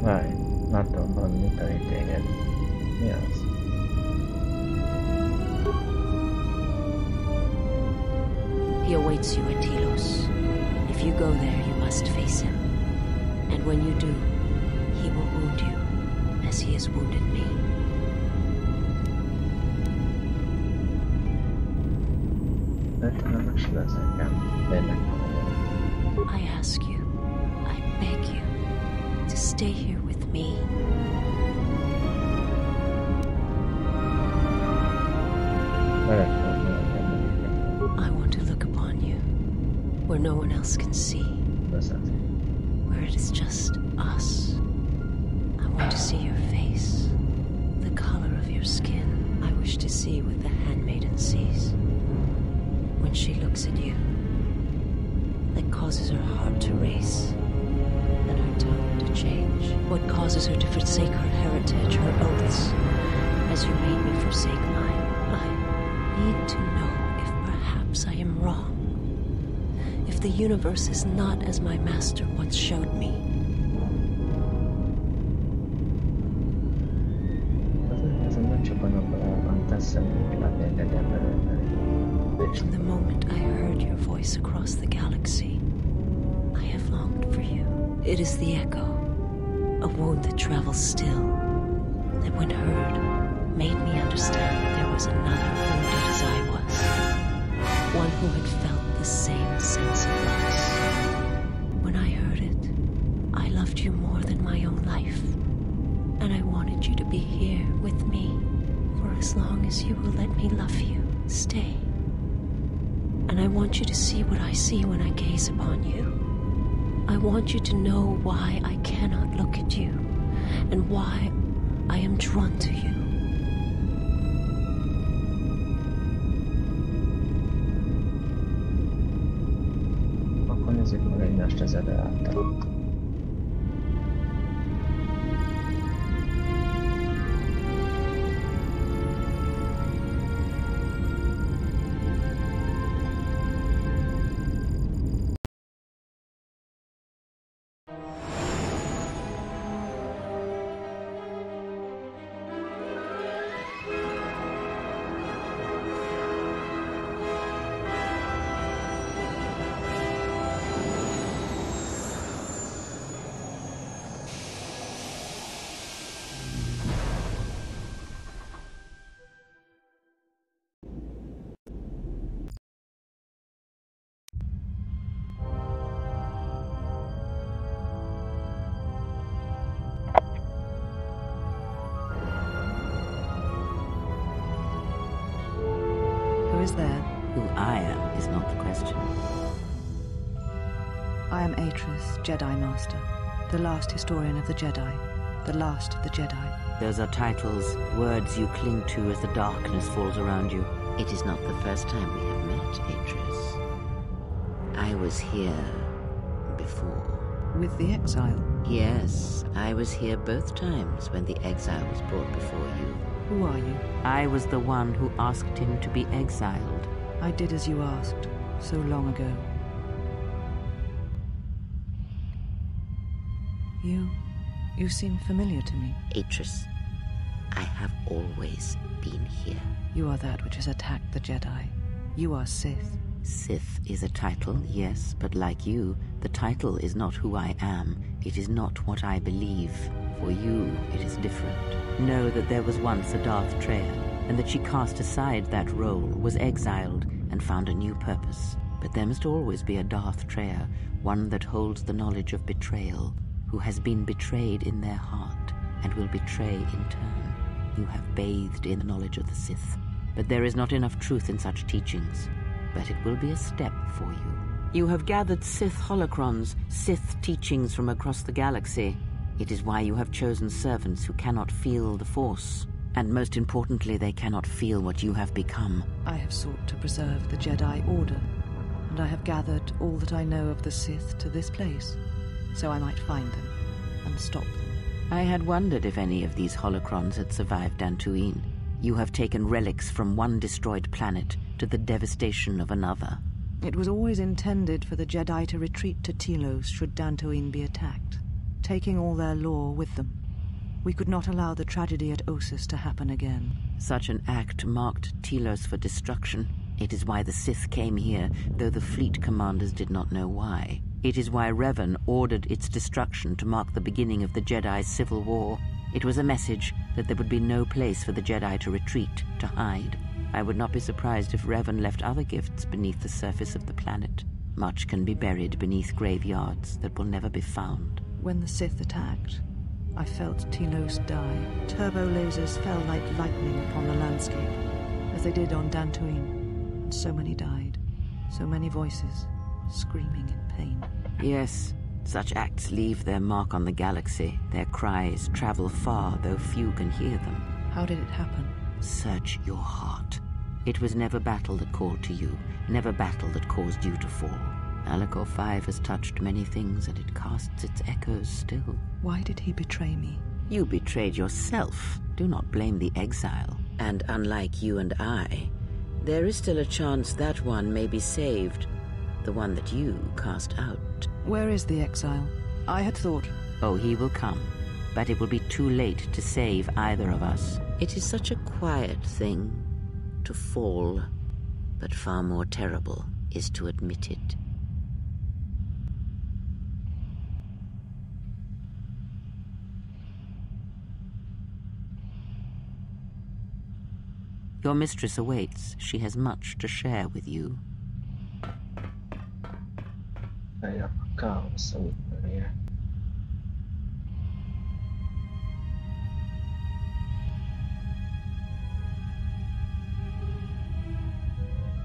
Várj, látom valami tanít téged. Mi az? He awaits you at Telos. If you go there, you must face him. And when you do, he will wound you, as he has wounded me. I ask you, I beg you, to stay here with me. I want to look upon you, where no one else can see. Where it is just us. I want to see your face, the color of your skin. I wish to see what the handmaiden sees when she looks at you. That causes her heart to race, and her tongue to change. What causes her to forsake her heritage, her oaths, as you made me forsake mine. I need to know if perhaps I am wrong. If the universe is not as my master once showed me. From the moment I heard your voice across the galaxy, I have longed for you. It is the echo, a wound that travels still, that when heard, made me understand that there was another wounded as I was. One who had felt the same sense of loss. When I heard it, I loved you more than my own life. And I wanted you to be here with me, for as long as you will let me love you. Stay. And I want you to see what I see when I gaze upon you. I want you to know why I cannot look at you, and why I am drawn to you. Akkor nézzük meg egymást az ede által. Who is there? Who I am is not the question. I am Atris, Jedi Master, the last historian of the Jedi, the last of the Jedi. Those are titles, words you cling to as the darkness falls around you. It is not the first time we have met, Atris. I was here before. With the exile? Yes, I was here both times when the exile was brought before you. Who are you? I was the one who asked him to be exiled. I did as you asked, so long ago. You seem familiar to me. Atris, I have always been here. You are that which has attacked the Jedi. You are Sith. Sith is a title, yes, but like you, the title is not who I am. It is not what I believe. For you, it is different. Know that there was once a Darth Traya, and that she cast aside that role, was exiled, and found a new purpose. But there must always be a Darth Traya, one that holds the knowledge of betrayal, who has been betrayed in their heart, and will betray in turn. You have bathed in the knowledge of the Sith, but there is not enough truth in such teachings. But it will be a step for you. You have gathered Sith holocrons, Sith teachings from across the galaxy. It is why you have chosen servants who cannot feel the Force. And most importantly, they cannot feel what you have become. I have sought to preserve the Jedi Order, and I have gathered all that I know of the Sith to this place, so I might find them and stop them. I had wondered if any of these holocrons had survived Dantooine. You have taken relics from one destroyed planet to the devastation of another. It was always intended for the Jedi to retreat to Telos should Dantooine be attacked, taking all their lore with them. We could not allow the tragedy at Ossus to happen again. Such an act marked Telos for destruction. It is why the Sith came here, though the fleet commanders did not know why. It is why Revan ordered its destruction to mark the beginning of the Jedi's civil war. It was a message that there would be no place for the Jedi to retreat, to hide. I would not be surprised if Revan left other gifts beneath the surface of the planet. Much can be buried beneath graveyards that will never be found. When the Sith attacked, I felt Telos die. Turbo lasers fell like lightning upon the landscape, as they did on Dantooine. And so many died. So many voices, screaming in pain. Yes, such acts leave their mark on the galaxy. Their cries travel far, though few can hear them. How did it happen? Search your heart. It was never battle that called to you, never battle that caused you to fall. Alacor 5 has touched many things, and it casts its echoes still. Why did he betray me? You betrayed yourself. Do not blame the exile. And unlike you and I, there is still a chance that one may be saved. The one that you cast out. Where is the exile? I had thought... Oh, he will come. But it will be too late to save either of us. It is such a quiet thing to fall, but far more terrible is to admit it. Your mistress awaits. She has much to share with you.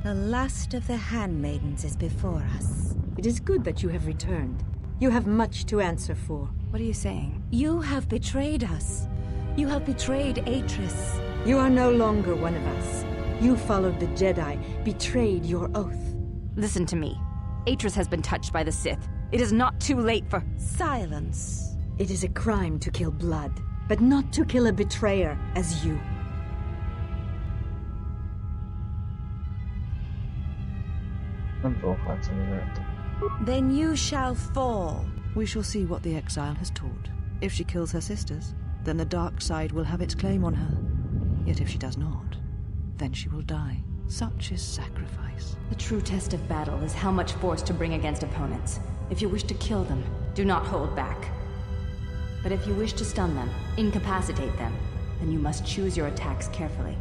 The last of the handmaidens is before us. It is good that you have returned. You have much to answer for. What are you saying? You have betrayed us. You have betrayed Atris. You are no longer one of us. You followed the Jedi, betrayed your oath. Listen to me. Atris has been touched by the Sith. It is not too late for... Silence. It is a crime to kill blood, but not to kill a betrayer as you. Then you shall fall. We shall see what the exile has taught. If she kills her sisters, then the dark side will have its claim on her. Yet if she does not, then she will die. Such is sacrifice. The true test of battle is how much force to bring against opponents. If you wish to kill them, do not hold back. But if you wish to stun them, incapacitate them, then you must choose your attacks carefully,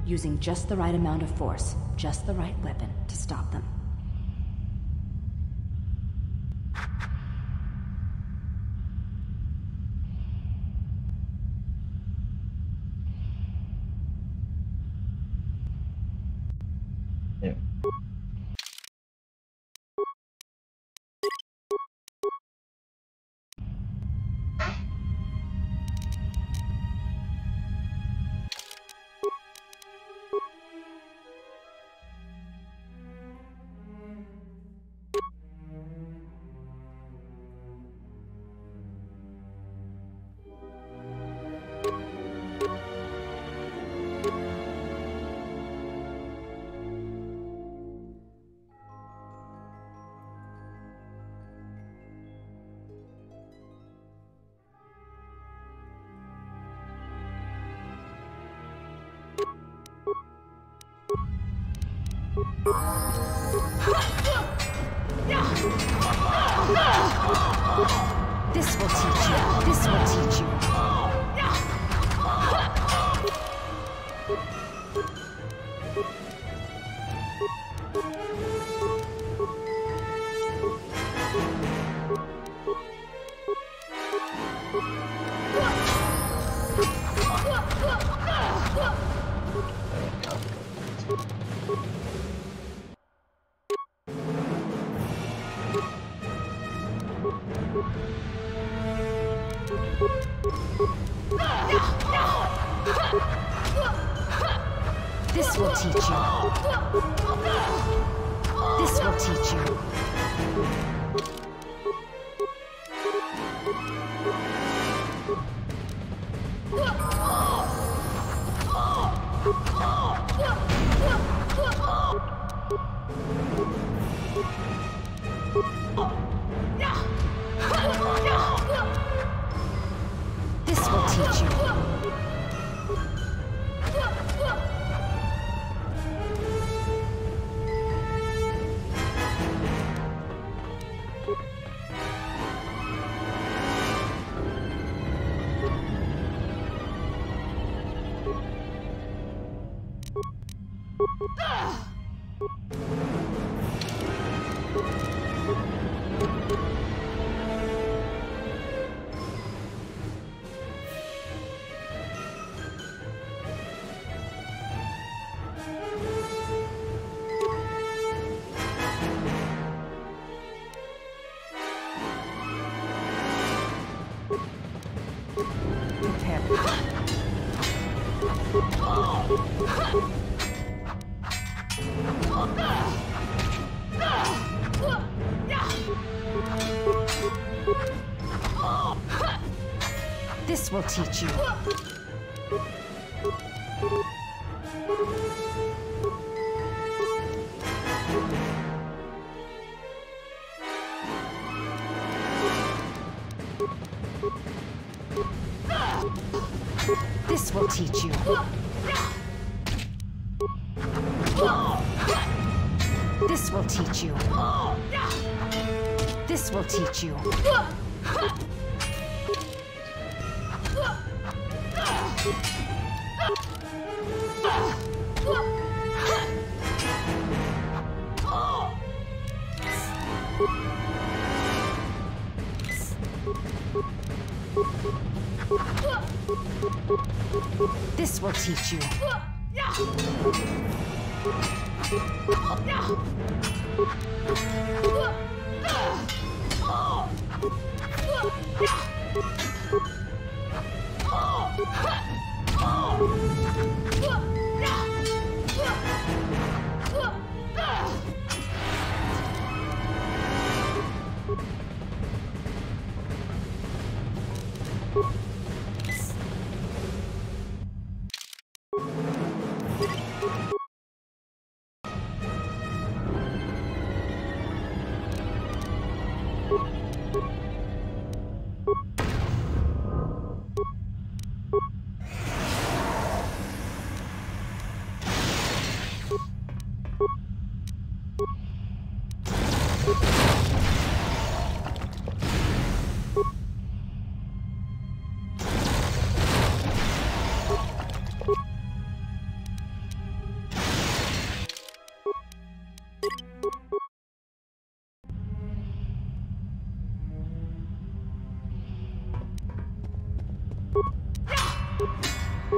using just the right amount of force, just the right weapon to stop them. Yeah. This will teach you. This will teach you. This will teach you. This will teach you. This will teach you. This will teach you. This will teach you. This will teach you. This will teach you. This will teach you.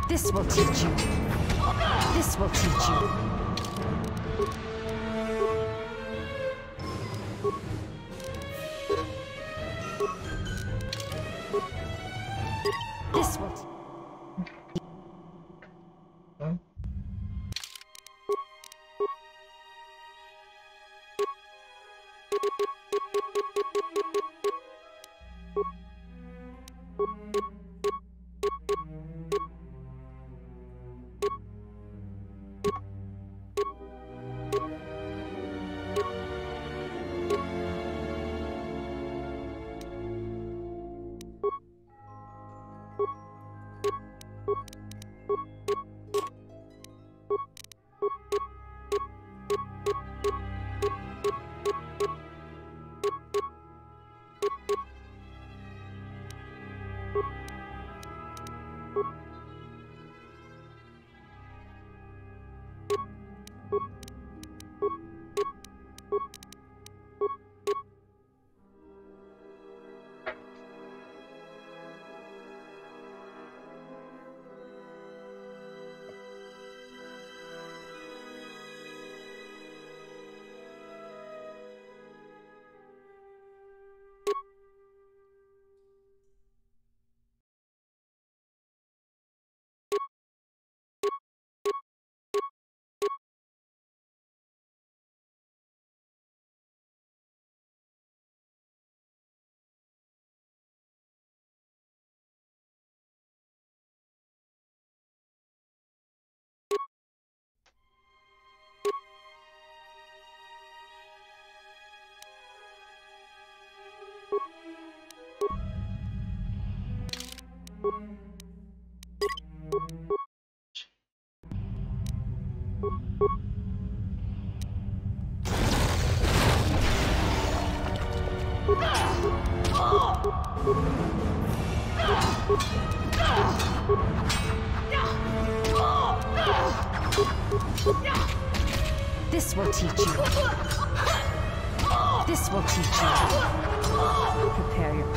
This will teach you. This will teach you. This will teach you. This will teach you. This will teach you. Prepare your...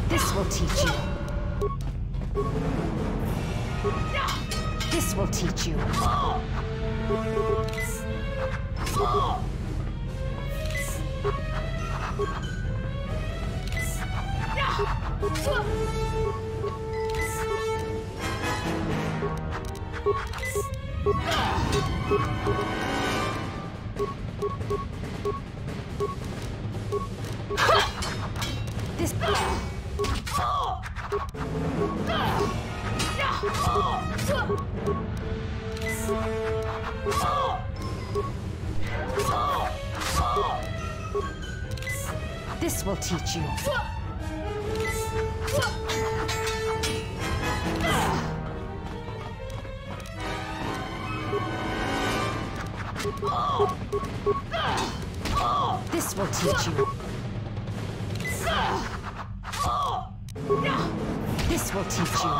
This will teach you. This will teach you. This... This will teach you. This will teach you. This will teach you.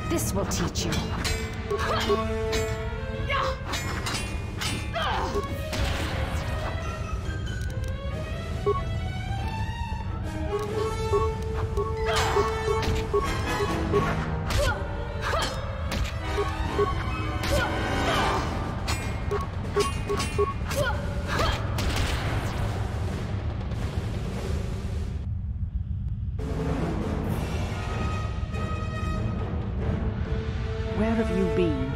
This will teach you. Where have you been?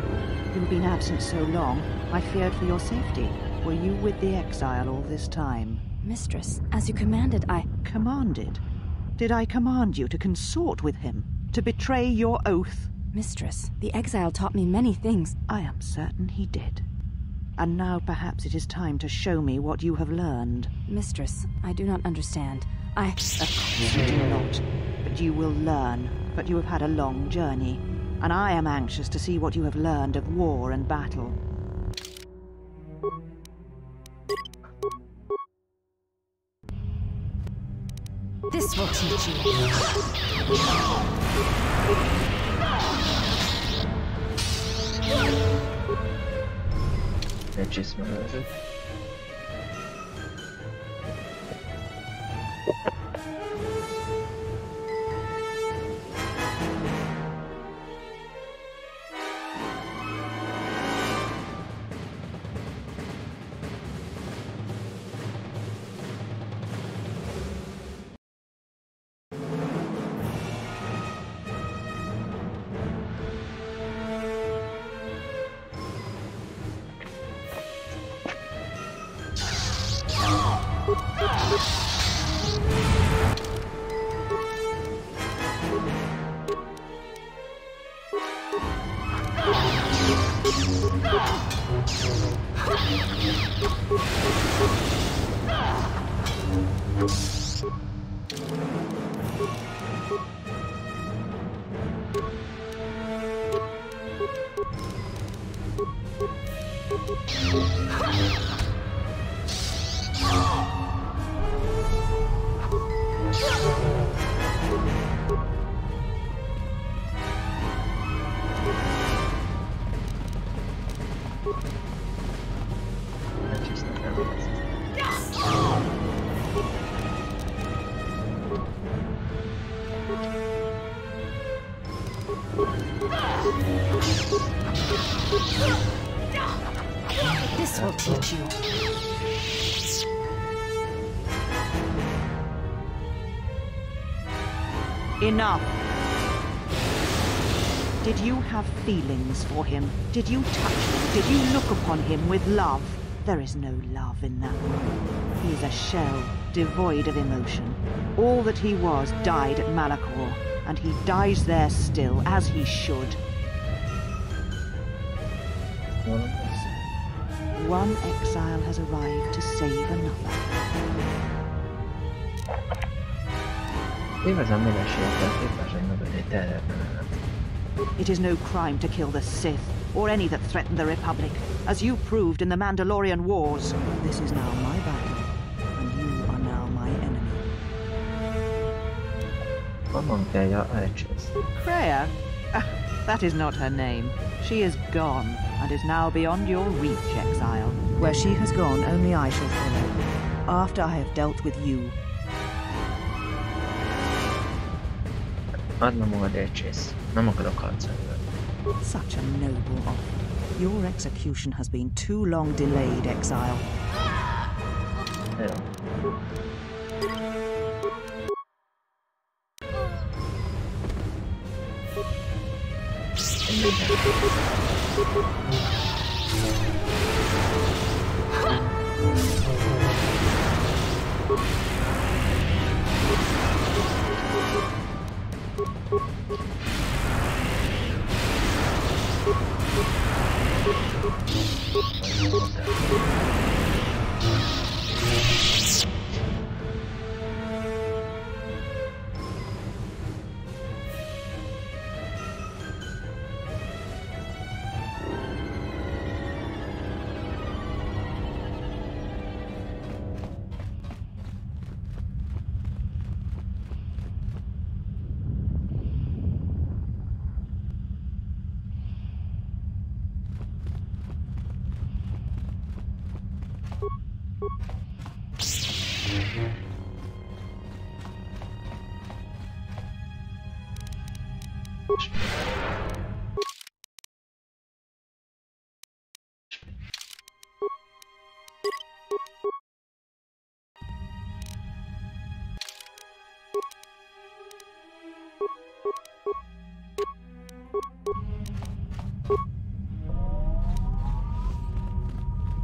You've been absent so long, I feared for your safety. Were you with the exile all this time? Mistress, as you commanded, I... Commanded? Did I command you to consort with him? To betray your oath? Mistress, the exile taught me many things. I am certain he did. And now perhaps it is time to show me what you have learned. Mistress, I do not understand. Of course you do not. But you will learn. But you have had a long journey. And I am anxious to see what you have learned of war and battle. This will teach you. Elcsismerőzött. This will teach you. Enough! Did you have feelings for him? Did you touch him? Did you look upon him with love? There is no love in that one. He is a shell, devoid of emotion. All that he was died at Malachor, and he dies there still, as he should. One exile has arrived to save another. It is no crime to kill the Sith, or any that threaten the Republic, as you proved in the Mandalorian Wars. This is now my battle, and you are now my enemy. Kreia? That is not her name. She is gone, and is now beyond your reach, exile. Where she has gone, only I shall follow. after I have dealt with you. Add meg magad egy csész. Nem akarok harcolni. Such a noble offer. Your execution has been too long delayed, exile. Jó.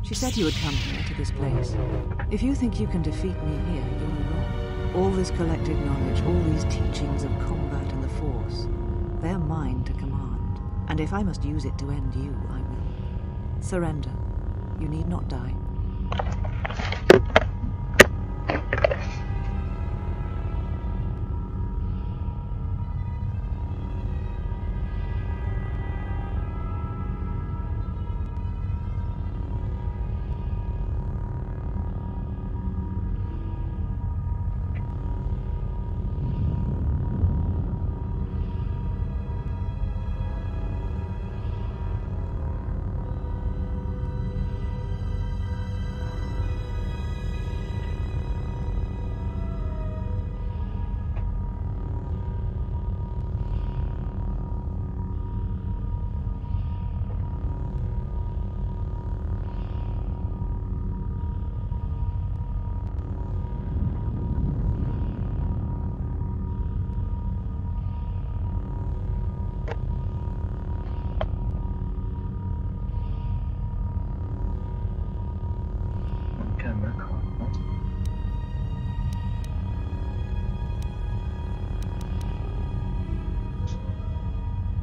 She said you would come here to this place. If you think you can defeat me here, you are wrong. All this collected knowledge, all these teachings of combat and the Force, they're mine to command. And if I must use it to end you, I will. Surrender. You need not die.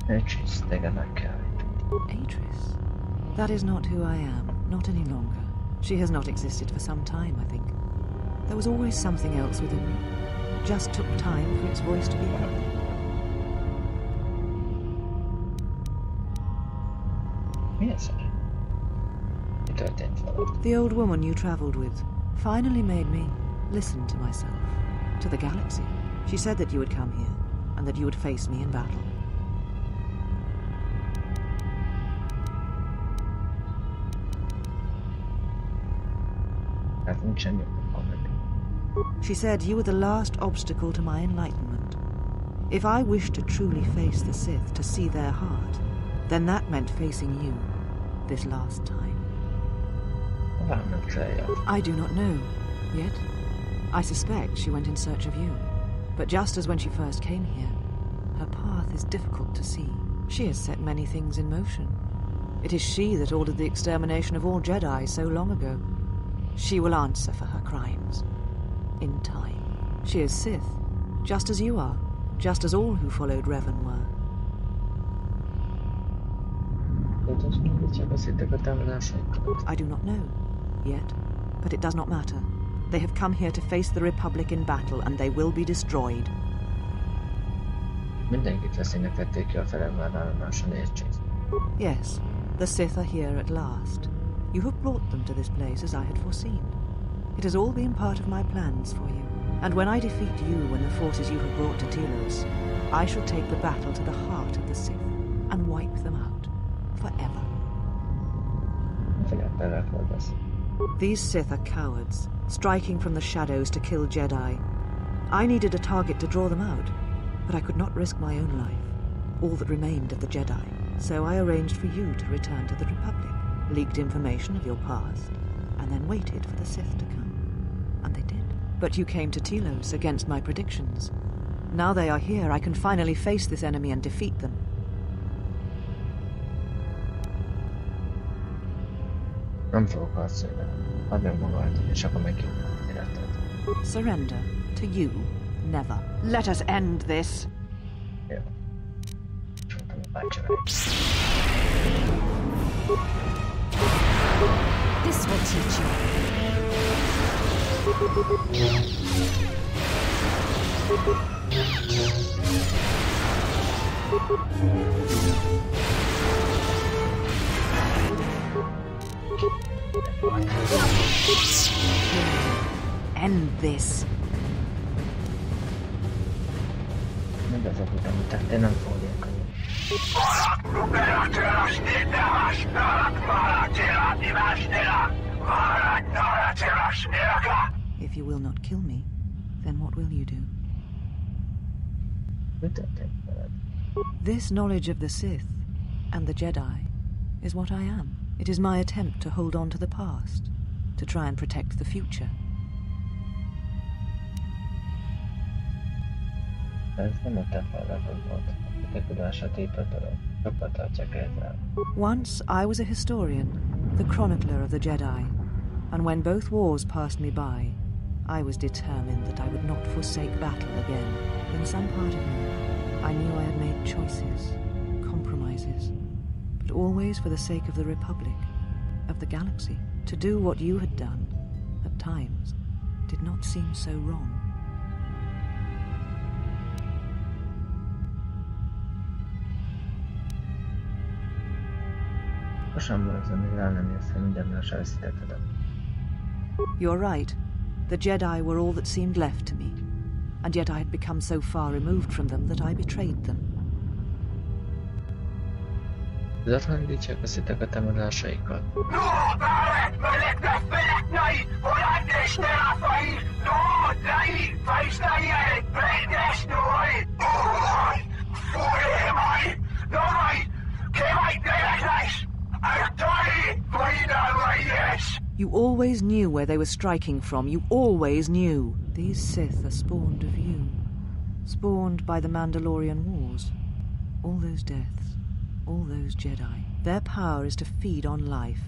Atris, they got that carried. Atris? That is not who I am, not any longer. She has not existed for some time, I think. There was always something else within me. It just took time for its voice to be heard. Yes, sir. The old woman you traveled with finally made me listen to myself, to the galaxy. She said that you would come here, and that you would face me in battle. She said you were the last obstacle to my enlightenment. If I wished to truly face the Sith, to see their heart, then that meant facing you, this last time. I do not know, yet. I suspect she went in search of you. But just as when she first came here, her path is difficult to see. She has set many things in motion. It is she that ordered the extermination of all Jedi so long ago. She will answer for her crimes. In time. She is Sith, just as you are, just as all who followed Revan were. I do not know, yet, but it does not matter. They have come here to face the Republic in battle, and they will be destroyed. Yes, the Sith are here at last. You have brought them to this place as I had foreseen. It has all been part of my plans for you. And when I defeat you and the forces you have brought to Telos, I shall take the battle to the heart of the Sith and wipe them out forever. These Sith are cowards, striking from the shadows to kill Jedi. I needed a target to draw them out, but I could not risk my own life, all that remained of the Jedi. So I arranged for you to return to the Republic, leaked information of your past, and then waited for the Sith to come. And they did. But you came to Telos against my predictions. Now they are here, I can finally face this enemy and defeat them. Nem fogok harcolni vele. Add meg magad, és akkor megkívül életed. Surrender to you? Never. Let us end this. Jó. Csontam a bácsivel. This will teach you. End this. Mindazok után, amit tettél, nem fog ilyen könnyű. If you will not kill me, then what will you do? Mi történt veled? This knowledge of the Sith and the Jedi is what I am. It is my attempt to hold on to the past, to try and protect the future. Ez nem a te feladatod volt. A te tudását építőről. Sokkal tartják ezzel. Once I was a historian, the chronicler of the Jedi, and when both wars passed me by, I was determined that I would not forsake battle again. In some part of me, I knew I had made choices, compromises, but always for the sake of the Republic, of the galaxy. To do what you had done, at times, did not seem so wrong. You're right. The Jedi were all that seemed left to me, and yet I had become so far removed from them that I betrayed them. Tudatlanítják a szitek a támadásaikat. You always knew where they were striking from. You always knew. These Sith are spawned of you. Spawned by the Mandalorian Wars. All those deaths. All those Jedi. Their power is to feed on life,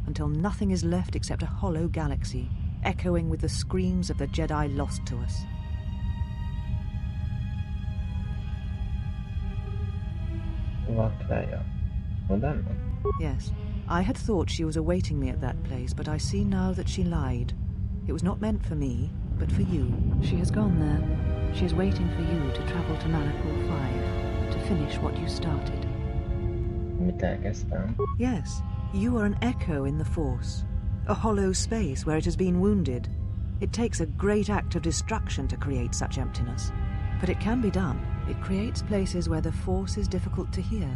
until nothing is left except a hollow galaxy, echoing with the screams of the Jedi lost to us. Yes. I had thought she was awaiting me at that place, but I see now that she lied. It was not meant for me, but for you. She has gone there. She is waiting for you to travel to Malachor 5, to finish what you started. Yes, you are an echo in the Force. A hollow space where it has been wounded. It takes a great act of destruction to create such emptiness. But it can be done. It creates places where the Force is difficult to hear,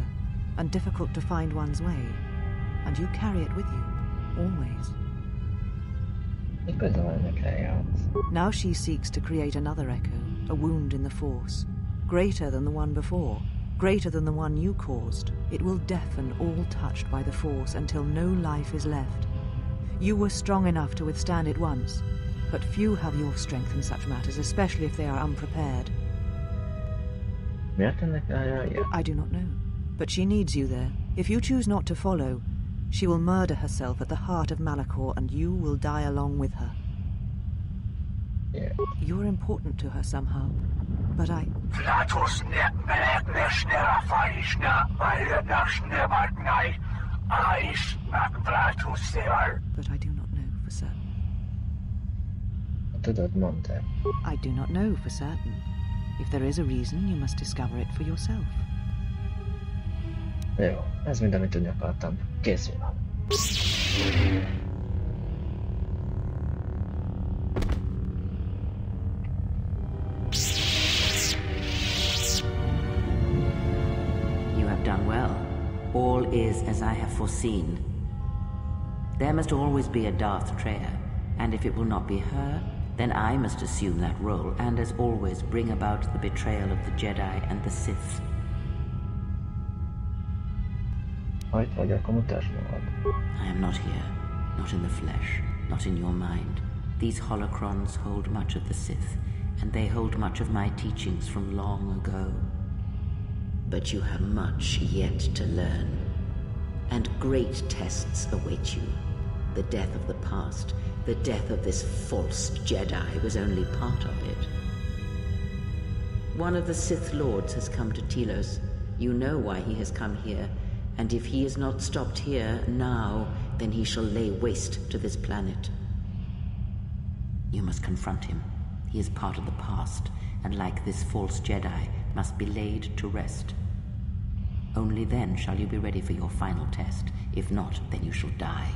and difficult to find one's way. And you carry it with you, always. Now she seeks to create another echo, a wound in the Force, greater than the one before, greater than the one you caused. It will deafen all touched by the Force until no life is left. You were strong enough to withstand it once, but few have your strength in such matters, especially if they are unprepared. I do not know, but she needs you there. If you choose not to follow, she will murder herself at the heart of Malachor, and you will die along with her. Yeah. You're important to her somehow, but I... But I do not know for certain. I do not know for certain. If there is a reason, you must discover it for yourself. Jó, ez mind, amit tudni akartam. Kész van. You have done well. All is as I have foreseen. There must always be a Darth Treya, And if it will not be her, then I must assume that role, and as always bring about the betrayal of the Jedi and the Sith. Ha itt vagy, akkor mutasd magad. I am not here, not in the flesh, not in your mind. These holocrons hold much of the Sith, and they hold much of my teachings from long ago. But you have much yet to learn, and great tests await you. The death of the past, the death of this false Jedi was only part of it. One of the Sith Lords has come to Telos. You know why he has come here, and if he is not stopped here now, then he shall lay waste to this planet. You must confront him. He is part of the past, and like this false Jedi, must be laid to rest. Only then shall you be ready for your final test. If not, then you shall die.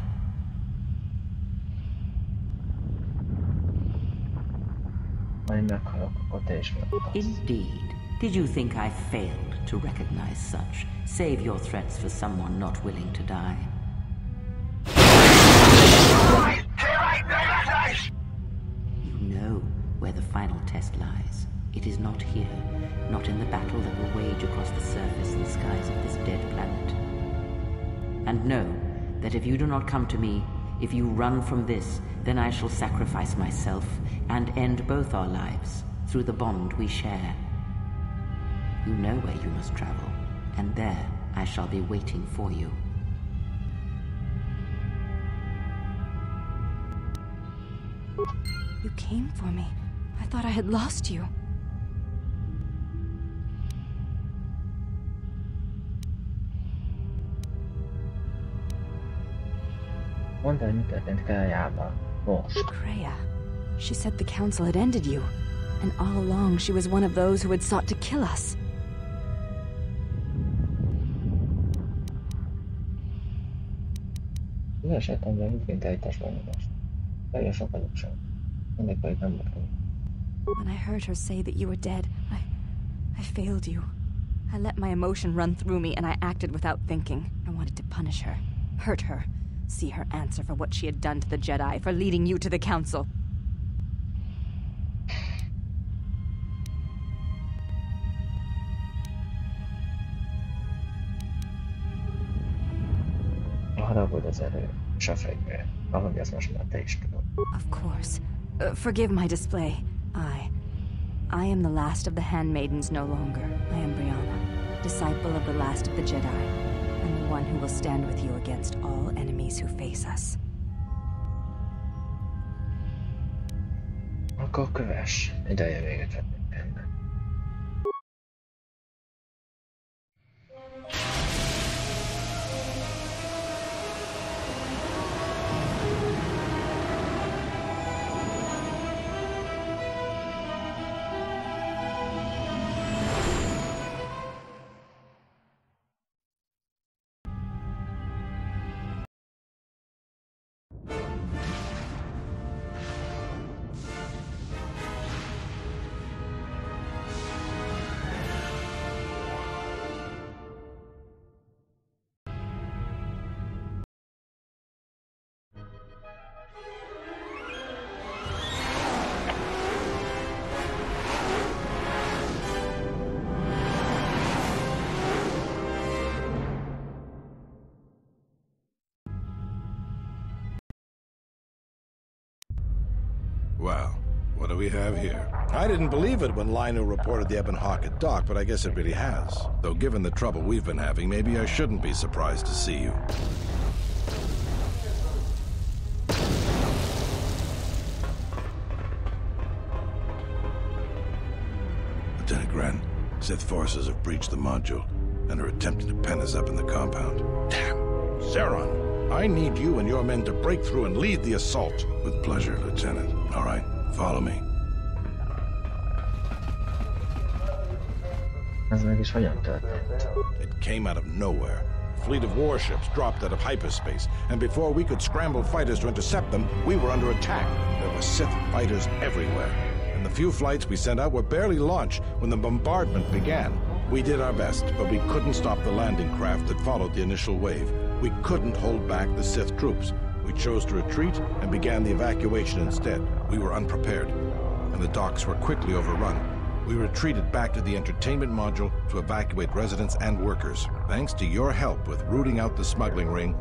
Indeed. Did you think I failed to recognize such? Save your threats for someone not willing to die. You know where the final test lies. It is not here, not in the battle that will wage across the surface and skies of this dead planet. And know that if you do not come to me, if you run from this, then I shall sacrifice myself and end both our lives through the bond we share. You know where you must travel, and there I shall be waiting for you. You came for me. I thought I had lost you. Mondd el, mi történt Kreajával. Most. Kreia. She said the council had ended you. And all along she was one of those who had sought to kill us. Az esetemben mindként elításban nyomást. Nagyon sok vagyok sem. Mindegy pedig nem volt könnyű. When I heard her say that you were dead, I failed you. I let my emotion run through me and I acted without thinking. I wanted to punish her, hurt her, see her answer for what she had done to the Jedi, for leading you to the council. A haragod az erő, és a fegyver, ahogy azt most már te is tudod. Of course. Forgive my display. I am the last of the handmaidens no longer. I am Brianna, disciple of the last of the Jedi, and the one who will stand with you against all enemies who face us. Akkor kövess, ideje véget vetnénk ennek. Well, what do we have here? I didn't believe it when Lino reported the Ebon Hawk at dock, but I guess it really has. Though given the trouble we've been having, maybe I shouldn't be surprised to see you. Lieutenant Gren, Sith forces have breached the module and are attempting to pen us up in the compound. Damn! Zeron! I need you and your men to break through and lead the assault. With pleasure, Lieutenant. All right, follow me. It came out of nowhere. A fleet of warships dropped out of hyperspace, and before we could scramble fighters to intercept them, we were under attack. There were Sith fighters everywhere, and the few flights we sent out were barely launched when the bombardment began. We did our best, but we couldn't stop the landing craft that followed the initial wave. We couldn't hold back the Sith troops. We chose to retreat and began the evacuation instead. We were unprepared, and the docks were quickly overrun. We retreated back to the entertainment module to evacuate residents and workers. Thanks to your help with rooting out the smuggling ring,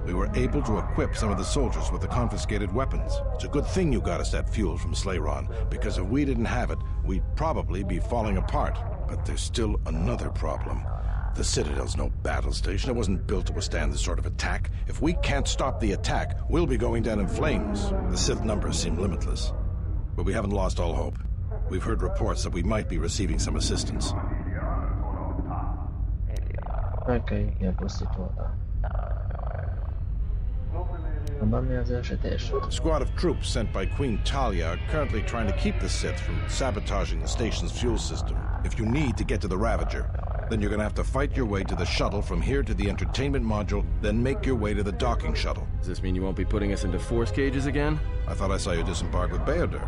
we were able to equip some of the soldiers with the confiscated weapons. It's a good thing you got us that fuel from Slayron, because if we didn't have it, we'd probably be falling apart. But there's still another problem. The Citadel's no battle station. It wasn't built to withstand this sort of attack. If we can't stop the attack, we'll be going down in flames. The Sith numbers seem limitless, but we haven't lost all hope. We've heard reports that we might be receiving some assistance. Okay, pusztították. Mi az esetés? A squad of troops sent by Queen Talia are currently trying to keep the Sith from sabotaging the station's fuel system. If you need to get to the Ravager, then you're gonna have to fight your way to the shuttle from here to the entertainment module, then make your way to the docking shuttle. Does this mean you won't be putting us into force cages again? I thought I saw you disembark with Béodur.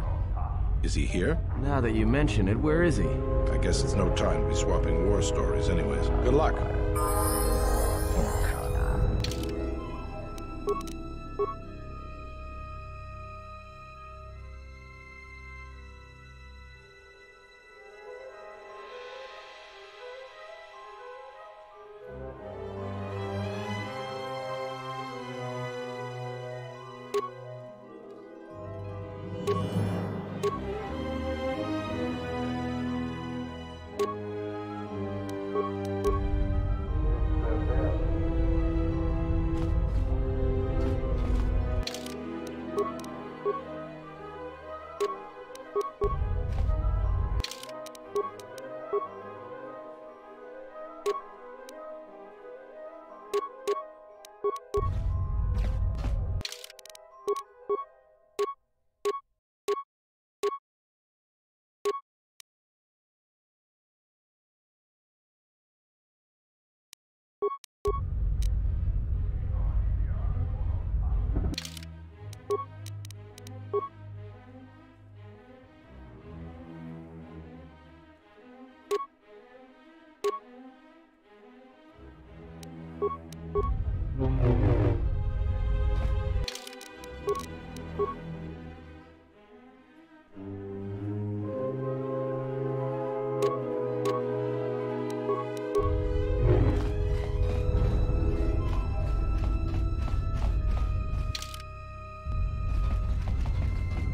Is he here? Now that you mention it, where is he? I guess it's no time to be swapping war stories anyways. Good luck.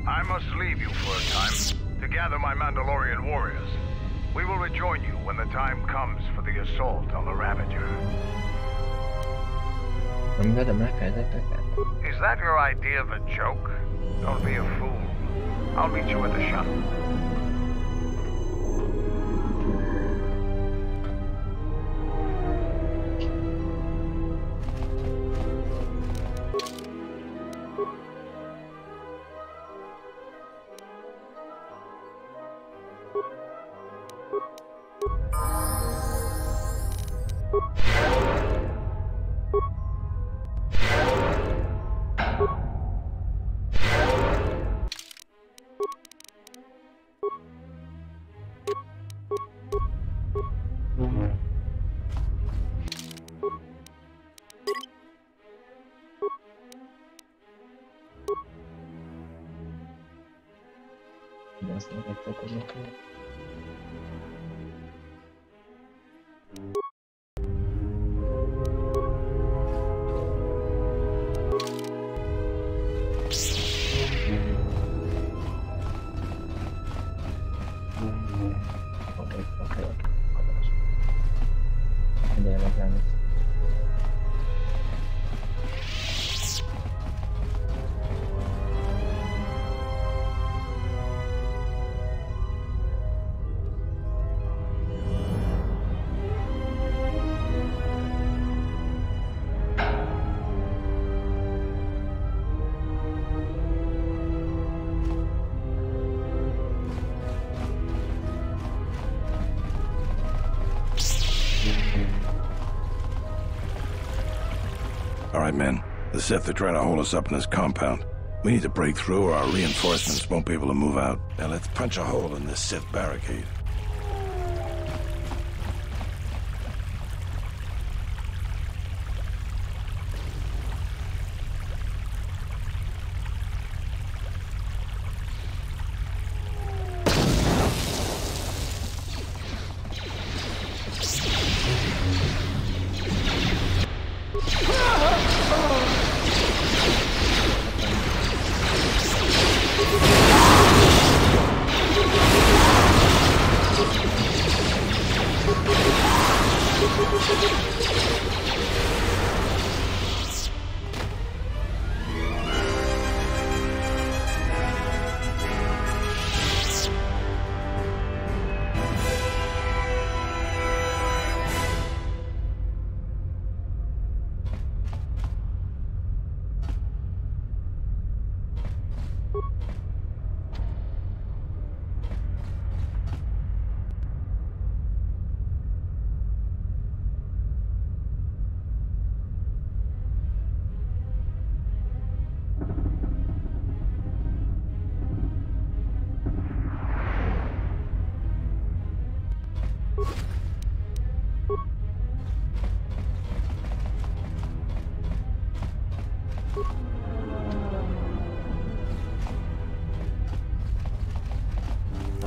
I must leave you for a time to gather my Mandalorian warriors. We will rejoin you when the time comes for the assault on the Ravager. Is that your idea of a joke? Don't be a fool. I'll meet you at the shuttle. All right, men. The Sith are trying to hold us up in this compound. We need to break through or our reinforcements won't be able to move out. Now let's punch a hole in this Sith barricade.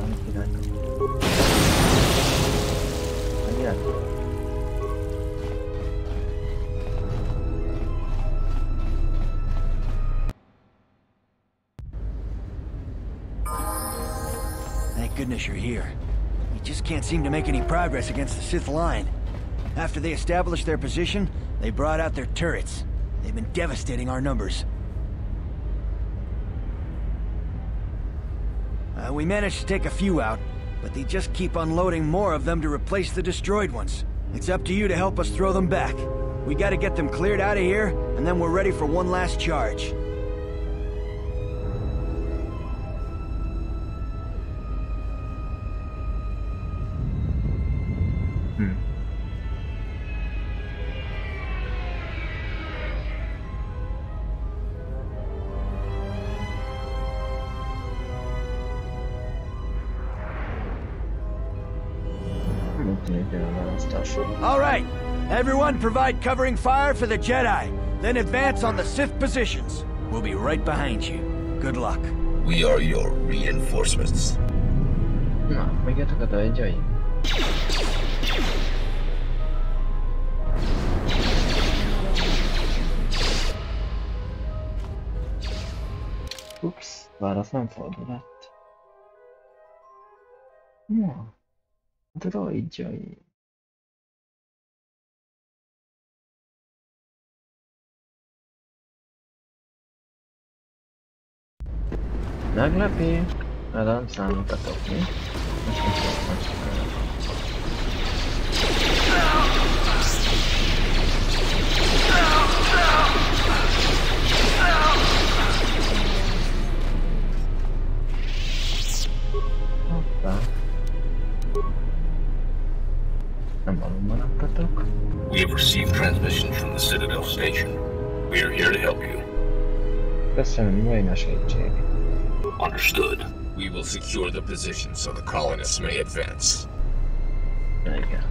valami királyok. Megjött? Thank goodness you're here. We just can't seem to make any progress against the Sith line. After they established their position, they brought out their turrets. They've been devastating our numbers. We managed to take a few out, but they just keep unloading more of them to replace the destroyed ones. It's up to you to help us throw them back. We gotta get them cleared out of here, and then we're ready for one last charge. All right, everyone provide covering fire for the Jedi, then advance on the Sith positions. We'll be right behind you. Good luck. We are your reinforcements. Na, még jöttek a egyai. Ups, válasz nem fordulott. Na, droidjai. Meglepi, mert nem számítatok mi. Most nem tudok megcsinálni. Hoppá. Nem alul maradtatok. We have received transmission from the Citadel station. We are here to help you. Köszönöm, jó a segítség. Understood. We will secure the position so the colonists may advance. Igen.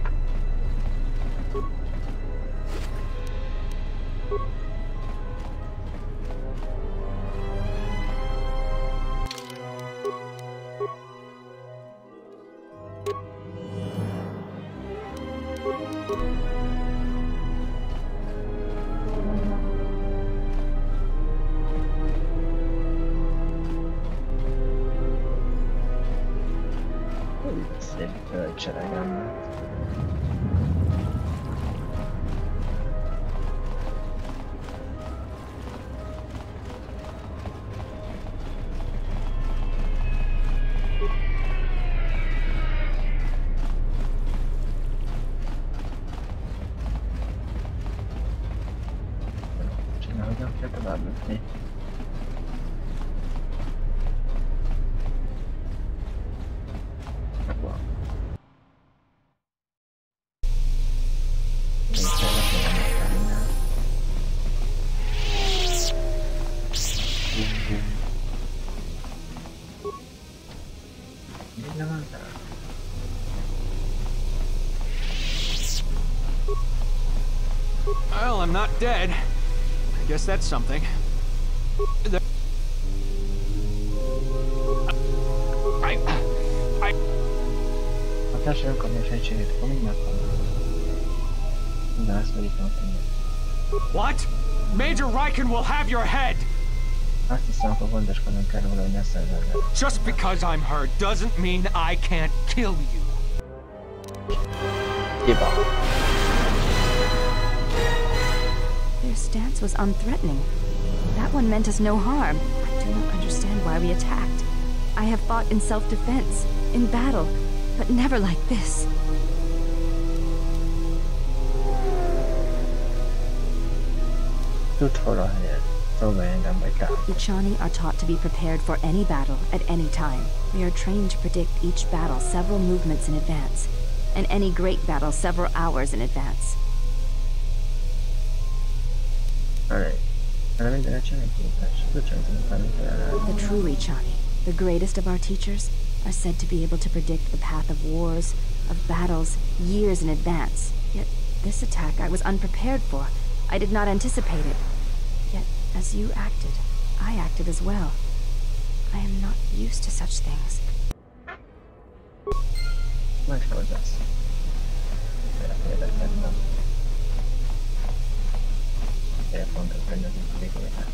Well, I'm not dead. I guess that's something. What? Major Riken will have your head! Just because I'm hurt doesn't mean I can't kill you. Their stance was unthreatening. That one meant us no harm. I do not understand why we attacked. I have fought in self-defense, in battle, but never like this. Ichani are taught to be prepared for any battle at any time. We are trained to predict each battle several movements in advance, and any great battle several hours in advance. Alright. The true Ichani, the greatest of our teachers, are said to be able to predict the path of wars, of battles, years in advance. Yet this attack I was unprepared for. I did not anticipate it. Yet, as you acted, I acted as well. I am not used to such things. majd hozzász. Érdekedne. Fél pontot tenyezik a végére.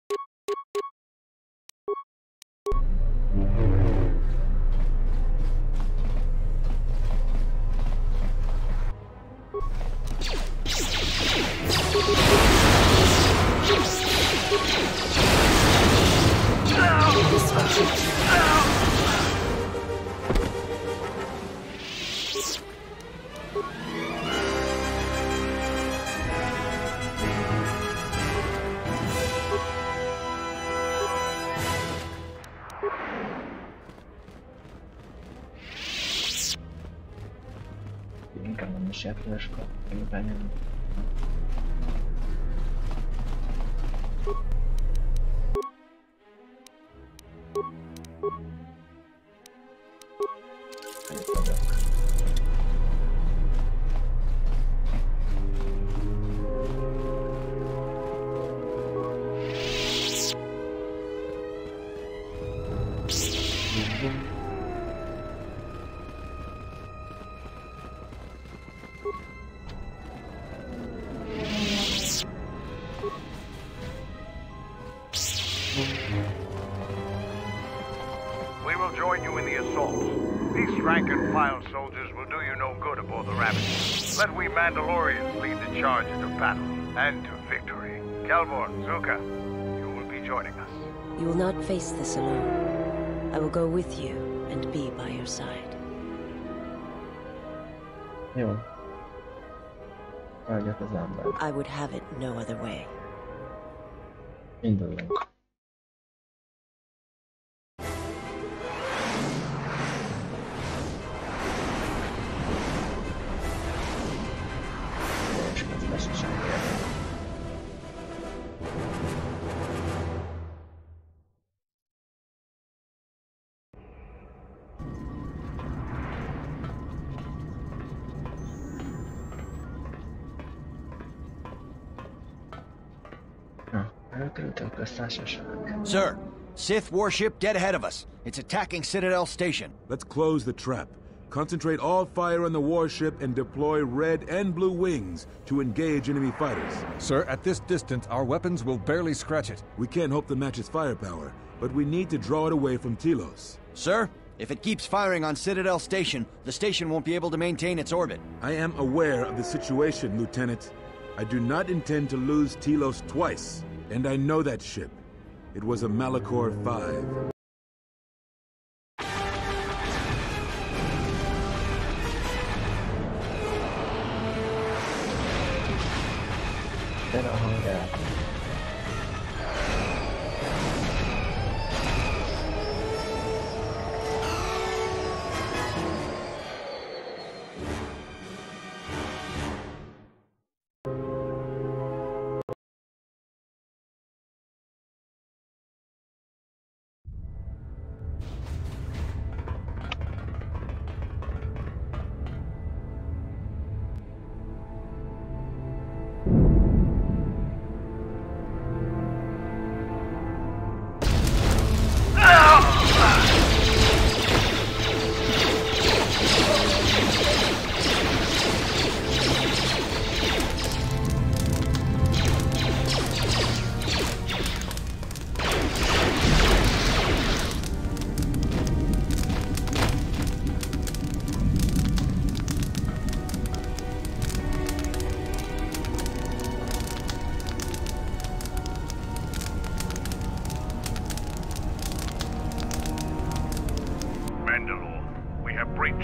Prepare Inkább nem is játszásra, amiben We will join you in the assault. These rank-and-file soldiers will do you no good aboard the Rabbit. Let we Mandalorians lead the charge into battle and to victory. Kelborn, Zuka, you will be joining us. You will not face this alone. I will go with you and be by your side. Jó. Vágjak az ember. I would have it no other way. Induljunk. Sir, Sith warship dead ahead of us. It's attacking Citadel Station. Let's close the trap. Concentrate all fire on the warship and deploy red and blue wings to engage enemy fighters. Sir, at this distance, our weapons will barely scratch it. We can't hope to match its firepower, but we need to draw it away from Telos. Sir, if it keeps firing on Citadel Station, the station won't be able to maintain its orbit. I am aware of the situation, Lieutenant. I do not intend to lose Telos twice, and I know that ship. It was a Malachor 5.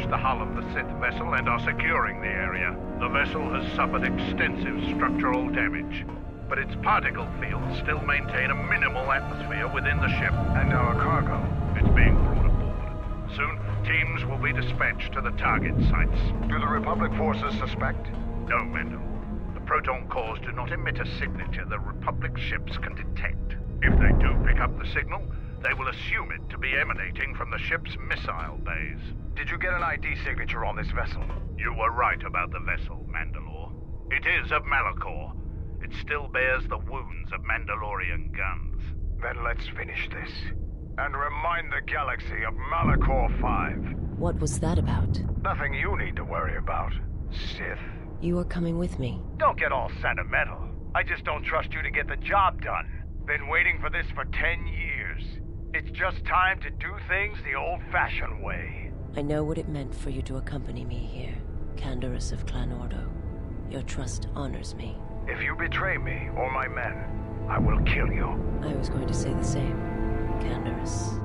The hull of the Sith vessel and are securing the area. The vessel has suffered extensive structural damage, but its particle fields still maintain a minimal atmosphere within the ship and our cargo. It's being brought aboard. Soon, teams will be dispatched to the target sites. Do the Republic forces suspect? No, Mendel. The proton cores do not emit a signature the Republic ships can detect. If they do pick up the signal, they will assume it to be emanating from the ship's missile bays. Did you get an ID signature on this vessel? You were right about the vessel, Mandalore. It is of Malachor. It still bears the wounds of Mandalorian guns. Then let's finish this. And remind the galaxy of Malachor 5. What was that about? Nothing you need to worry about, Sith. You are coming with me. Don't get all sentimental. I just don't trust you to get the job done. Been waiting for this for 10 years. It's just time to do things the old-fashioned way. I know what it meant for you to accompany me here, Canderous of Clan Ordo. Your trust honors me. If you betray me or my men, I will kill you. I was going to say the same, Canderous.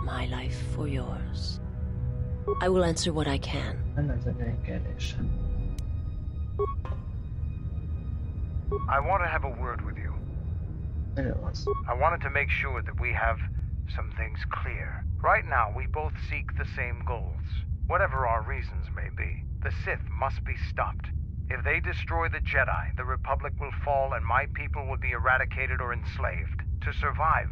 My life for yours. I will answer what I can. I want to have a word with you. I wanted to make sure that we have some things clear. Right now, we both seek the same goals. Whatever our reasons may be, the Sith must be stopped. If they destroy the Jedi, the Republic will fall and my people will be eradicated or enslaved. To survive,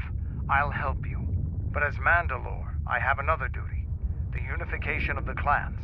I'll help you. But as Mandalore, I have another duty. The unification of the clans.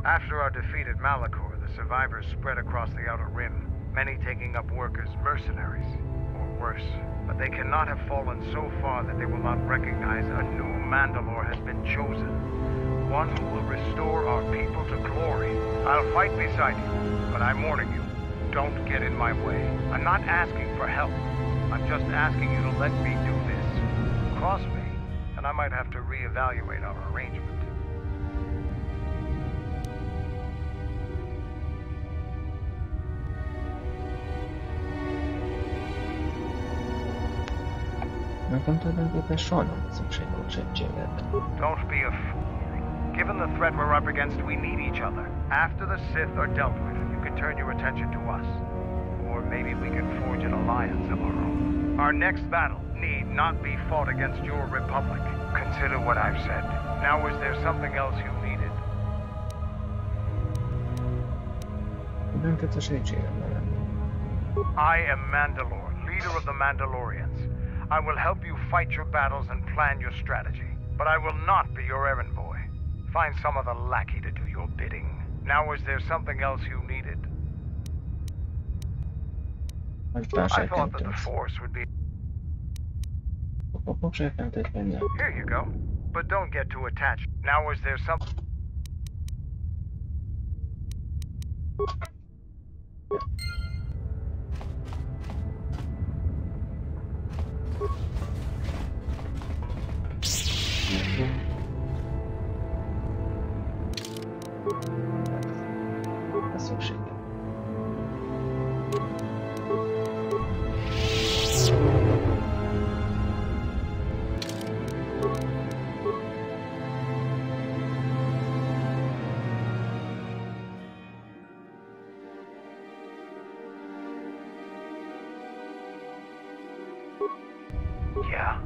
After our defeat at Malachor, the survivors spread across the Outer Rim, many taking up work as mercenaries, or worse. But they cannot have fallen so far that they will not recognize a new Mandalore has been chosen. One who will restore our people to glory. I'll fight beside you, but I'm warning you, don't get in my way. I'm not asking for help. I'm just asking you to let me do this. Cross me, and I might have to reevaluate our arrangement. Nekem tulajdonképpen soha nem volt szükség a segítségedre. Don't be a fool. Given the threat we're up against, we need each other. After the Sith are dealt with, you can turn your attention to us. Or maybe we can forge an alliance of our own. Our next battle need not be fought against your republic. Consider what I've said. Now is there something else you needed? I am Mandalore, leader of the Mandalorians. I will help you fight your battles and plan your strategy. But I will not be your errand boy. Find some other lackey to do your bidding. Now is there something else you needed? I thought that the Force would be... Here you go. But don't get too attached. Now is there something... Yeah.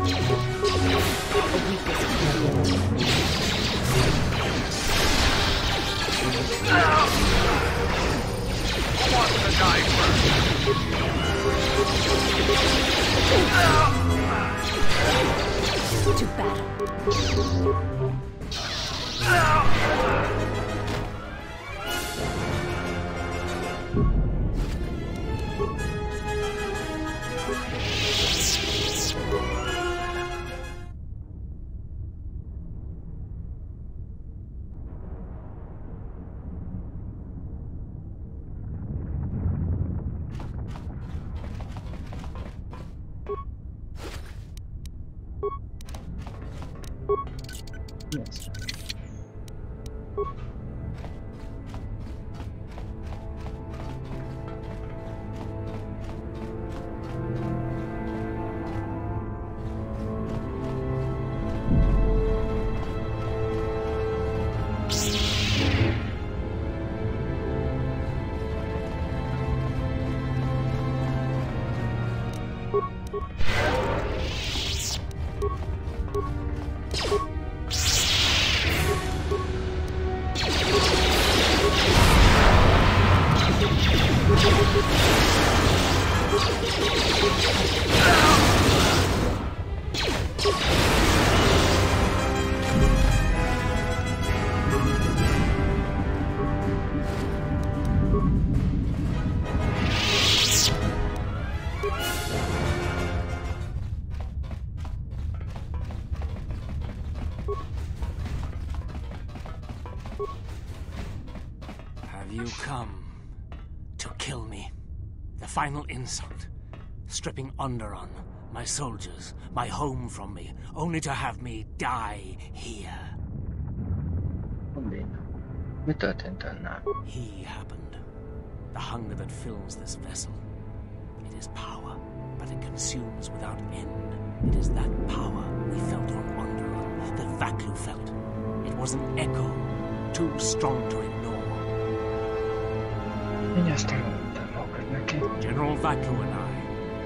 Who wants to die first? To battle. Yes. Have you come to kill me? The final insult. Stripping Onderon, my soldiers, my home from me, only to have me die here. Mi történt önnel? He happened. The hunger that fills this vessel. It is power, but it consumes without end. It is that power we felt on Onderon, that Vaklu felt. It was an echo, too strong to ignore. General Vaklu and I,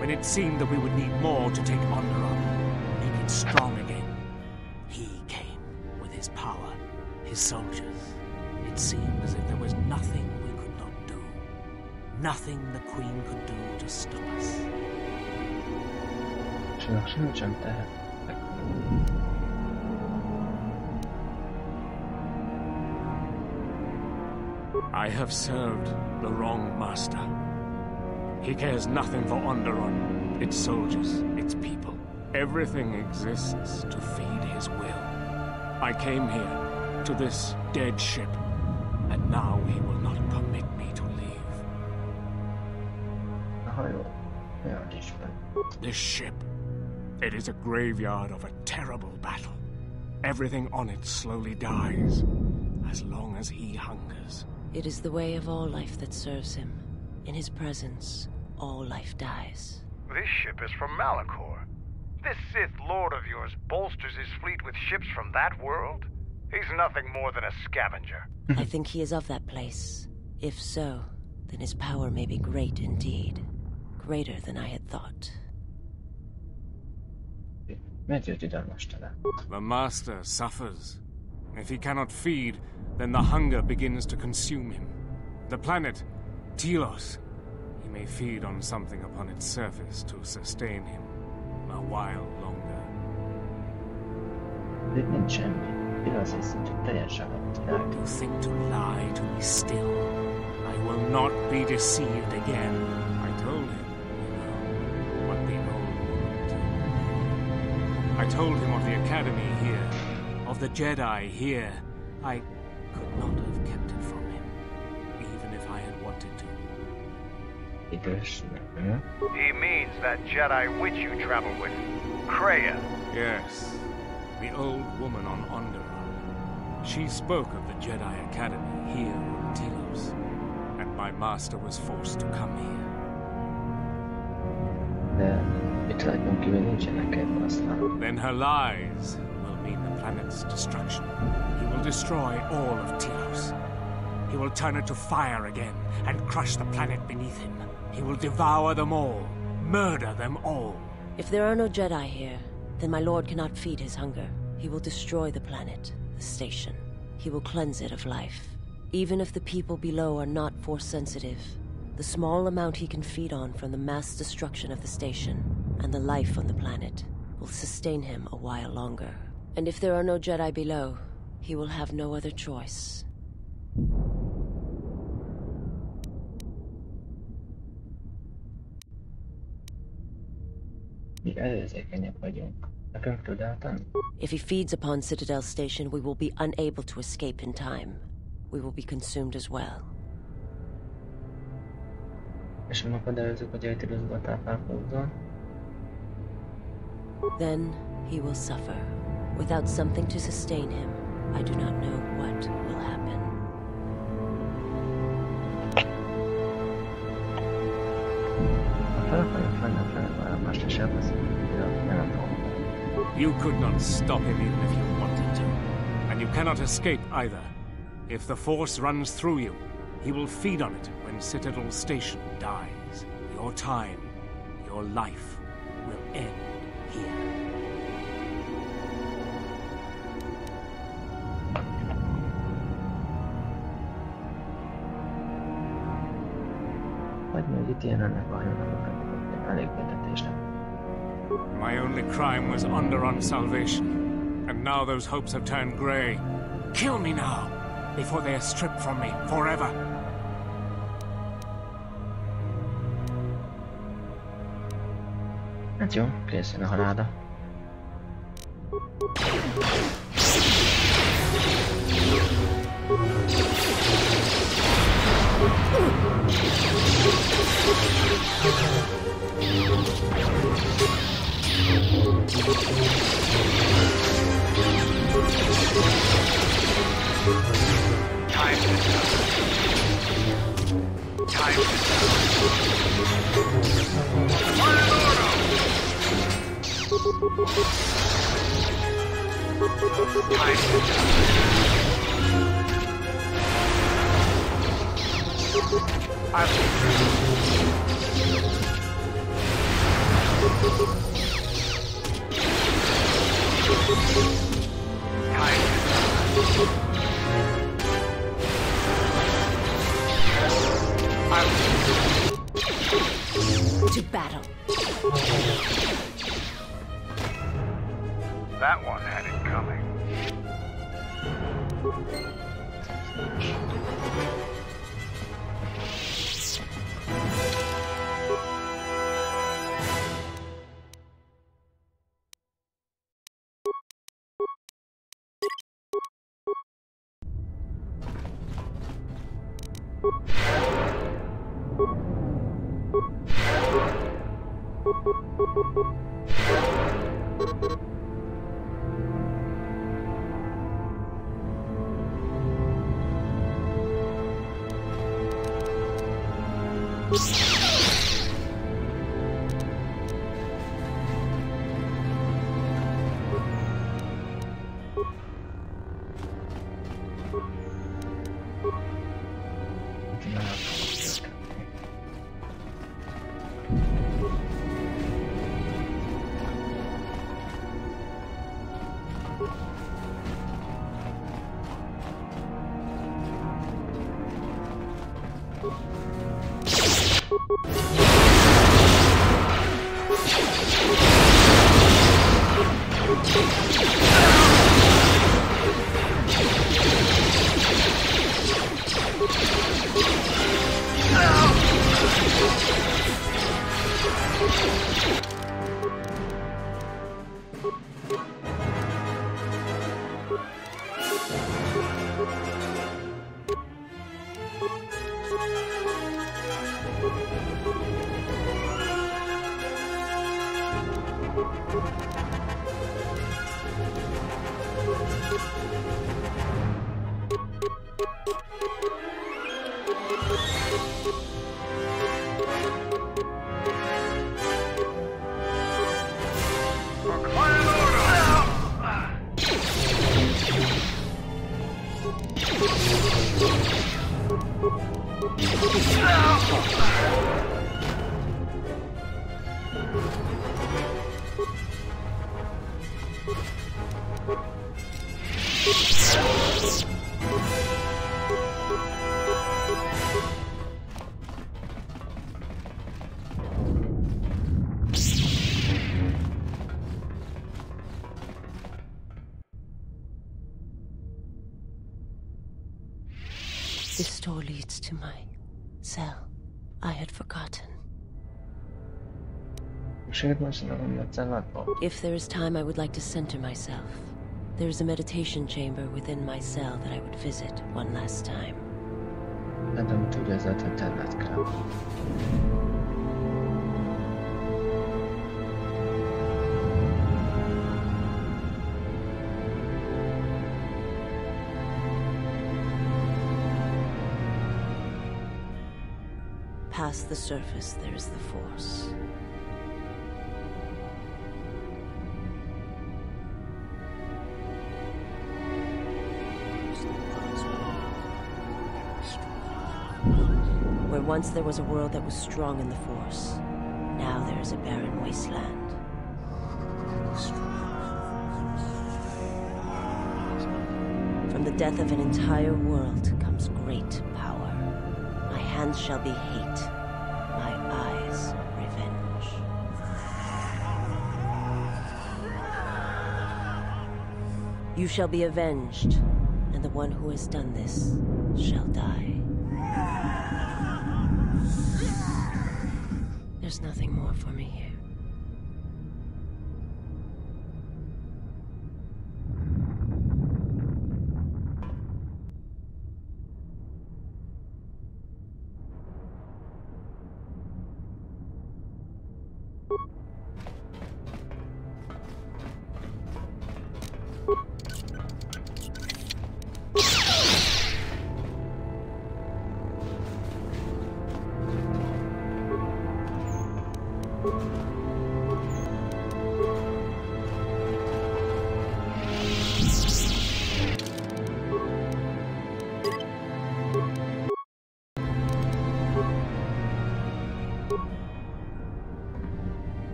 when it seemed that we would need more to take Onderon, make it strong again, he came with his power, his soldiers. It seemed as if there was nothing we could not do. Nothing the Queen could do to stop us. I have served the wrong master. He cares nothing for Onderon, its soldiers, its people. Everything exists to feed his will. I came here, to this dead ship, and now he will not permit me to leave. This ship, it is a graveyard of a terrible battle. Everything on it slowly dies, as long as he hungers. It is the way of all life that serves him. In his presence, all life dies. This ship is from Malachor. This Sith Lord of yours bolsters his fleet with ships from that world? He's nothing more than a scavenger. I think he is of that place. If so, then his power may be great indeed. Greater than I had thought. The Master suffers. If he cannot feed, then the hunger begins to consume him. The planet, Telos, he may feed on something upon its surface to sustain him a while longer. You think to lie to me still? I will not be deceived again. I told him, what the old woman told me. I told him of the Academy here, of the Jedi here. I could not have kept it from him, even if I had wanted to. He means that Jedi witch you travel with, Kreia. Yes, the old woman on Onderon. She spoke of the Jedi Academy here on Telos, and my master was forced to come here. Then her lies will mean the planet's destruction. He will destroy all of Telos. He will turn it to fire again and crush the planet beneath him. He will devour them all, murder them all. If there are no Jedi here, then my lord cannot feed his hunger. He will destroy the planet, the station. He will cleanse it of life. Even if the people below are not Force-sensitive, the small amount he can feed on from the mass destruction of the station and the life on the planet will sustain him a while longer. And if there are no Jedi below, he will have no other choice. If he feeds upon Citadel Station, we will be unable to escape in time. We will be consumed as well. Then he will suffer. Without something to sustain him, I do not know what will happen. You could not stop him even if you wanted to. And you cannot escape either. If the Force runs through you, he will feed on it when Citadel Station dies. Your time, your life, will end here. My only crime was Onderon's salvation, and now those hopes have turned grey. Kill me now, before they are stripped from me forever. Hát jó, készen a halálra. To battle. That one had it coming. This door leads to my cell. I had forgotten. If there is time, I would like to center myself. There is a meditation chamber within my cell that I would visit one last time. Past the surface, there is the Force. Where once there was a world that was strong in the Force, now there is a barren wasteland. From the death of an entire world comes great power. My hands shall be hate, my eyes revenge. You shall be avenged, and the one who has done this shall die. There's nothing more for me here.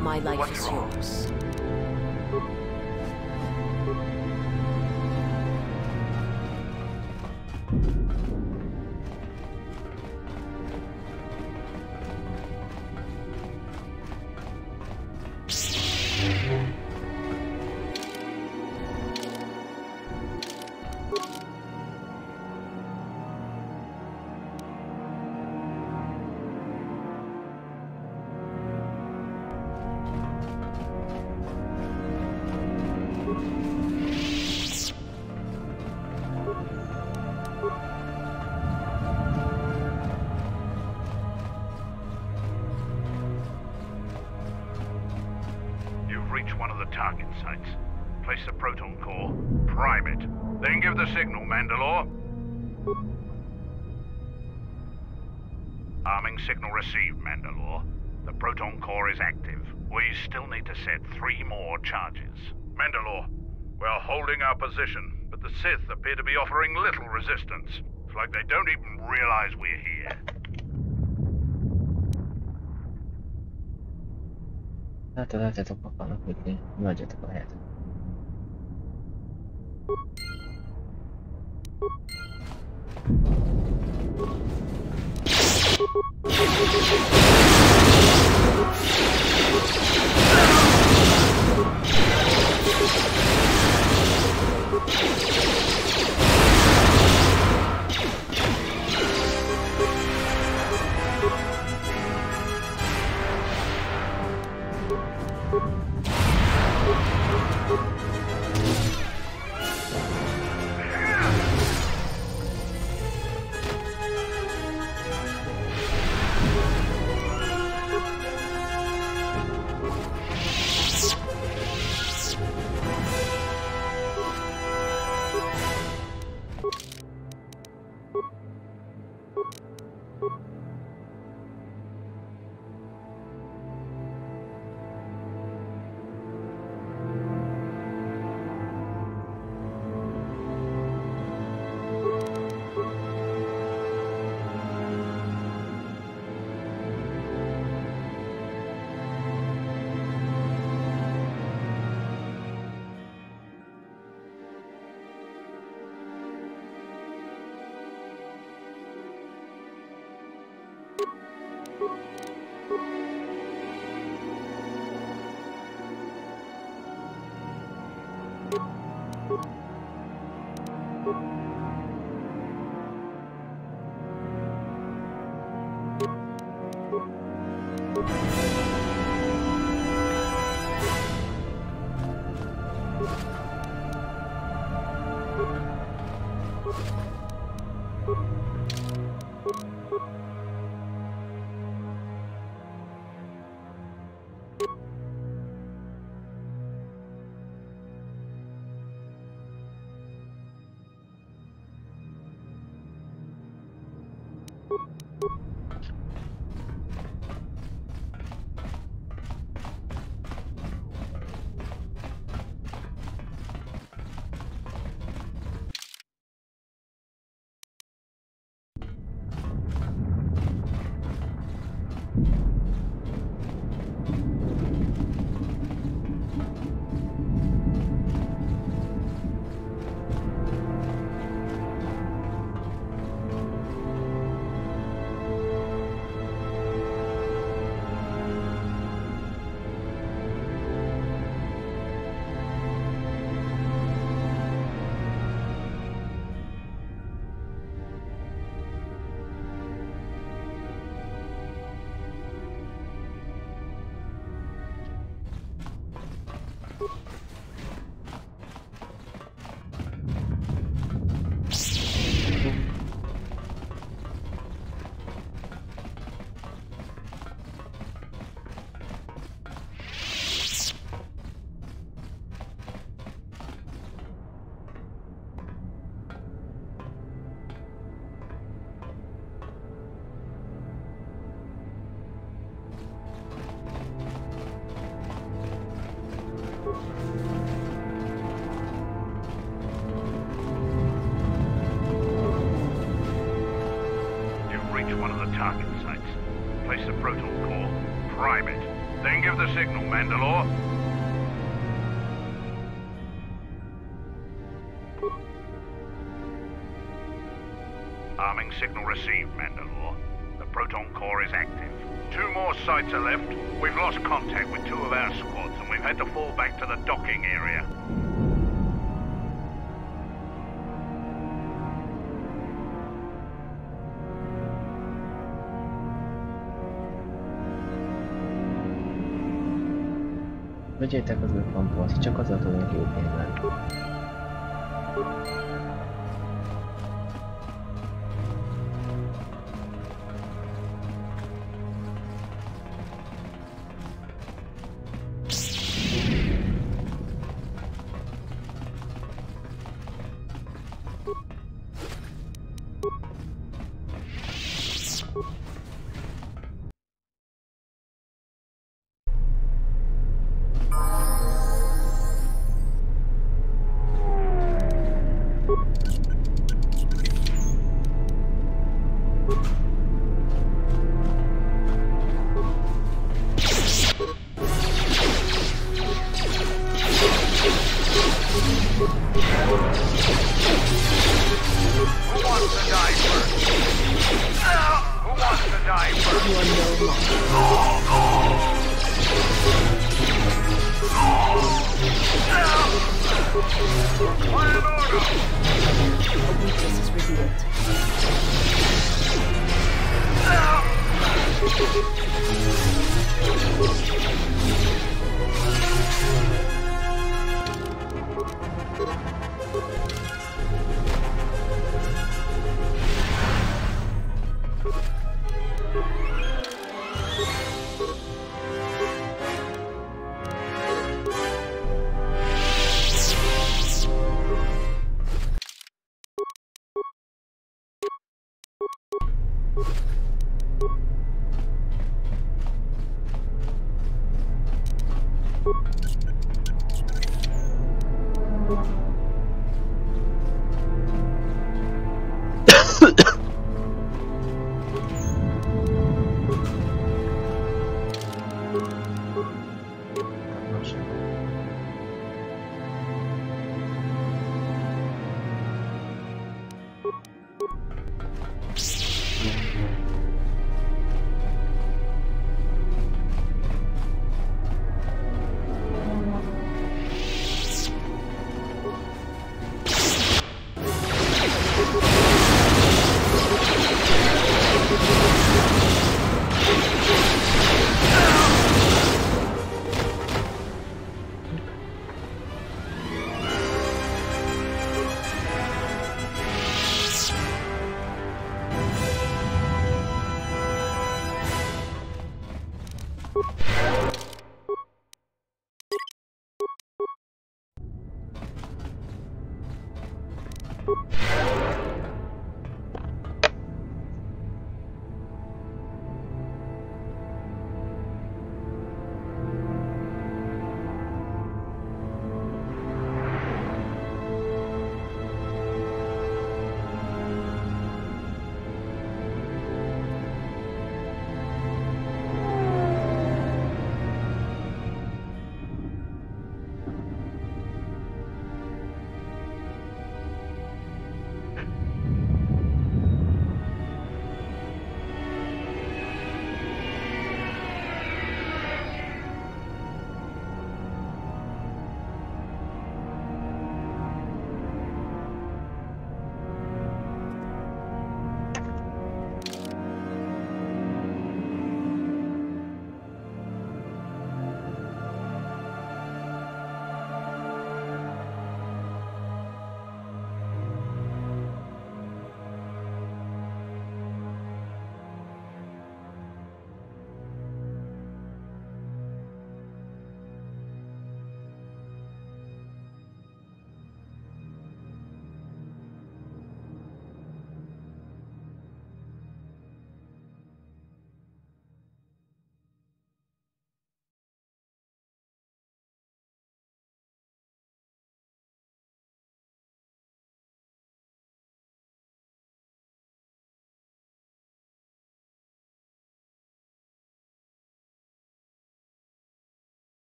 My life is yours. target sites. Place the proton core, prime it, then give the signal, Mandalore. Arming signal received, Mandalore. The proton core is active. We still need to set 3 more charges. Mandalore, we're holding our position, but the Sith appear to be offering little resistance. It's like they don't even realize we're here. Látjátok, papanak ütni, vagyatok a helyet. target sites. Place the proton core, prime it, then give the signal, Mandalore. Arming signal received, Mandalore. The proton core is active. 2 more sites are left. We've lost contact with 2 of our squads, and we've had to fall back to the docking area. Vegyétek az 5 pompot, csak azzal tudunk jutni innen. A weakness is revealed.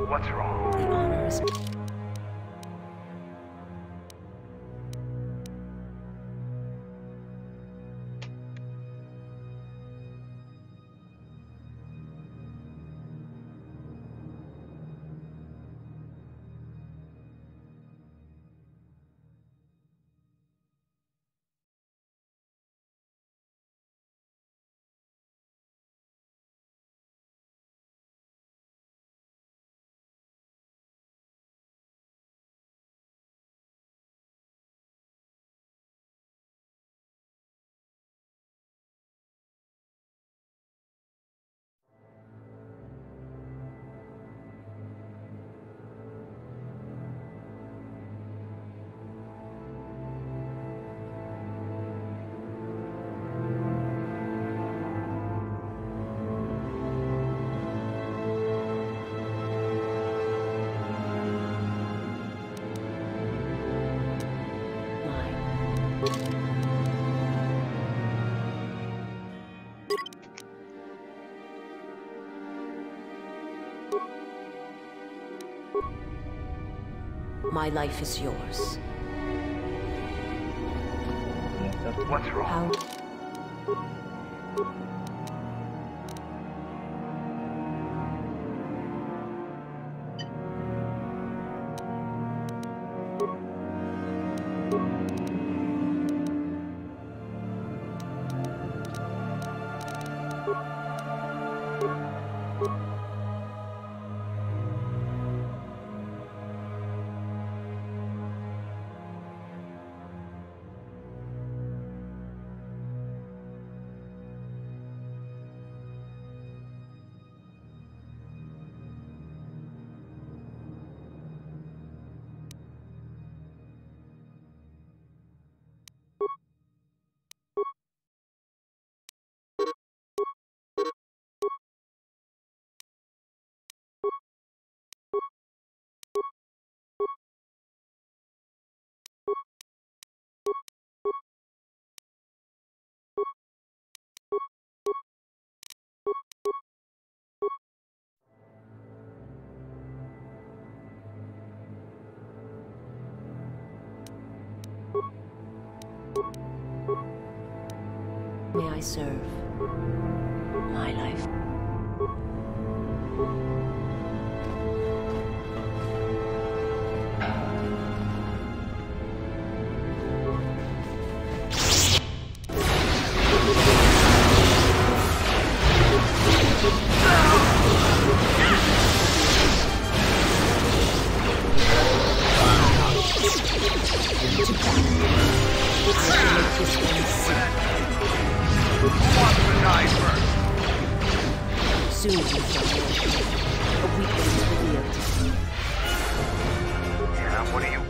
What's wrong? The honor is... My life is yours. What's wrong? May I serve my life? Soon you shall know. A weakness is revealed. Yeah, what are you...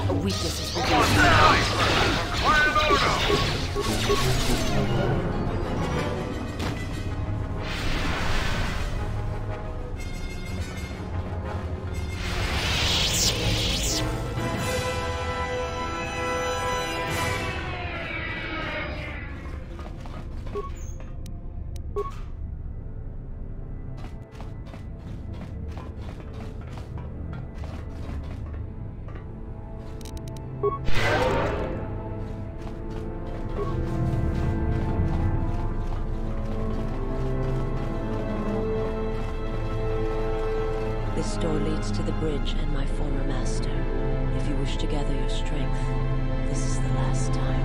A weakness is This door leads to the bridge and my former master. If you wish to gather your strength, this is the last time.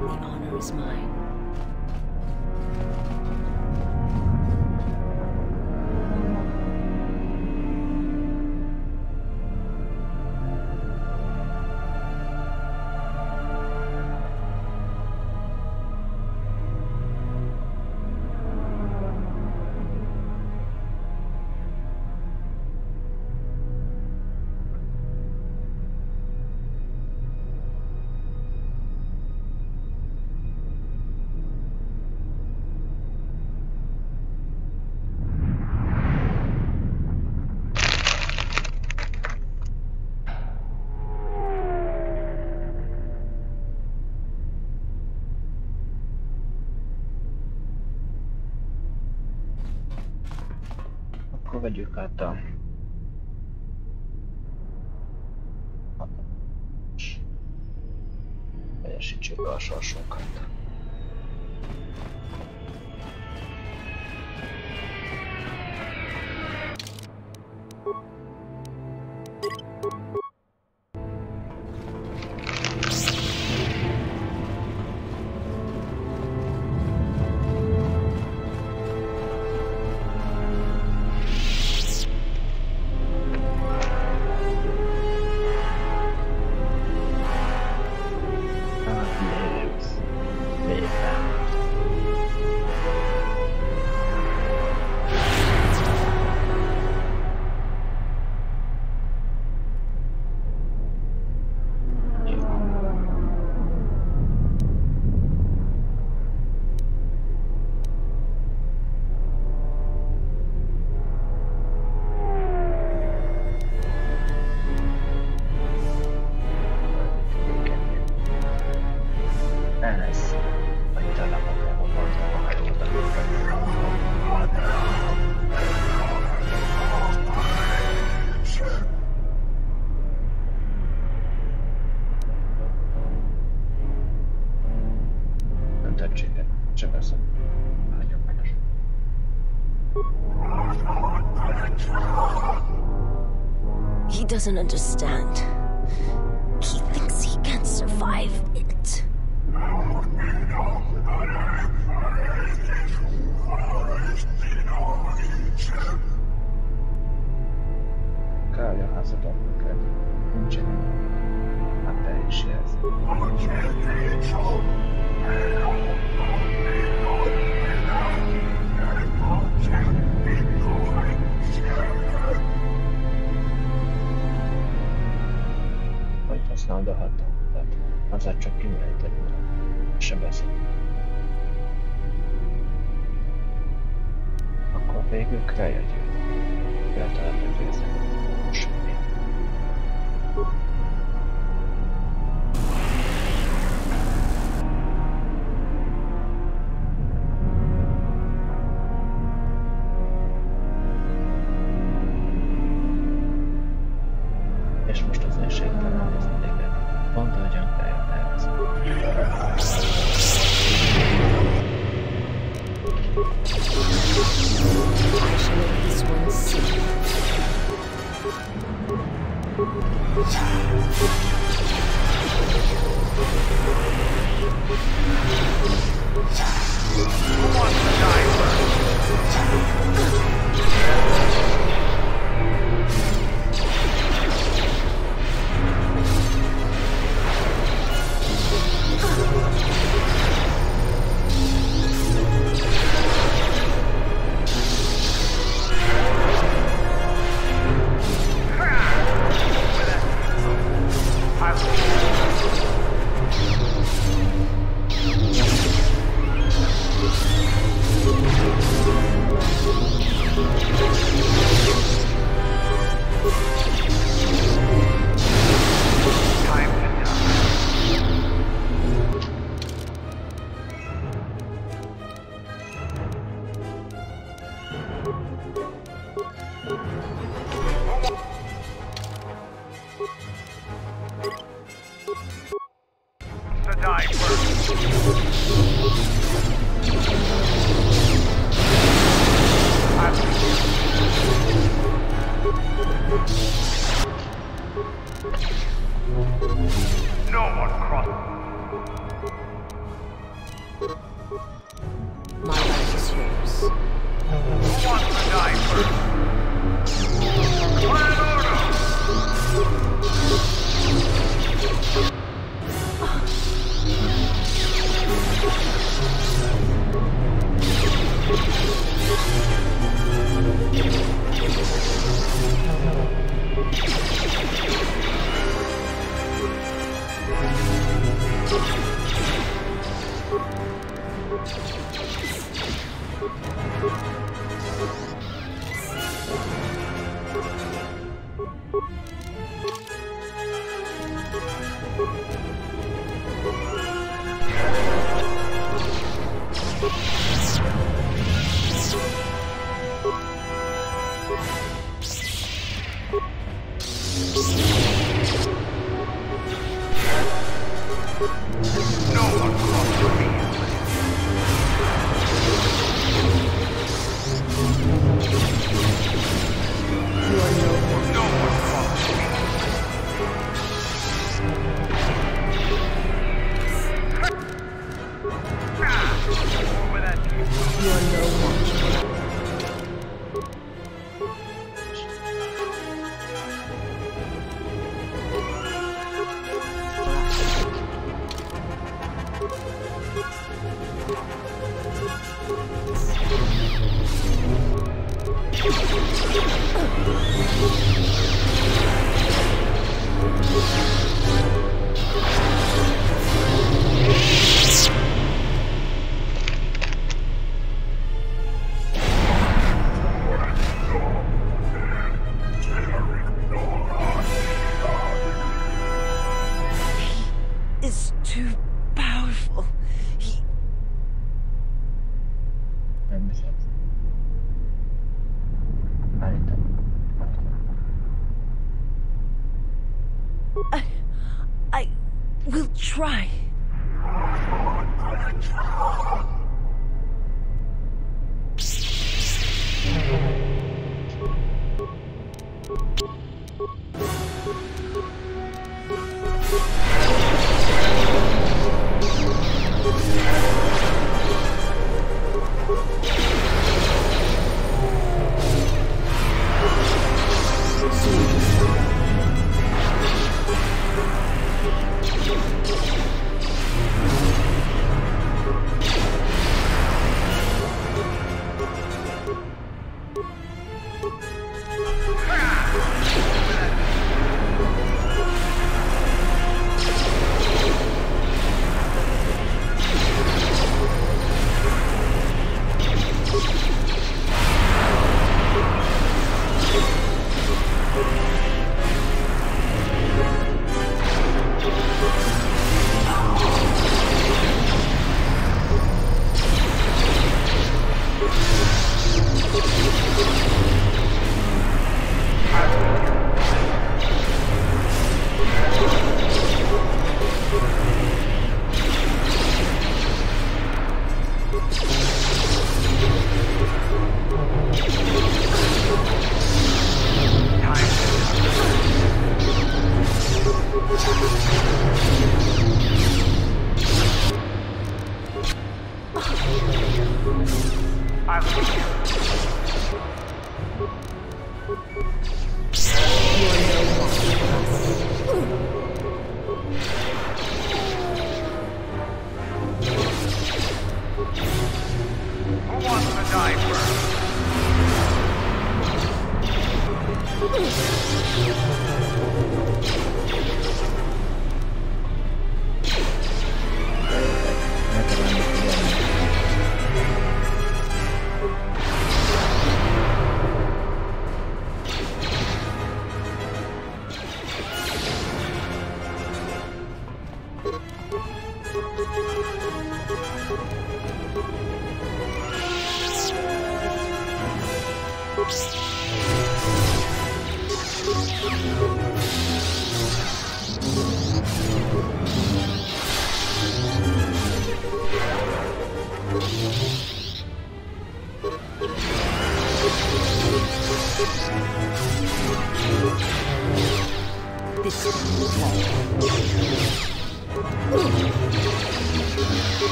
The honor is mine. vegyük át a teljesítsük be a sorsunkat. He doesn't understand. He thinks he can survive it. Kárja házadon neked. Nincsen. Hát te is jelzi. Hogy használd a hatalmat, azzal csak kimlejteni se beszél. Akkor végül rájöjjön. Eltalált a győzelmet. Semmi. És most az esélytelen lesz téged. Mondd, hogyan feljött ehhez. I shall make this one see. Who wants to die first? To die first. No one crosses. My life is yours. Who wants to die first? Plan order! I will try.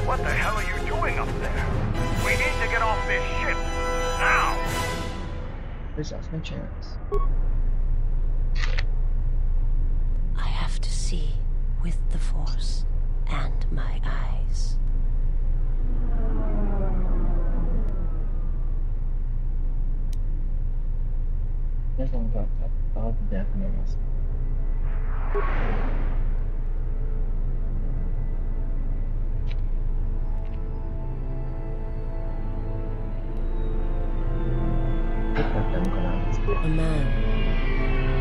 What the hell are you doing up there? We need to get off this ship. Now! There's also a chance. I have to see with the Force and my eyes. There's one got that. I'll definitely miss. A man,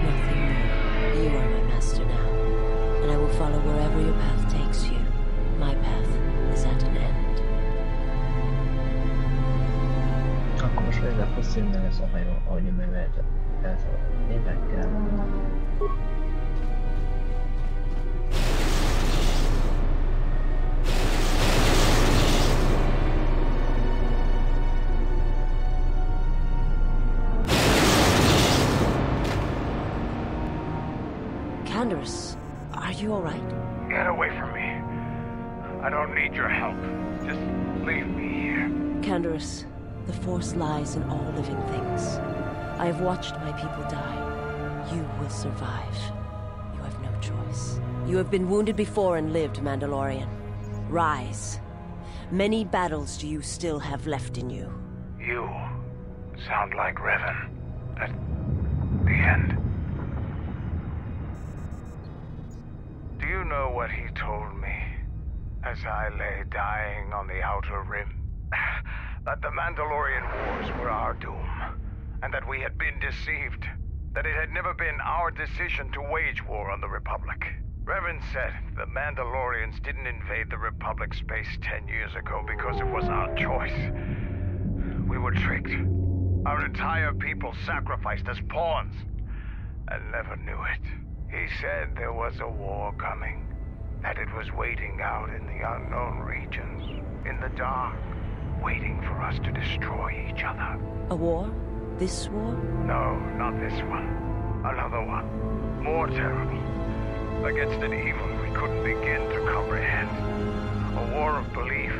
nothing more. You are my master now, and I will follow wherever your path takes you. My path is at an end. Akkor most végre fog szűnni ez a hajó, ahogy ő művelte. Ez a évekkel. Candace, are you alright? Get away from me. I don't need your help. Just leave me here. Candace, the Force lies in all living things. I have watched my people die. You will survive. You have no choice. You have been wounded before and lived, Mandalorian. Rise. Many battles do you still have left in you? You sound like Revan at the end. Do you know what he told me as I lay dying on the Outer Rim? That the Mandalorian Wars were our doom, and that we had been deceived. That it had never been our decision to wage war on the Republic. Revan said the Mandalorians didn't invade the Republic space 10 years ago because it was our choice. We were tricked. Our entire people sacrificed as pawns, and never knew it. He said there was a war coming, that it was waiting out in the unknown regions, in the dark, waiting for us to destroy each other. A war? This war? No, not this one. Another one. More terrible. Against an evil we couldn't begin to comprehend. A war of belief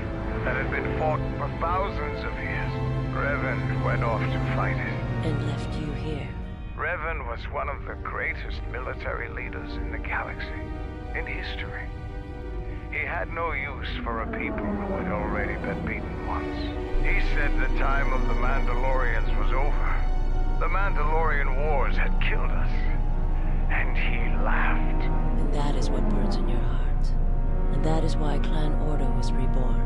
that had been fought for thousands of years. Revan went off to fight it. And left you here. Revan was one of the greatest military leaders in the galaxy, in history. He had no use for a people who had already been beaten once. He said the time of the Mandalorians was over. The Mandalorian Wars had killed us. And he laughed. And that is what burns in your heart. And that is why Clan Ordo was reborn.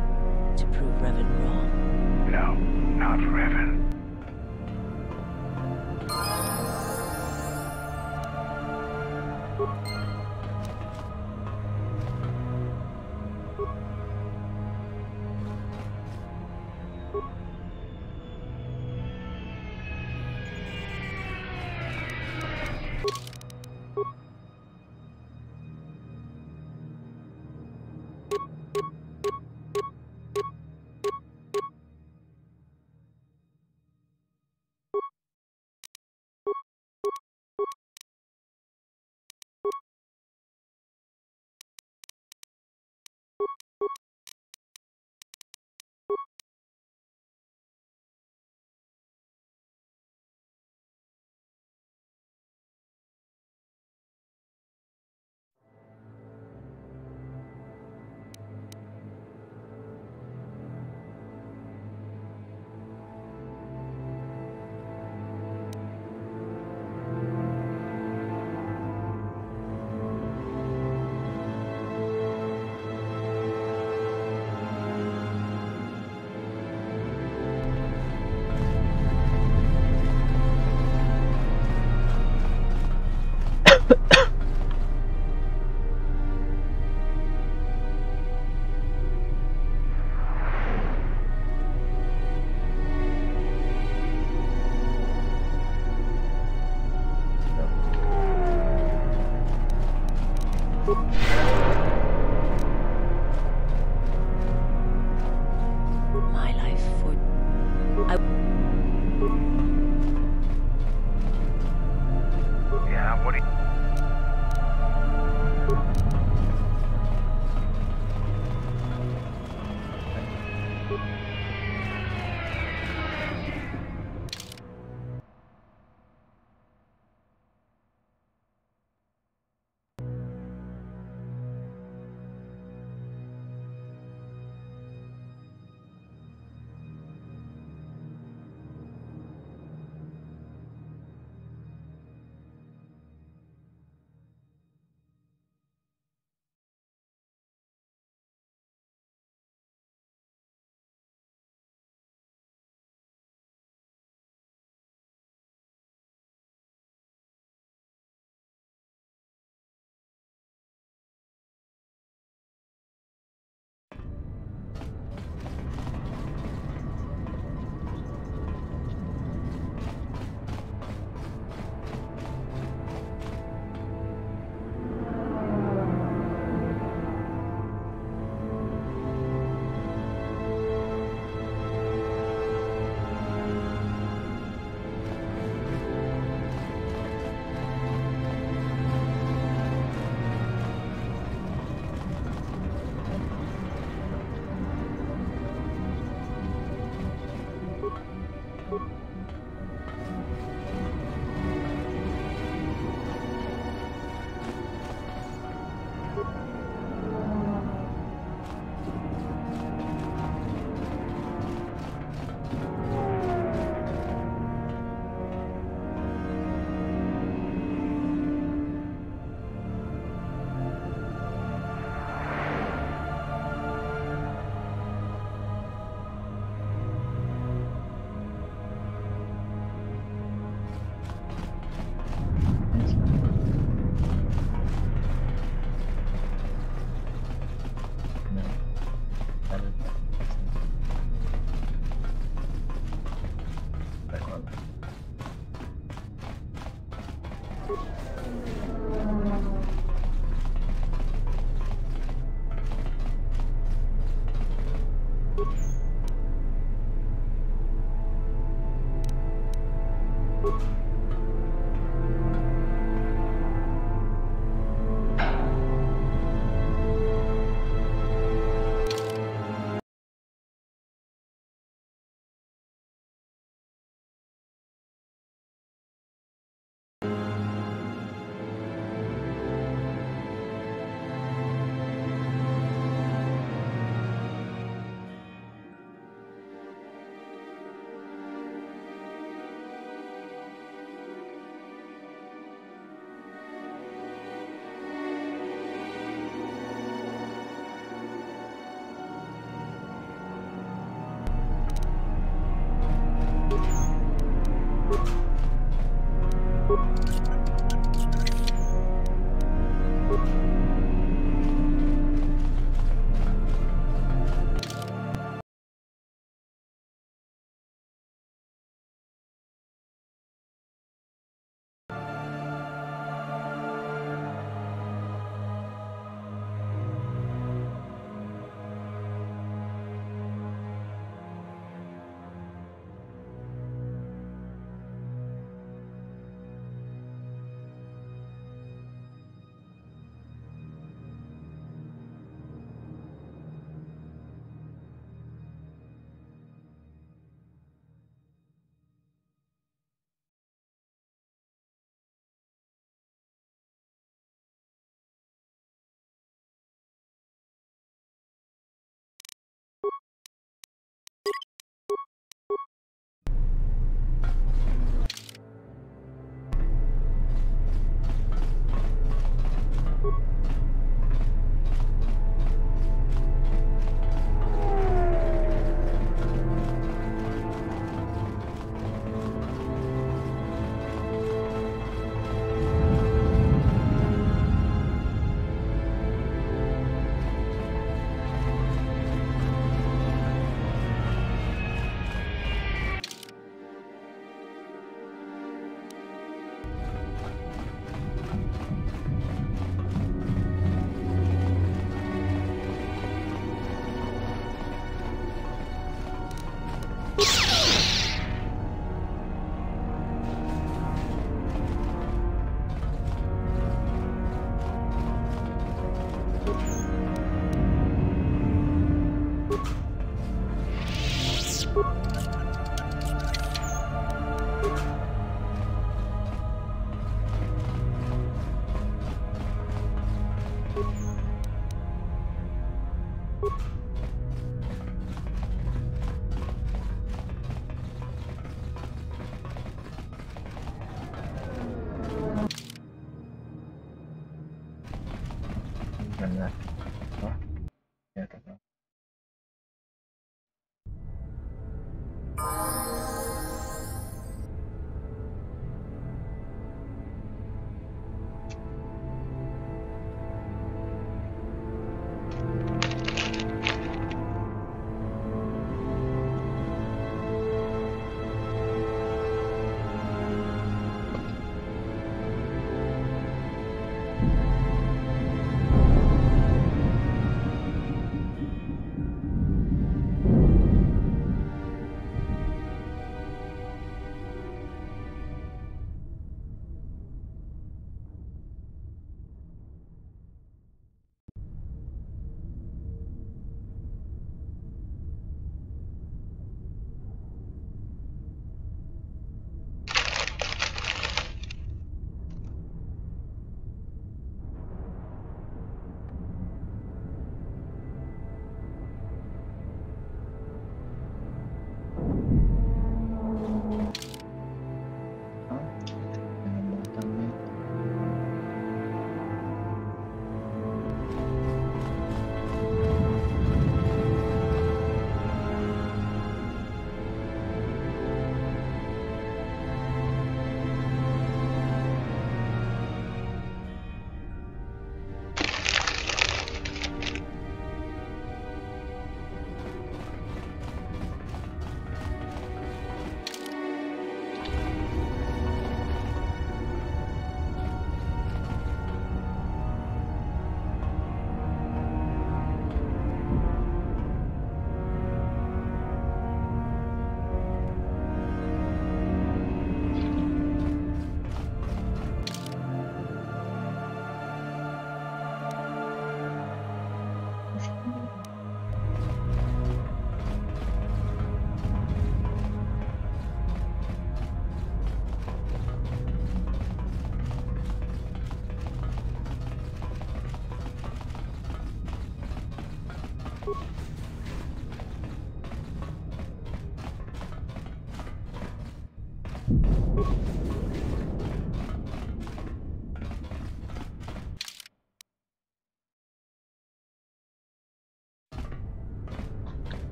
To prove Revan wrong. No, not Revan.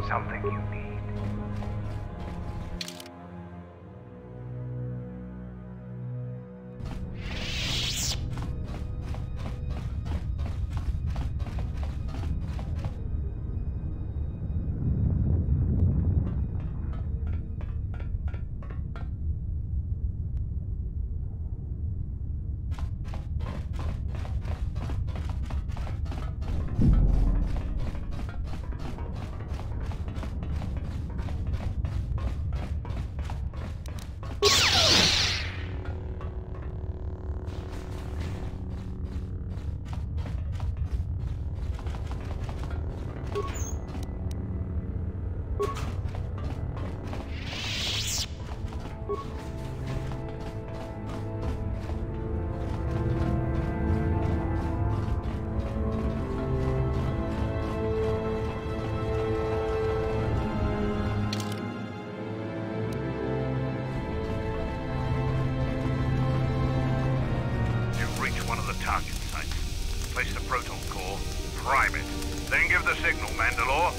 Something you need. target sites. Place the proton core, prime it, then give the signal, Mandalore.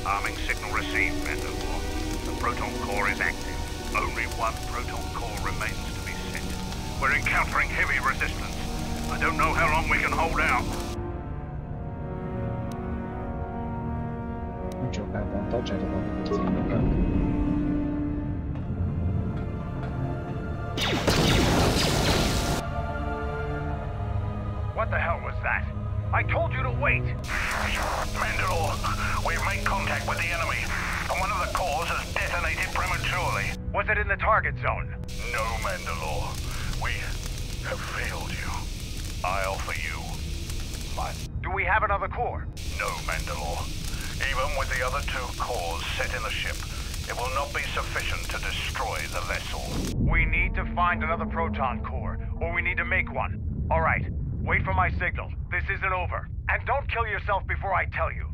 Arming signal received, Mandalore. The proton core is active. Only one proton core remains to be sent. We're encountering heavy resistance. I don't know how long we can hold out. What the hell was that? I told you to wait! Mandalore, we've made contact with the enemy, and one of the cores has detonated prematurely. Was it in the target zone? No, Mandalore. We have failed you. I offer you my... Do we have another core? No, Mandalore. Even with the other two cores set in the ship, it will not be sufficient to destroy the vessel. We need to find another proton core, or we need to make one. All right, wait for my signal. This isn't over. And don't kill yourself before I tell you.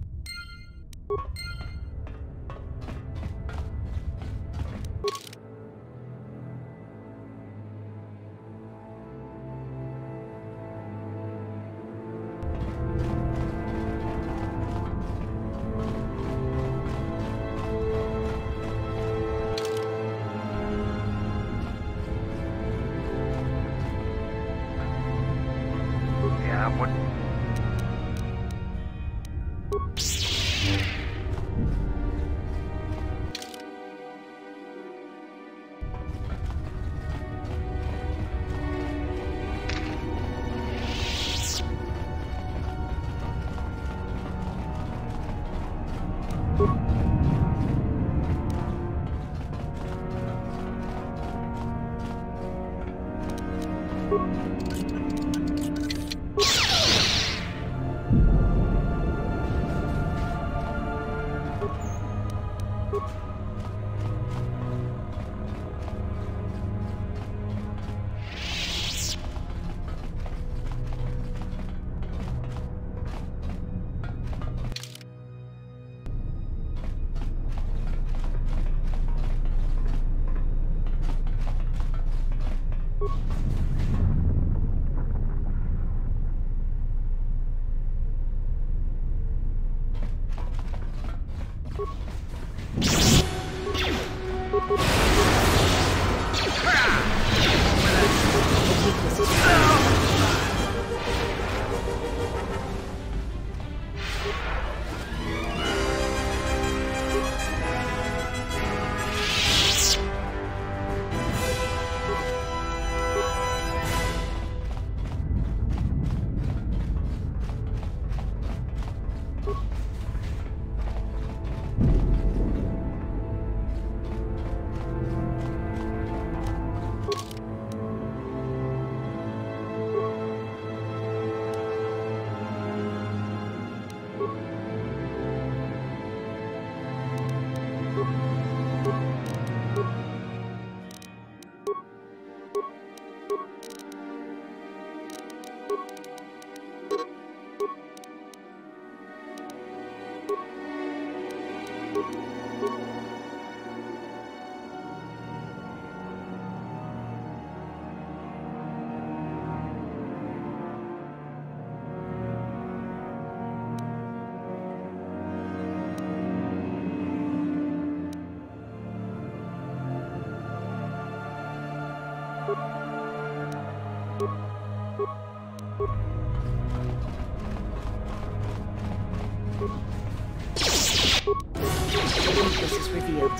weakness is revealed.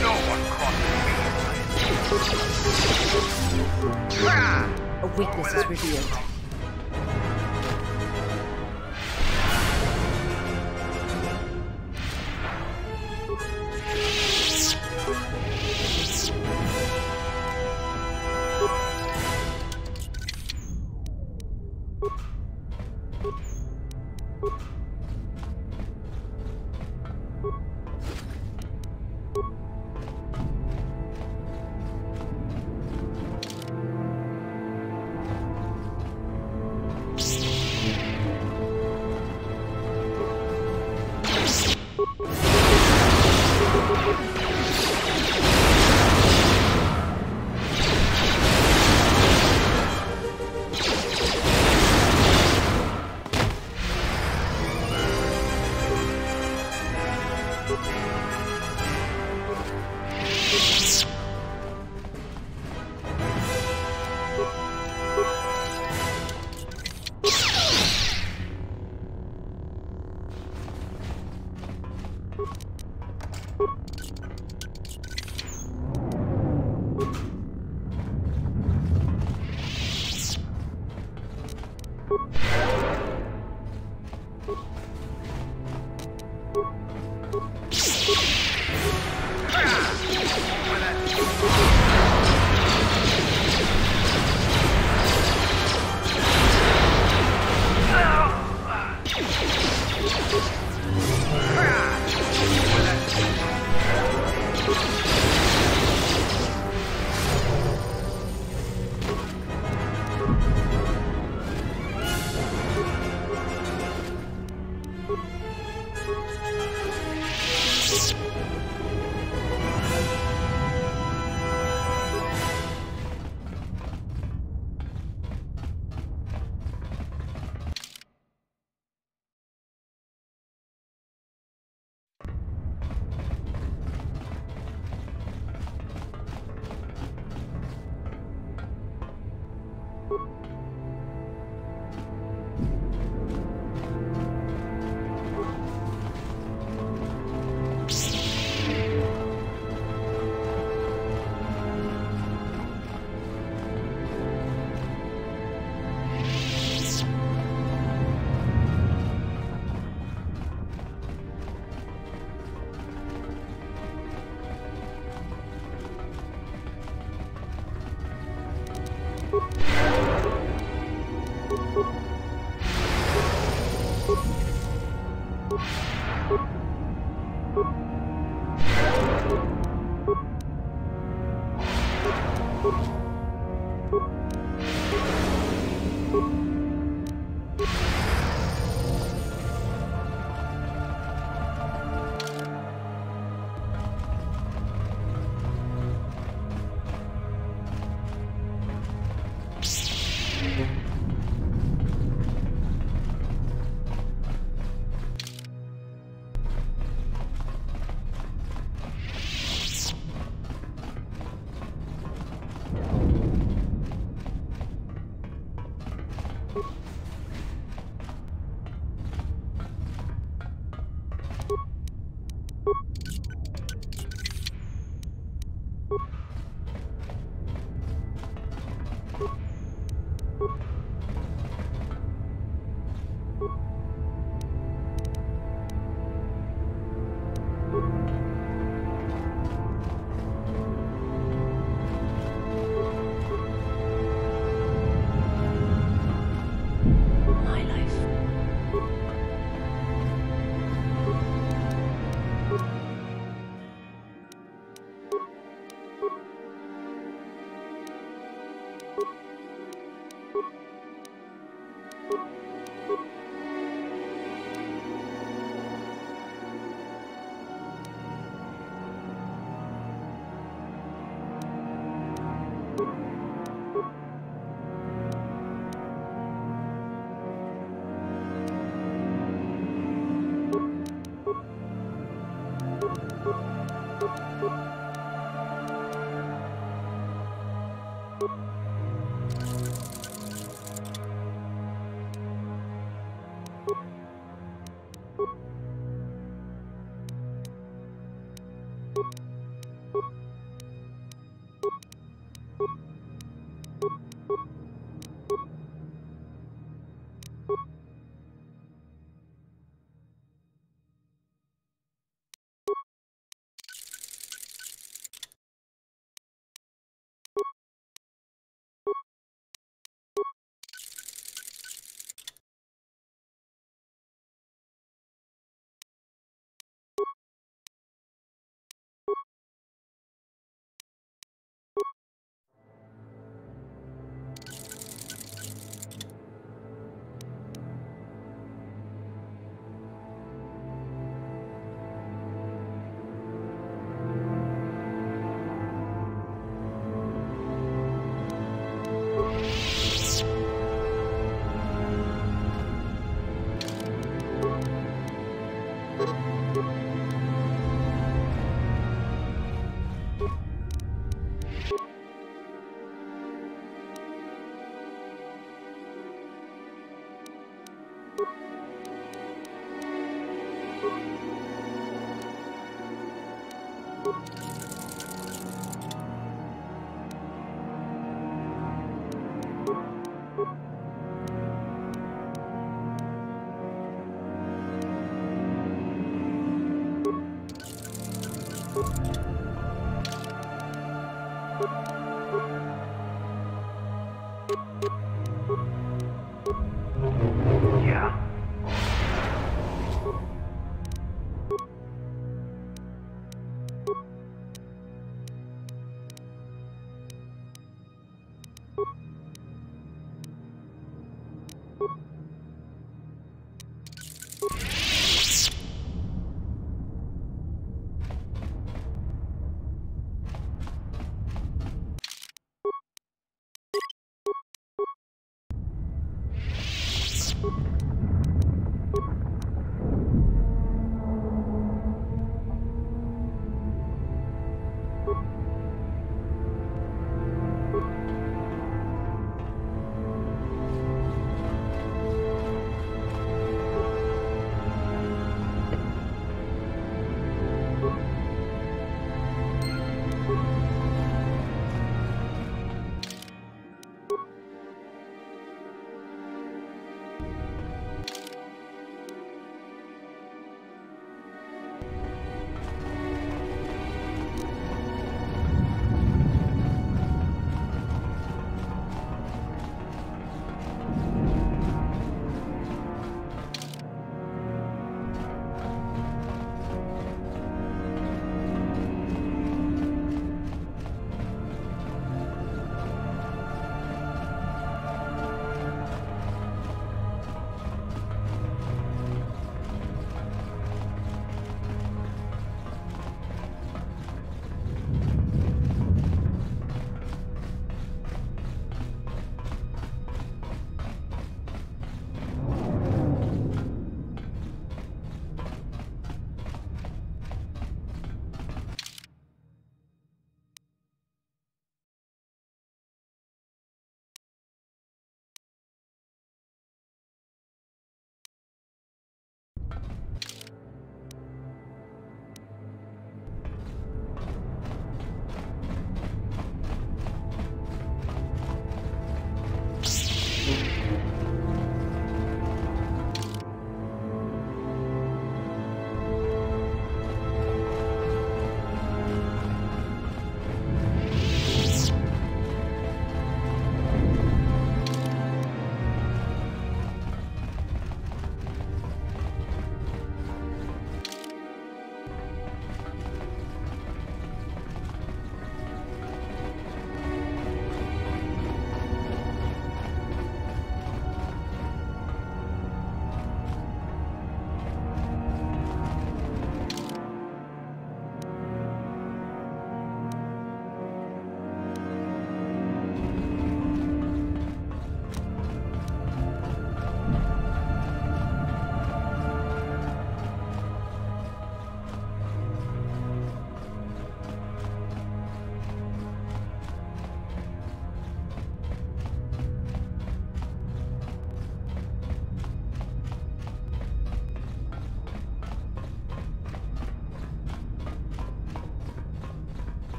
No one crosses me. A weakness is revealed.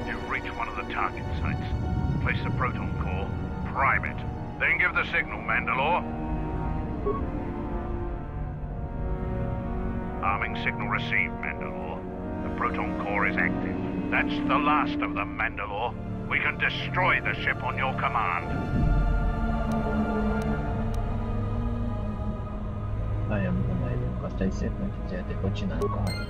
You've reached one of the target sites. Place the proton core, prime it, then give the signal, Mandalore. Arming signal received, Mandalore. The proton core is active. That's the last of them, Mandalore. We can destroy the ship on your command. Várjam, gondoljunk, azt egy szép nagy játékot csinálunk a hajón.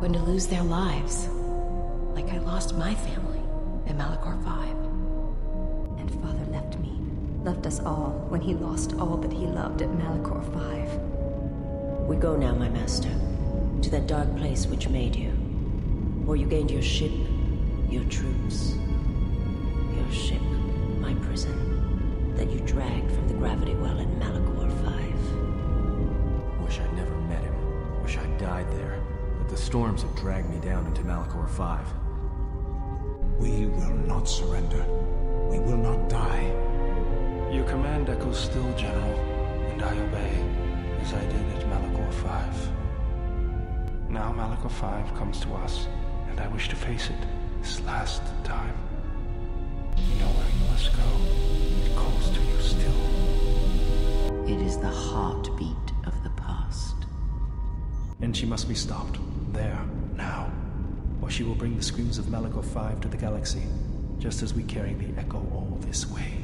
Going to lose their lives. Like I lost my family in Malachor 5. And Father left me. Left us all when he lost all that he loved at Malachor 5. We go now, my master, to that dark place which made you. Where you gained your ship, your troops. Your ship, my prison, that you dragged from the gravity well in Malachor 5. Wish I'd never met him. Wish I'd died there. But the storms have dragged me down into Malachor 5. We will not surrender. We will not die. Your command echoes still, General, and I obey, as I did at Malachor 5. Now Malachor 5 comes to us, and I wish to face it this last time. You know where you must go. It calls to you still. It is the heartbeat of the past. And she must be stopped, there, now, or she will bring the screams of Malachor 5 to the galaxy, just as we carry the echo all this way.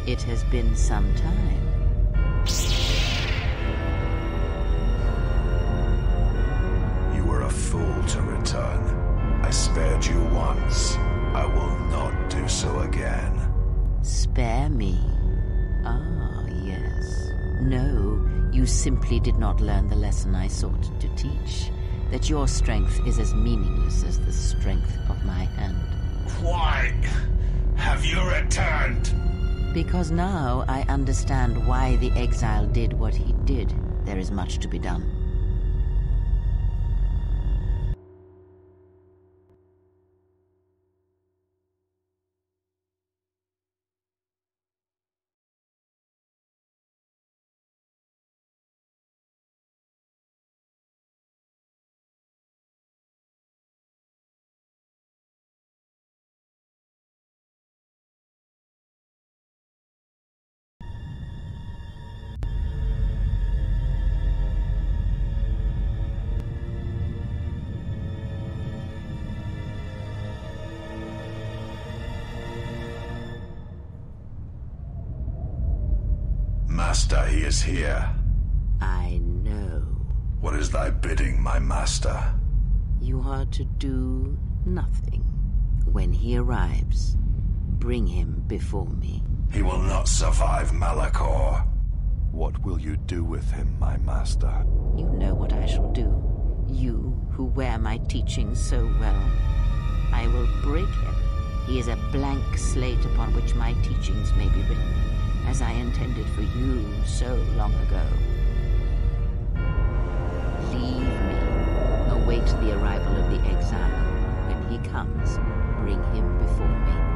It has been some time. You were a fool to return. I spared you once. I will not do so again. Spare me? Ah, yes. No, you simply did not learn the lesson I sought to teach. That your strength is as meaningless as the strength of my hand. Why have you returned? Because now I understand why the exile did what he did. There is much to be done. Master, he is here. I know. What is thy bidding, my master? You are to do nothing. When he arrives, bring him before me. He will not survive Malachor. What will you do with him, my master? You know what I shall do. You, who wear my teachings so well. I will break him. He is a blank slate upon which my teachings may be written, as I intended for you so long ago. Leave me. Await the arrival of the exile. When he comes, bring him before me.